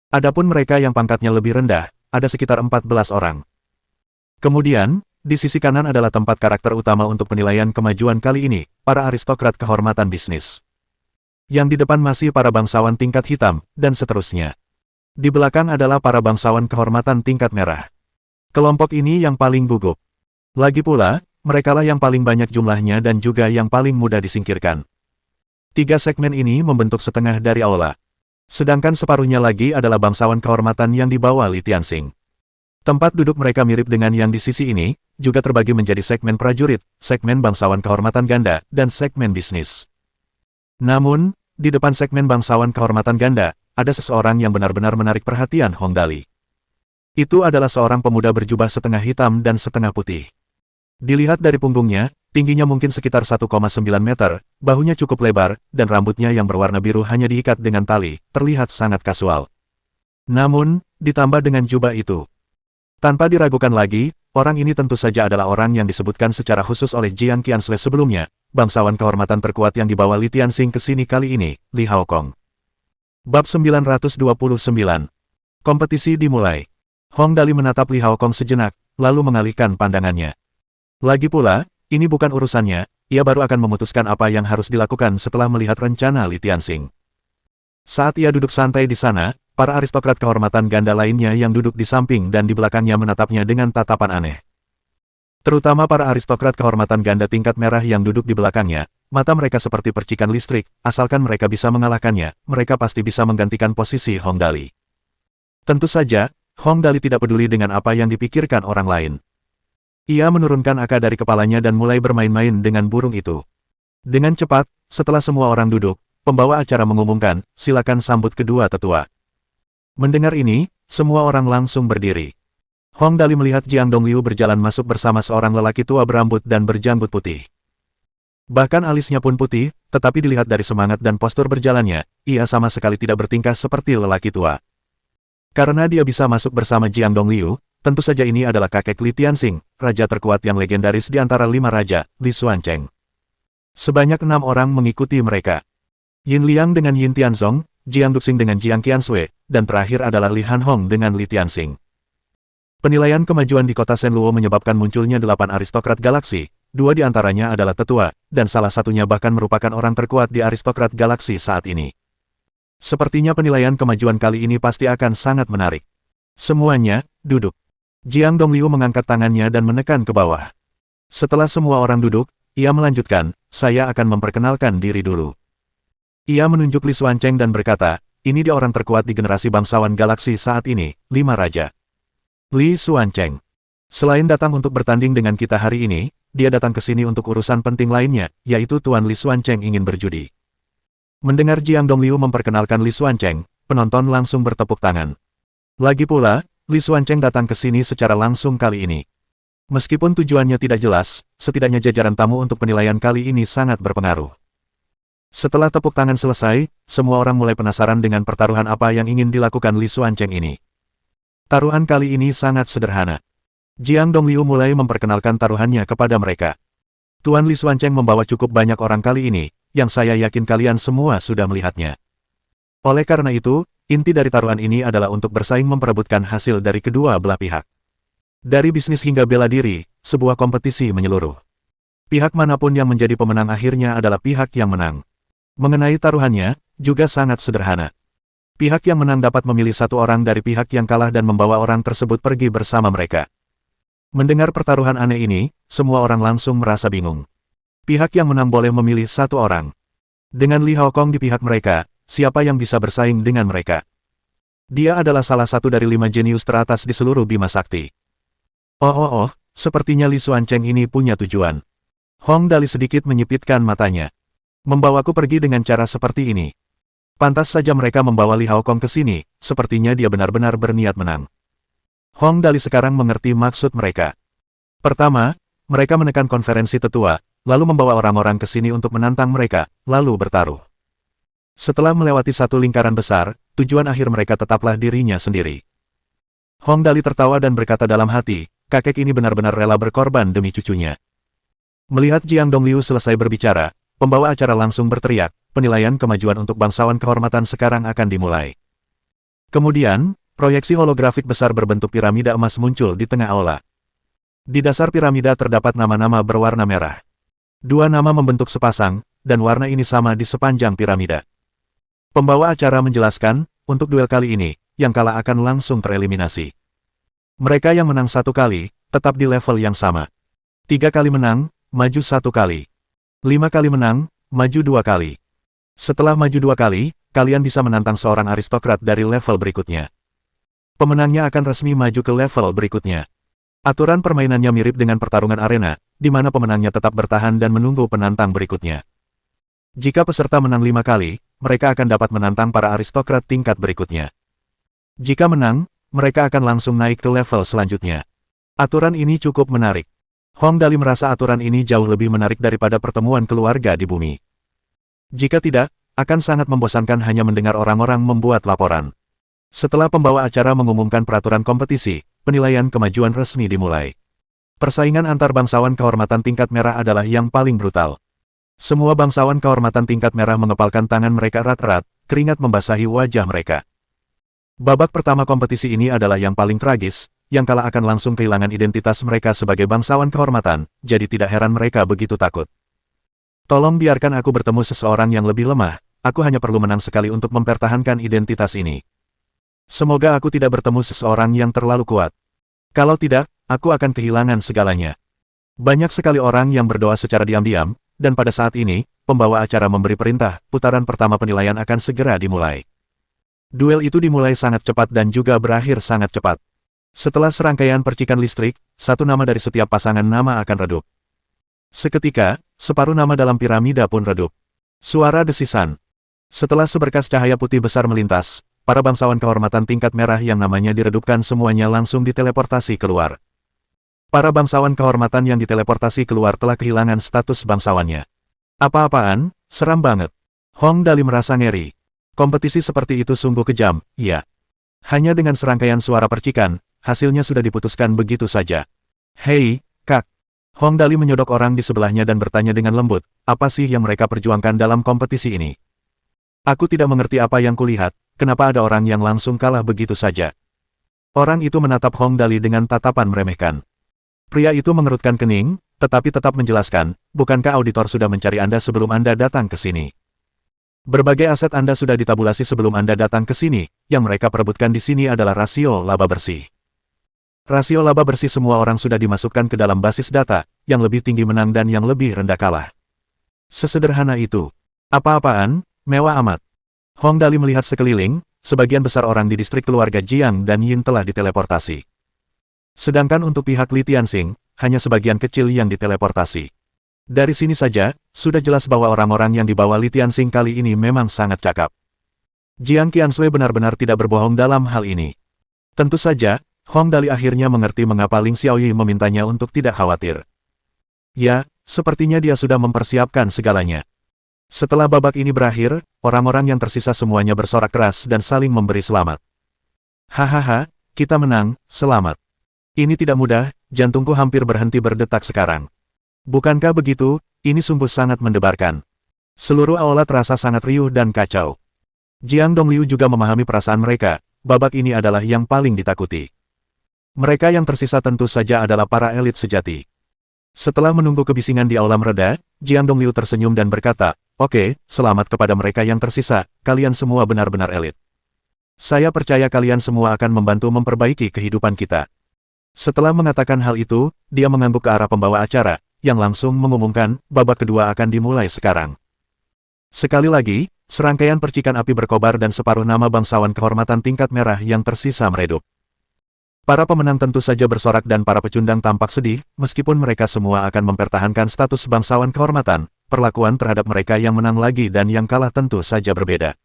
Adapun mereka yang pangkatnya lebih rendah, ada sekitar 14 orang. Kemudian, di sisi kanan adalah tempat karakter utama untuk penilaian kemajuan kali ini, para aristokrat kehormatan bisnis. Yang di depan masih para bangsawan tingkat hitam, dan seterusnya. Di belakang adalah para bangsawan kehormatan tingkat merah. Kelompok ini yang paling gugup. Lagi pula, merekalah yang paling banyak jumlahnya dan juga yang paling mudah disingkirkan. 3 segmen ini membentuk setengah dari aula. Sedangkan separuhnya lagi adalah bangsawan kehormatan yang dibawa Li Tianxing. Tempat duduk mereka mirip dengan yang di sisi ini, juga terbagi menjadi segmen prajurit, segmen bangsawan kehormatan ganda, dan segmen bisnis. Namun, di depan segmen bangsawan kehormatan ganda, ada seseorang yang benar-benar menarik perhatian Hong Dali. Itu adalah seorang pemuda berjubah setengah hitam dan setengah putih. Dilihat dari punggungnya, tingginya mungkin sekitar 1,9 meter, bahunya cukup lebar, dan rambutnya yang berwarna biru hanya diikat dengan tali, terlihat sangat kasual. Namun, ditambah dengan jubah itu. Tanpa diragukan lagi, orang ini tentu saja adalah orang yang disebutkan secara khusus oleh Jiang Qiansui sebelumnya, bangsawan kehormatan terkuat yang dibawa Li Tianxing ke sini kali ini, Li Haokong. Bab 929. Kompetisi dimulai. Hong Dali menatap Li Haokong sejenak, lalu mengalihkan pandangannya. Lagi pula, ini bukan urusannya, ia baru akan memutuskan apa yang harus dilakukan setelah melihat rencana Li Tianxing. Saat ia duduk santai di sana, para aristokrat kehormatan ganda lainnya yang duduk di samping dan di belakangnya menatapnya dengan tatapan aneh. Terutama para aristokrat kehormatan ganda tingkat merah yang duduk di belakangnya, mata mereka seperti percikan listrik, asalkan mereka bisa mengalahkannya, mereka pasti bisa menggantikan posisi Hong Dali. Tentu saja, Hong Dali tidak peduli dengan apa yang dipikirkan orang lain. Ia menurunkan Aka dari kepalanya dan mulai bermain-main dengan burung itu. Dengan cepat, setelah semua orang duduk, pembawa acara mengumumkan, silakan sambut kedua tetua. Mendengar ini, semua orang langsung berdiri. Hong Dali melihat Jiang Dongliu berjalan masuk bersama seorang lelaki tua berambut dan berjanggut putih. Bahkan alisnya pun putih, tetapi dilihat dari semangat dan postur berjalannya, ia sama sekali tidak bertingkah seperti lelaki tua. Karena dia bisa masuk bersama Jiang Dongliu, tentu saja ini adalah kakek Li Tianxing, raja terkuat yang legendaris di antara 5 raja, Li Xuancheng. Sebanyak 6 orang mengikuti mereka. Yin Liang dengan Yin Tianzong, Jiang Duxing dengan Jiang Qiansui, dan terakhir adalah Li Hanhong dengan Li Tianxing. Penilaian kemajuan di kota Shenluo menyebabkan munculnya 8 aristokrat galaksi, 2 di antaranya adalah tetua, dan salah satunya bahkan merupakan orang terkuat di aristokrat galaksi saat ini. Sepertinya penilaian kemajuan kali ini pasti akan sangat menarik. Semuanya, duduk. Jiang Dongliu mengangkat tangannya dan menekan ke bawah. Setelah semua orang duduk, ia melanjutkan, saya akan memperkenalkan diri dulu. Ia menunjuk Li Xuancheng dan berkata, ini dia orang terkuat di generasi bangsawan galaksi saat ini, 5 raja. Li Xuancheng. Selain datang untuk bertanding dengan kita hari ini, dia datang ke sini untuk urusan penting lainnya, yaitu Tuan Li Xuancheng ingin berjudi. Mendengar Jiang Dongliu memperkenalkan Li Xuancheng, penonton langsung bertepuk tangan. Lagi pula, Li Xuancheng datang ke sini secara langsung kali ini. Meskipun tujuannya tidak jelas, setidaknya jajaran tamu untuk penilaian kali ini sangat berpengaruh. Setelah tepuk tangan selesai, semua orang mulai penasaran dengan pertaruhan apa yang ingin dilakukan Li Xuancheng ini. Taruhan kali ini sangat sederhana. Jiang Dongliu mulai memperkenalkan taruhannya kepada mereka. Tuan Li Xuancheng membawa cukup banyak orang kali ini, yang saya yakin kalian semua sudah melihatnya. Oleh karena itu, inti dari taruhan ini adalah untuk bersaing memperebutkan hasil dari kedua belah pihak. Dari bisnis hingga bela diri, sebuah kompetisi menyeluruh. Pihak manapun yang menjadi pemenang akhirnya adalah pihak yang menang. Mengenai taruhannya, juga sangat sederhana. Pihak yang menang dapat memilih satu orang dari pihak yang kalah dan membawa orang tersebut pergi bersama mereka. Mendengar pertaruhan aneh ini, semua orang langsung merasa bingung. Pihak yang menang boleh memilih satu orang. Dengan Li Haokong di pihak mereka, siapa yang bisa bersaing dengan mereka? Dia adalah salah satu dari 5 jenius teratas di seluruh Bima Sakti. Sepertinya Li Xuancheng ini punya tujuan. Hong Dali sedikit menyipitkan matanya. Membawaku pergi dengan cara seperti ini. Pantas saja mereka membawa Li Haokong ke sini, sepertinya dia benar-benar berniat menang. Hong Dali sekarang mengerti maksud mereka. Pertama, mereka menekan konferensi tetua, lalu membawa orang-orang ke sini untuk menantang mereka, lalu bertaruh. Setelah melewati satu lingkaran besar, tujuan akhir mereka tetaplah dirinya sendiri. Hong Dali tertawa dan berkata dalam hati, kakek ini benar-benar rela berkorban demi cucunya. Melihat Jiang Dongliu selesai berbicara, pembawa acara langsung berteriak, penilaian kemajuan untuk bangsawan kehormatan sekarang akan dimulai. Kemudian, proyeksi holografik besar berbentuk piramida emas muncul di tengah aula. Di dasar piramida terdapat nama-nama berwarna merah. 2 nama membentuk sepasang, dan warna ini sama di sepanjang piramida. Pembawa acara menjelaskan, untuk duel kali ini, yang kalah akan langsung tereliminasi. Mereka yang menang 1 kali, tetap di level yang sama. 3 kali menang, maju 1 kali. 5 kali menang, maju 2 kali. Setelah maju 2 kali, kalian bisa menantang seorang aristokrat dari level berikutnya. Pemenangnya akan resmi maju ke level berikutnya. Aturan permainannya mirip dengan pertarungan arena, di mana pemenangnya tetap bertahan dan menunggu penantang berikutnya. Jika peserta menang 5 kali, mereka akan dapat menantang para aristokrat tingkat berikutnya. Jika menang, mereka akan langsung naik ke level selanjutnya. Aturan ini cukup menarik. Hong Dali merasa aturan ini jauh lebih menarik daripada pertemuan keluarga di bumi. Jika tidak, akan sangat membosankan hanya mendengar orang-orang membuat laporan. Setelah pembawa acara mengumumkan peraturan kompetisi, penilaian kemajuan resmi dimulai. Persaingan antar bangsawan kehormatan tingkat merah adalah yang paling brutal. Semua bangsawan kehormatan tingkat merah mengepalkan tangan mereka erat-erat, keringat membasahi wajah mereka. Babak pertama kompetisi ini adalah yang paling tragis, yang kalah akan langsung kehilangan identitas mereka sebagai bangsawan kehormatan, jadi tidak heran mereka begitu takut. Tolong biarkan aku bertemu seseorang yang lebih lemah, aku hanya perlu menang sekali untuk mempertahankan identitas ini. Semoga aku tidak bertemu seseorang yang terlalu kuat. Kalau tidak, aku akan kehilangan segalanya. Banyak sekali orang yang berdoa secara diam-diam, dan pada saat ini, pembawa acara memberi perintah, putaran pertama penilaian akan segera dimulai. Duel itu dimulai sangat cepat dan juga berakhir sangat cepat. Setelah serangkaian percikan listrik, 1 nama dari setiap pasangan nama akan redup. Seketika, separuh nama dalam piramida pun redup. Suara desisan. Setelah seberkas cahaya putih besar melintas, para bangsawan kehormatan tingkat merah yang namanya diredupkan semuanya langsung diteleportasi keluar. Para bangsawan kehormatan yang diteleportasi keluar telah kehilangan status bangsawannya. Apa-apaan, seram banget. Hong Dali merasa ngeri. Kompetisi seperti itu sungguh kejam, ya. Hanya dengan serangkaian suara percikan, hasilnya sudah diputuskan begitu saja. Hei, Kak. Hong Dali menyodok orang di sebelahnya dan bertanya dengan lembut, apa sih yang mereka perjuangkan dalam kompetisi ini? Aku tidak mengerti apa yang kulihat, kenapa ada orang yang langsung kalah begitu saja. Orang itu menatap Hong Dali dengan tatapan meremehkan. Pria itu mengerutkan kening, tetapi tetap menjelaskan, bukankah auditor sudah mencari Anda sebelum Anda datang ke sini? Berbagai aset Anda sudah ditabulasi sebelum Anda datang ke sini, yang mereka perebutkan di sini adalah rasio laba bersih. Rasio laba bersih semua orang sudah dimasukkan ke dalam basis data, yang lebih tinggi menang dan yang lebih rendah kalah. Sesederhana itu. Apa-apaan? Mewah amat. Hong Dali melihat sekeliling, sebagian besar orang di distrik keluarga Jiang dan Yin telah diteleportasi. Sedangkan untuk pihak Li Tianxing, hanya sebagian kecil yang diteleportasi. Dari sini saja, sudah jelas bahwa orang-orang yang dibawa Li Tianxing kali ini memang sangat cakap. Jiang Qiansui benar-benar tidak berbohong dalam hal ini. Tentu saja, Hong Dali akhirnya mengerti mengapa Ling Xiaoyi memintanya untuk tidak khawatir. Ya, sepertinya dia sudah mempersiapkan segalanya. Setelah babak ini berakhir, orang-orang yang tersisa semuanya bersorak keras dan saling memberi selamat. Hahaha, kita menang, selamat. Ini tidak mudah, jantungku hampir berhenti berdetak sekarang. Bukankah begitu, ini sungguh sangat mendebarkan. Seluruh aula terasa sangat riuh dan kacau. Jiang Dongliu juga memahami perasaan mereka, babak ini adalah yang paling ditakuti. Mereka yang tersisa tentu saja adalah para elit sejati. Setelah menunggu kebisingan di aula mereda, Jiang Dongliu tersenyum dan berkata, "Oke, selamat kepada mereka yang tersisa, kalian semua benar-benar elit. Saya percaya kalian semua akan membantu memperbaiki kehidupan kita." Setelah mengatakan hal itu, dia mengangguk ke arah pembawa acara, yang langsung mengumumkan, babak kedua akan dimulai sekarang. Sekali lagi, serangkaian percikan api berkobar dan separuh nama bangsawan kehormatan tingkat merah yang tersisa meredup. Para pemenang tentu saja bersorak dan para pecundang tampak sedih, meskipun mereka semua akan mempertahankan status bangsawan kehormatan, perlakuan terhadap mereka yang menang lagi dan yang kalah tentu saja berbeda.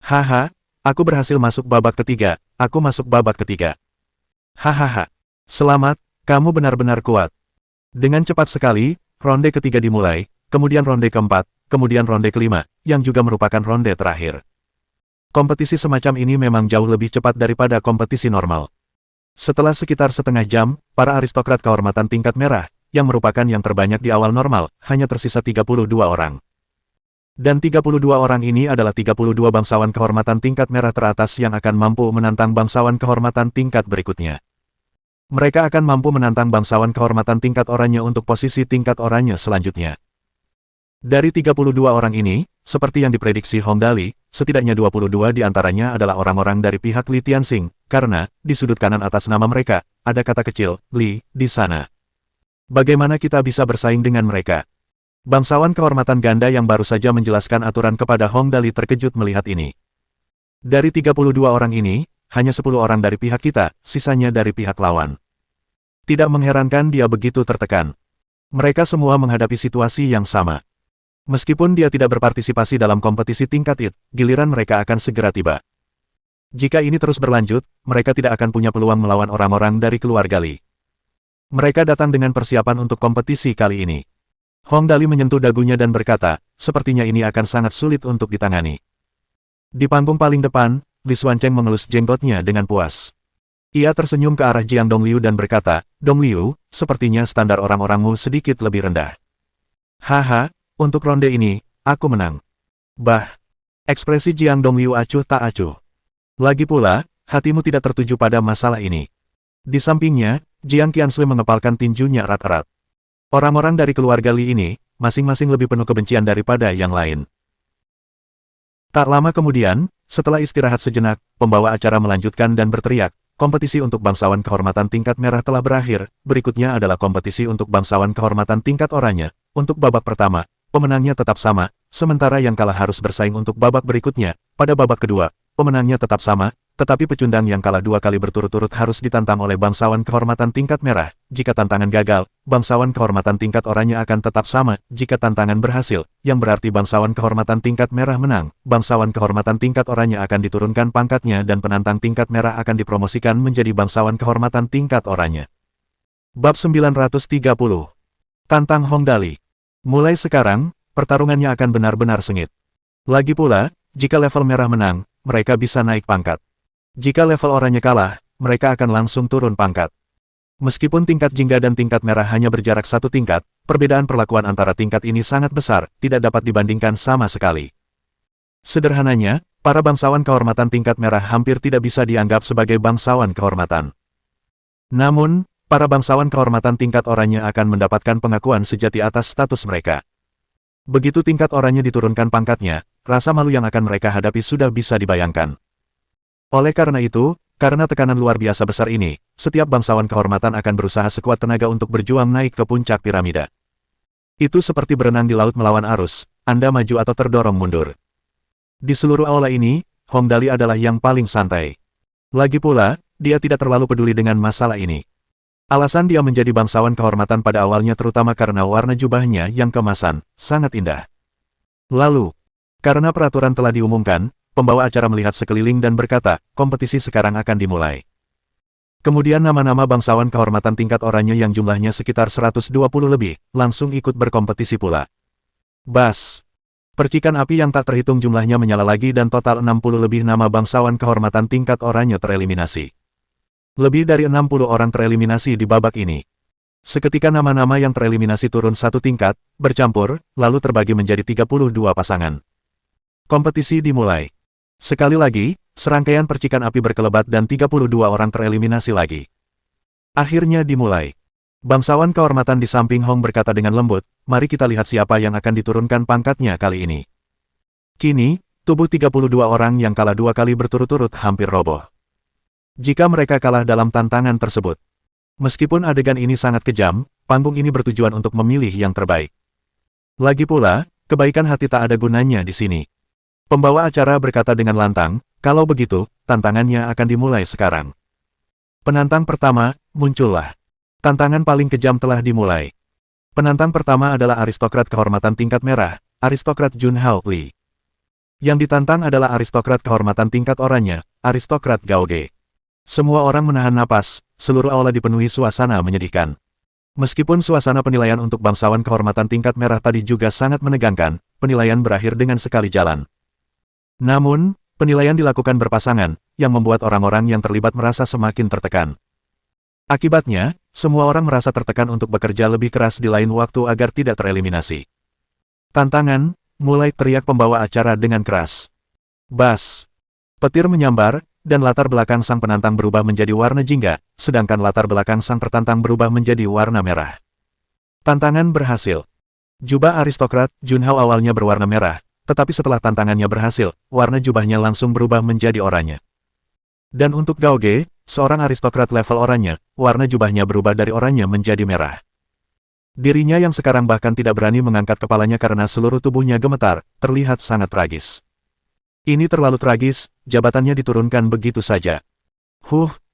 Haha, aku berhasil masuk babak ketiga, aku masuk babak ketiga. Hahaha, selamat, kamu benar-benar kuat. Dengan cepat sekali, ronde ketiga dimulai, kemudian ronde keempat, kemudian ronde kelima, yang juga merupakan ronde terakhir. Kompetisi semacam ini memang jauh lebih cepat daripada kompetisi normal. Setelah sekitar setengah jam, para aristokrat kehormatan tingkat merah, yang merupakan yang terbanyak di awal normal, hanya tersisa 32 orang. Dan 32 orang ini adalah 32 bangsawan kehormatan tingkat merah teratas yang akan mampu menantang bangsawan kehormatan tingkat berikutnya. Mereka akan mampu menantang bangsawan kehormatan tingkat oranye untuk posisi tingkat oranye selanjutnya. Dari 32 orang ini, seperti yang diprediksi Hong Dali, setidaknya 22 di antaranya adalah orang-orang dari pihak Li Tianxing, karena, di sudut kanan atas nama mereka, ada kata kecil, Li, di sana. Bagaimana kita bisa bersaing dengan mereka? Bangsawan kehormatan ganda yang baru saja menjelaskan aturan kepada Hong Dali terkejut melihat ini. Dari 32 orang ini, hanya 10 orang dari pihak kita, sisanya dari pihak lawan. Tidak mengherankan dia begitu tertekan. Mereka semua menghadapi situasi yang sama. Meskipun dia tidak berpartisipasi dalam kompetisi tingkat IT, giliran mereka akan segera tiba. Jika ini terus berlanjut, mereka tidak akan punya peluang melawan orang-orang dari keluarga Li. Mereka datang dengan persiapan untuk kompetisi kali ini. Hong Dali menyentuh dagunya dan berkata, sepertinya ini akan sangat sulit untuk ditangani. Di panggung paling depan, Li Xuancheng mengelus jenggotnya dengan puas. Ia tersenyum ke arah Jiang Dongliu dan berkata, "Dongliu, sepertinya standar orang-orangmu sedikit lebih rendah." Haha. Untuk ronde ini, aku menang. Bah! Ekspresi Jiang Dongliu acuh tak acuh. Lagi pula, hatimu tidak tertuju pada masalah ini. Di sampingnya, Jiang Qiansui mengepalkan tinjunya erat-erat. Orang-orang dari keluarga Li ini, masing-masing lebih penuh kebencian daripada yang lain. Tak lama kemudian, setelah istirahat sejenak, pembawa acara melanjutkan dan berteriak, kompetisi untuk bangsawan kehormatan tingkat merah telah berakhir, berikutnya adalah kompetisi untuk bangsawan kehormatan tingkat oranye. Untuk babak pertama, pemenangnya tetap sama, sementara yang kalah harus bersaing untuk babak berikutnya. Pada babak kedua, pemenangnya tetap sama, tetapi pecundang yang kalah 2 kali berturut-turut harus ditantang oleh bangsawan kehormatan tingkat merah. Jika tantangan gagal, bangsawan kehormatan tingkat oranye akan tetap sama. Jika tantangan berhasil, yang berarti bangsawan kehormatan tingkat merah menang, bangsawan kehormatan tingkat oranye akan diturunkan pangkatnya dan penantang tingkat merah akan dipromosikan menjadi bangsawan kehormatan tingkat oranye. Bab 930. Tantang Hong Dali. Mulai sekarang, pertarungannya akan benar-benar sengit. Lagi pula, jika level merah menang, mereka bisa naik pangkat. Jika level oranye kalah, mereka akan langsung turun pangkat. Meskipun tingkat jingga dan tingkat merah hanya berjarak 1 tingkat, perbedaan perlakuan antara tingkat ini sangat besar, tidak dapat dibandingkan sama sekali. Sederhananya, para bangsawan kehormatan tingkat merah hampir tidak bisa dianggap sebagai bangsawan kehormatan. Namun, para bangsawan kehormatan tingkat oranye akan mendapatkan pengakuan sejati atas status mereka. Begitu tingkat oranye diturunkan pangkatnya, rasa malu yang akan mereka hadapi sudah bisa dibayangkan. Oleh karena itu, karena tekanan luar biasa besar ini, setiap bangsawan kehormatan akan berusaha sekuat tenaga untuk berjuang naik ke puncak piramida. Itu seperti berenang di laut melawan arus, Anda maju atau terdorong mundur. Di seluruh aula ini, Hong Dali adalah yang paling santai. Lagi pula, dia tidak terlalu peduli dengan masalah ini. Alasan dia menjadi bangsawan kehormatan pada awalnya terutama karena warna jubahnya yang keemasan, sangat indah. Lalu, karena peraturan telah diumumkan, pembawa acara melihat sekeliling dan berkata, kompetisi sekarang akan dimulai. Kemudian nama-nama bangsawan kehormatan tingkat oranye yang jumlahnya sekitar 120 lebih, langsung ikut berkompetisi pula. Bas! Percikan api yang tak terhitung jumlahnya menyala lagi dan total 60 lebih nama bangsawan kehormatan tingkat oranye tereliminasi. Lebih dari 60 orang tereliminasi di babak ini. Seketika nama-nama yang tereliminasi turun 1 tingkat, bercampur, lalu terbagi menjadi 32 pasangan. Kompetisi dimulai. Sekali lagi, serangkaian percikan api berkelebat dan 32 orang tereliminasi lagi. Akhirnya dimulai. Bangsawan kehormatan di samping Hong berkata dengan lembut, mari kita lihat siapa yang akan diturunkan pangkatnya kali ini. Kini, tubuh 32 orang yang kalah 2 kali berturut-turut hampir roboh. Jika mereka kalah dalam tantangan tersebut. Meskipun adegan ini sangat kejam, panggung ini bertujuan untuk memilih yang terbaik. Lagi pula, kebaikan hati tak ada gunanya di sini. Pembawa acara berkata dengan lantang, kalau begitu, tantangannya akan dimulai sekarang. Penantang pertama, muncullah. Tantangan paling kejam telah dimulai. Penantang pertama adalah aristokrat kehormatan tingkat merah, aristokrat Jun Hao Li. Yang ditantang adalah aristokrat kehormatan tingkat oranye, aristokrat Gao Ge. Semua orang menahan napas, seluruh aula dipenuhi suasana menyedihkan. Meskipun suasana penilaian untuk bangsawan kehormatan tingkat merah tadi juga sangat menegangkan, penilaian berakhir dengan sekali jalan. Namun, penilaian dilakukan berpasangan, yang membuat orang-orang yang terlibat merasa semakin tertekan. Akibatnya, semua orang merasa tertekan untuk bekerja lebih keras di lain waktu agar tidak tereliminasi. Tantangan, mulai teriak pembawa acara dengan keras. Bas! Petir menyambar, dan latar belakang sang penantang berubah menjadi warna jingga, sedangkan latar belakang sang tertantang berubah menjadi warna merah. Tantangan berhasil. Jubah aristokrat Jun Hao awalnya berwarna merah, tetapi setelah tantangannya berhasil, warna jubahnya langsung berubah menjadi oranye. Dan untuk Gao Ge, seorang aristokrat level oranye, warna jubahnya berubah dari oranye menjadi merah. Dirinya yang sekarang bahkan tidak berani mengangkat kepalanya karena seluruh tubuhnya gemetar, terlihat sangat tragis. Ini terlalu tragis, jabatannya diturunkan begitu saja.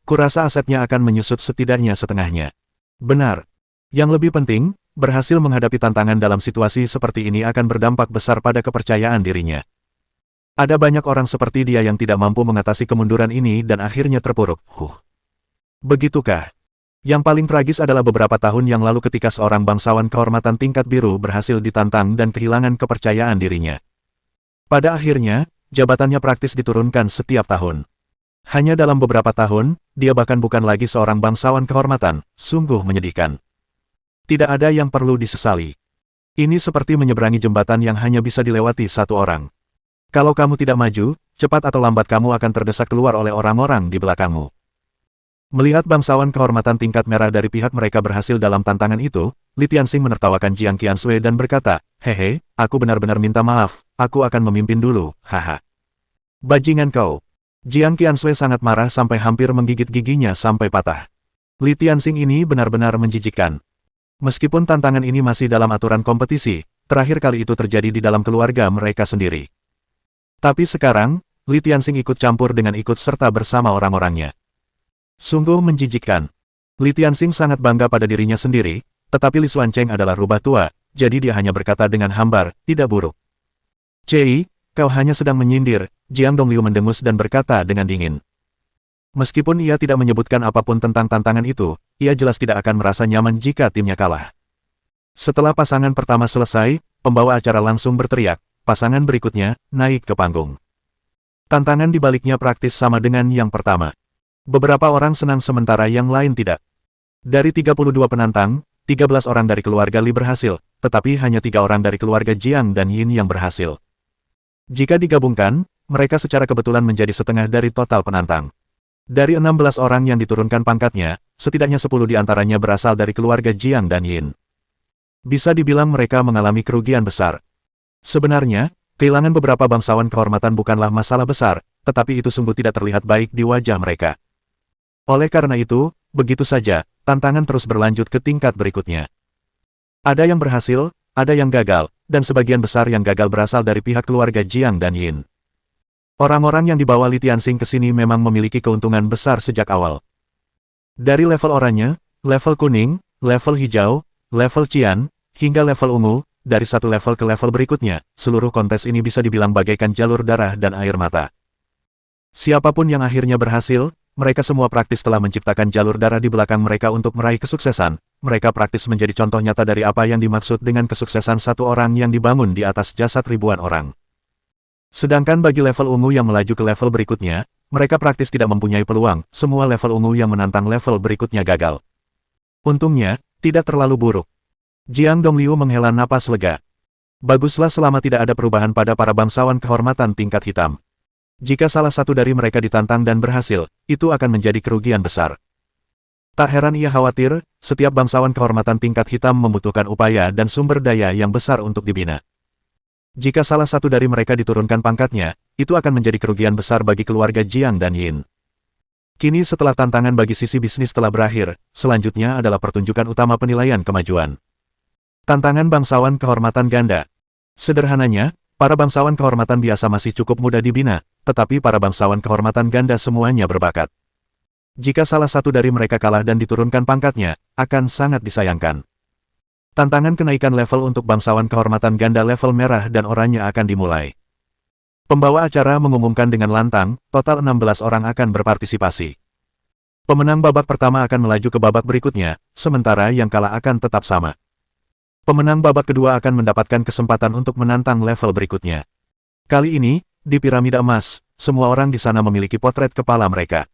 Kurasa asetnya akan menyusut setidaknya setengahnya. Benar. Yang lebih penting, berhasil menghadapi tantangan dalam situasi seperti ini akan berdampak besar pada kepercayaan dirinya. Ada banyak orang seperti dia yang tidak mampu mengatasi kemunduran ini dan akhirnya terpuruk. Begitukah? Yang paling tragis adalah beberapa tahun yang lalu ketika seorang bangsawan kehormatan tingkat biru berhasil ditantang dan kehilangan kepercayaan dirinya. Pada akhirnya, jabatannya praktis diturunkan setiap tahun. Hanya dalam beberapa tahun, dia bahkan bukan lagi seorang bangsawan kehormatan, sungguh menyedihkan. Tidak ada yang perlu disesali. Ini seperti menyeberangi jembatan yang hanya bisa dilewati satu orang. Kalau kamu tidak maju, cepat atau lambat kamu akan terdesak keluar oleh orang-orang di belakangmu. Melihat bangsawan kehormatan tingkat merah dari pihak mereka berhasil dalam tantangan itu, Li Tianxing menertawakan Jiang Qiansui dan berkata, hehe, aku benar-benar minta maaf, aku akan memimpin dulu, haha. Bajingan kau. Jiang Qiansui sangat marah sampai hampir menggigit giginya sampai patah. Li Tianxing ini benar-benar menjijikkan. Meskipun tantangan ini masih dalam aturan kompetisi, terakhir kali itu terjadi di dalam keluarga mereka sendiri. Tapi sekarang, Li Tianxing ikut campur dengan ikut serta bersama orang-orangnya. Sungguh menjijikkan. Li Tianxing sangat bangga pada dirinya sendiri, tetapi Li Xuancheng adalah rubah tua, jadi dia hanya berkata dengan hambar, tidak buruk. Cei, kau hanya sedang menyindir, Jiang Dongliu mendengus dan berkata dengan dingin. Meskipun ia tidak menyebutkan apapun tentang tantangan itu, ia jelas tidak akan merasa nyaman jika timnya kalah. Setelah pasangan pertama selesai, pembawa acara langsung berteriak, pasangan berikutnya, naik ke panggung. Tantangan di baliknya praktis sama dengan yang pertama. Beberapa orang senang sementara yang lain tidak. Dari 32 penantang, 13 orang dari keluarga Li berhasil, tetapi hanya 3 orang dari keluarga Jiang dan Yin yang berhasil. Jika digabungkan, mereka secara kebetulan menjadi setengah dari total penantang. Dari 16 orang yang diturunkan pangkatnya, setidaknya 10 di antaranya berasal dari keluarga Jiang dan Yin. Bisa dibilang mereka mengalami kerugian besar. Sebenarnya, kehilangan beberapa bangsawan kehormatan bukanlah masalah besar, tetapi itu sungguh tidak terlihat baik di wajah mereka. Oleh karena itu, begitu saja, tantangan terus berlanjut ke tingkat berikutnya. Ada yang berhasil, ada yang gagal, dan sebagian besar yang gagal berasal dari pihak keluarga Jiang dan Yin. Orang-orang yang dibawa Li Tianxing ke sini memang memiliki keuntungan besar sejak awal. Dari level oranye, level kuning, level hijau, level cian, hingga level ungu, dari satu level ke level berikutnya, seluruh kontes ini bisa dibilang bagaikan jalur darah dan air mata. Siapapun yang akhirnya berhasil, mereka semua praktis telah menciptakan jalur darah di belakang mereka untuk meraih kesuksesan. Mereka praktis menjadi contoh nyata dari apa yang dimaksud dengan kesuksesan satu orang yang dibangun di atas jasad ribuan orang. Sedangkan bagi level ungu yang melaju ke level berikutnya, mereka praktis tidak mempunyai peluang, semua level ungu yang menantang level berikutnya gagal. Untungnya, tidak terlalu buruk. Jiang Dongliu menghela napas lega. Baguslah selama tidak ada perubahan pada para bangsawan kehormatan tingkat hitam. Jika salah satu dari mereka ditantang dan berhasil, itu akan menjadi kerugian besar. Tak heran ia khawatir, setiap bangsawan kehormatan tingkat hitam membutuhkan upaya dan sumber daya yang besar untuk dibina. Jika salah satu dari mereka diturunkan pangkatnya, itu akan menjadi kerugian besar bagi keluarga Jiang dan Yin. Kini setelah tantangan bagi sisi bisnis telah berakhir, selanjutnya adalah pertunjukan utama penilaian kemajuan. Tantangan bangsawan kehormatan ganda. Sederhananya, para bangsawan kehormatan biasa masih cukup mudah dibina, tetapi para bangsawan kehormatan ganda semuanya berbakat. Jika salah satu dari mereka kalah dan diturunkan pangkatnya, akan sangat disayangkan. Tantangan kenaikan level untuk bangsawan kehormatan ganda level merah dan oranye akan dimulai. Pembawa acara mengumumkan dengan lantang, total 16 orang akan berpartisipasi. Pemenang babak pertama akan melaju ke babak berikutnya, sementara yang kalah akan tetap sama. Pemenang babak kedua akan mendapatkan kesempatan untuk menantang level berikutnya. Kali ini, di piramida emas, semua orang di sana memiliki potret kepala mereka.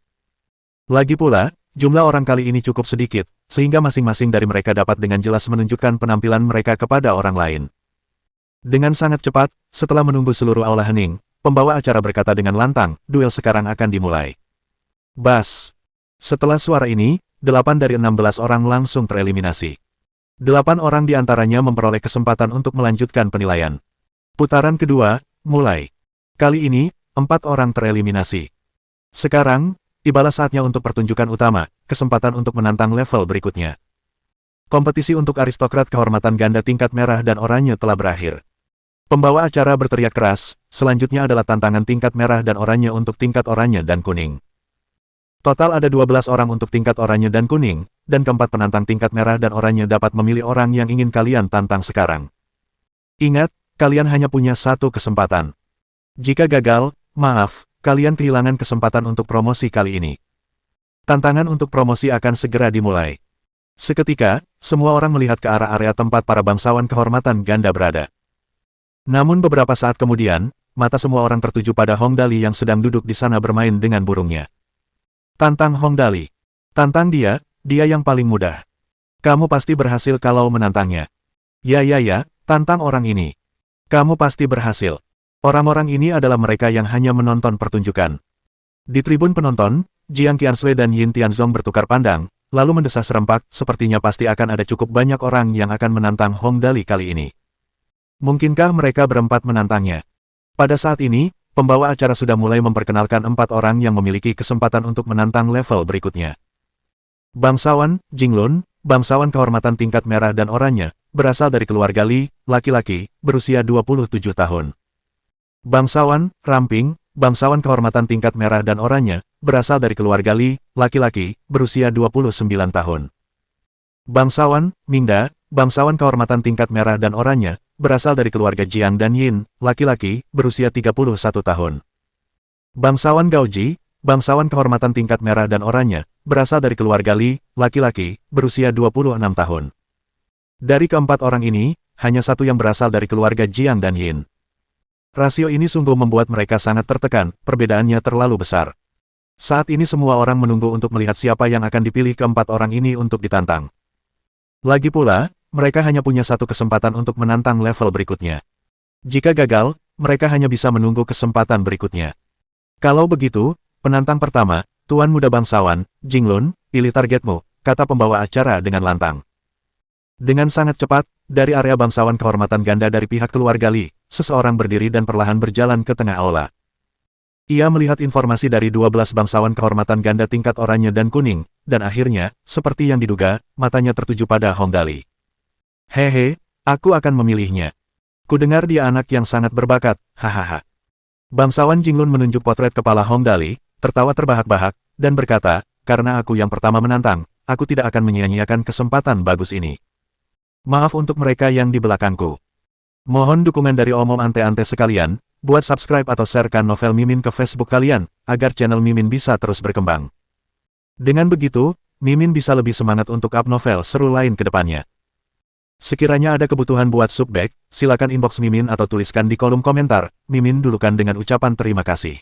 Lagi pula, jumlah orang kali ini cukup sedikit, sehingga masing-masing dari mereka dapat dengan jelas menunjukkan penampilan mereka kepada orang lain. Dengan sangat cepat, setelah menunggu seluruh aula hening, pembawa acara berkata dengan lantang, duel sekarang akan dimulai. Bas! Setelah suara ini, 8 dari 16 orang langsung tereliminasi. 8 orang di antaranya memperoleh kesempatan untuk melanjutkan penilaian. Putaran kedua, mulai. Kali ini, 4 orang tereliminasi. Sekarang, tibalah saatnya untuk pertunjukan utama, kesempatan untuk menantang level berikutnya. Kompetisi untuk aristokrat kehormatan ganda tingkat merah dan oranye telah berakhir. Pembawa acara berteriak keras, selanjutnya adalah tantangan tingkat merah dan oranye untuk tingkat oranye dan kuning. Total ada 12 orang untuk tingkat oranye dan kuning, dan keempat penantang tingkat merah dan oranye dapat memilih orang yang ingin kalian tantang sekarang. Ingat, kalian hanya punya satu kesempatan. Jika gagal, maaf, kalian kehilangan kesempatan untuk promosi kali ini. Tantangan untuk promosi akan segera dimulai. Seketika, semua orang melihat ke arah area tempat para bangsawan kehormatan ganda berada. Namun beberapa saat kemudian, mata semua orang tertuju pada Hong Dali yang sedang duduk di sana bermain dengan burungnya. Tantang Hong Dali. Tantang dia yang paling mudah. Kamu pasti berhasil kalau menantangnya. Ya, tantang orang ini. Kamu pasti berhasil. Orang-orang ini adalah mereka yang hanya menonton pertunjukan. Di tribun penonton, Jiang Qianshui dan Yin Tianzong bertukar pandang, lalu mendesah serempak, sepertinya pasti akan ada cukup banyak orang yang akan menantang Hong Dali kali ini. Mungkinkah mereka berempat menantangnya? Pada saat ini, pembawa acara sudah mulai memperkenalkan 4 orang yang memiliki kesempatan untuk menantang level berikutnya. Bangsawan, Jinglun, bangsawan kehormatan tingkat merah dan oranye, berasal dari keluarga Li, laki-laki, berusia 27 tahun. Bangsawan, Ramping, bangsawan kehormatan tingkat merah dan oranye, berasal dari keluarga Li, laki-laki, berusia 29 tahun. Bangsawan, Mingda, bangsawan kehormatan tingkat merah dan oranye, berasal dari keluarga Jiang dan Yin, laki-laki, berusia 31 tahun. Bangsawan Gaoji, bangsawan kehormatan tingkat merah dan oranye, berasal dari keluarga Li, laki-laki, berusia 26 tahun. Dari keempat orang ini, hanya satu yang berasal dari keluarga Jiang dan Yin. Rasio ini sungguh membuat mereka sangat tertekan, perbedaannya terlalu besar. Saat ini semua orang menunggu untuk melihat siapa yang akan dipilih keempat orang ini untuk ditantang. Lagi pula, mereka hanya punya satu kesempatan untuk menantang level berikutnya. Jika gagal, mereka hanya bisa menunggu kesempatan berikutnya. Kalau begitu, penantang pertama, Tuan Muda Bangsawan, Jinglun, pilih targetmu, kata pembawa acara dengan lantang. Dengan sangat cepat, dari area bangsawan kehormatan ganda dari pihak keluarga Li, seseorang berdiri dan perlahan berjalan ke tengah aula. Ia melihat informasi dari 12 bangsawan kehormatan ganda tingkat oranye dan kuning, dan akhirnya, seperti yang diduga, matanya tertuju pada Hong Dali. Hehe, aku akan memilihnya. Kudengar dia anak yang sangat berbakat, hahaha. Bangsawan Jinglun menunjuk potret kepala Hong Dali, tertawa terbahak-bahak, dan berkata, karena aku yang pertama menantang, aku tidak akan menyia-nyiakan kesempatan bagus ini. Maaf untuk mereka yang di belakangku. Mohon dukungan dari omom ante-ante sekalian, buat subscribe atau sharekan novel Mimin ke Facebook kalian, agar channel Mimin bisa terus berkembang. Dengan begitu, Mimin bisa lebih semangat untuk up novel seru lain ke depannya. Sekiranya ada kebutuhan buat subback, silakan inbox Mimin atau tuliskan di kolom komentar, Mimin dulukan dengan ucapan terima kasih.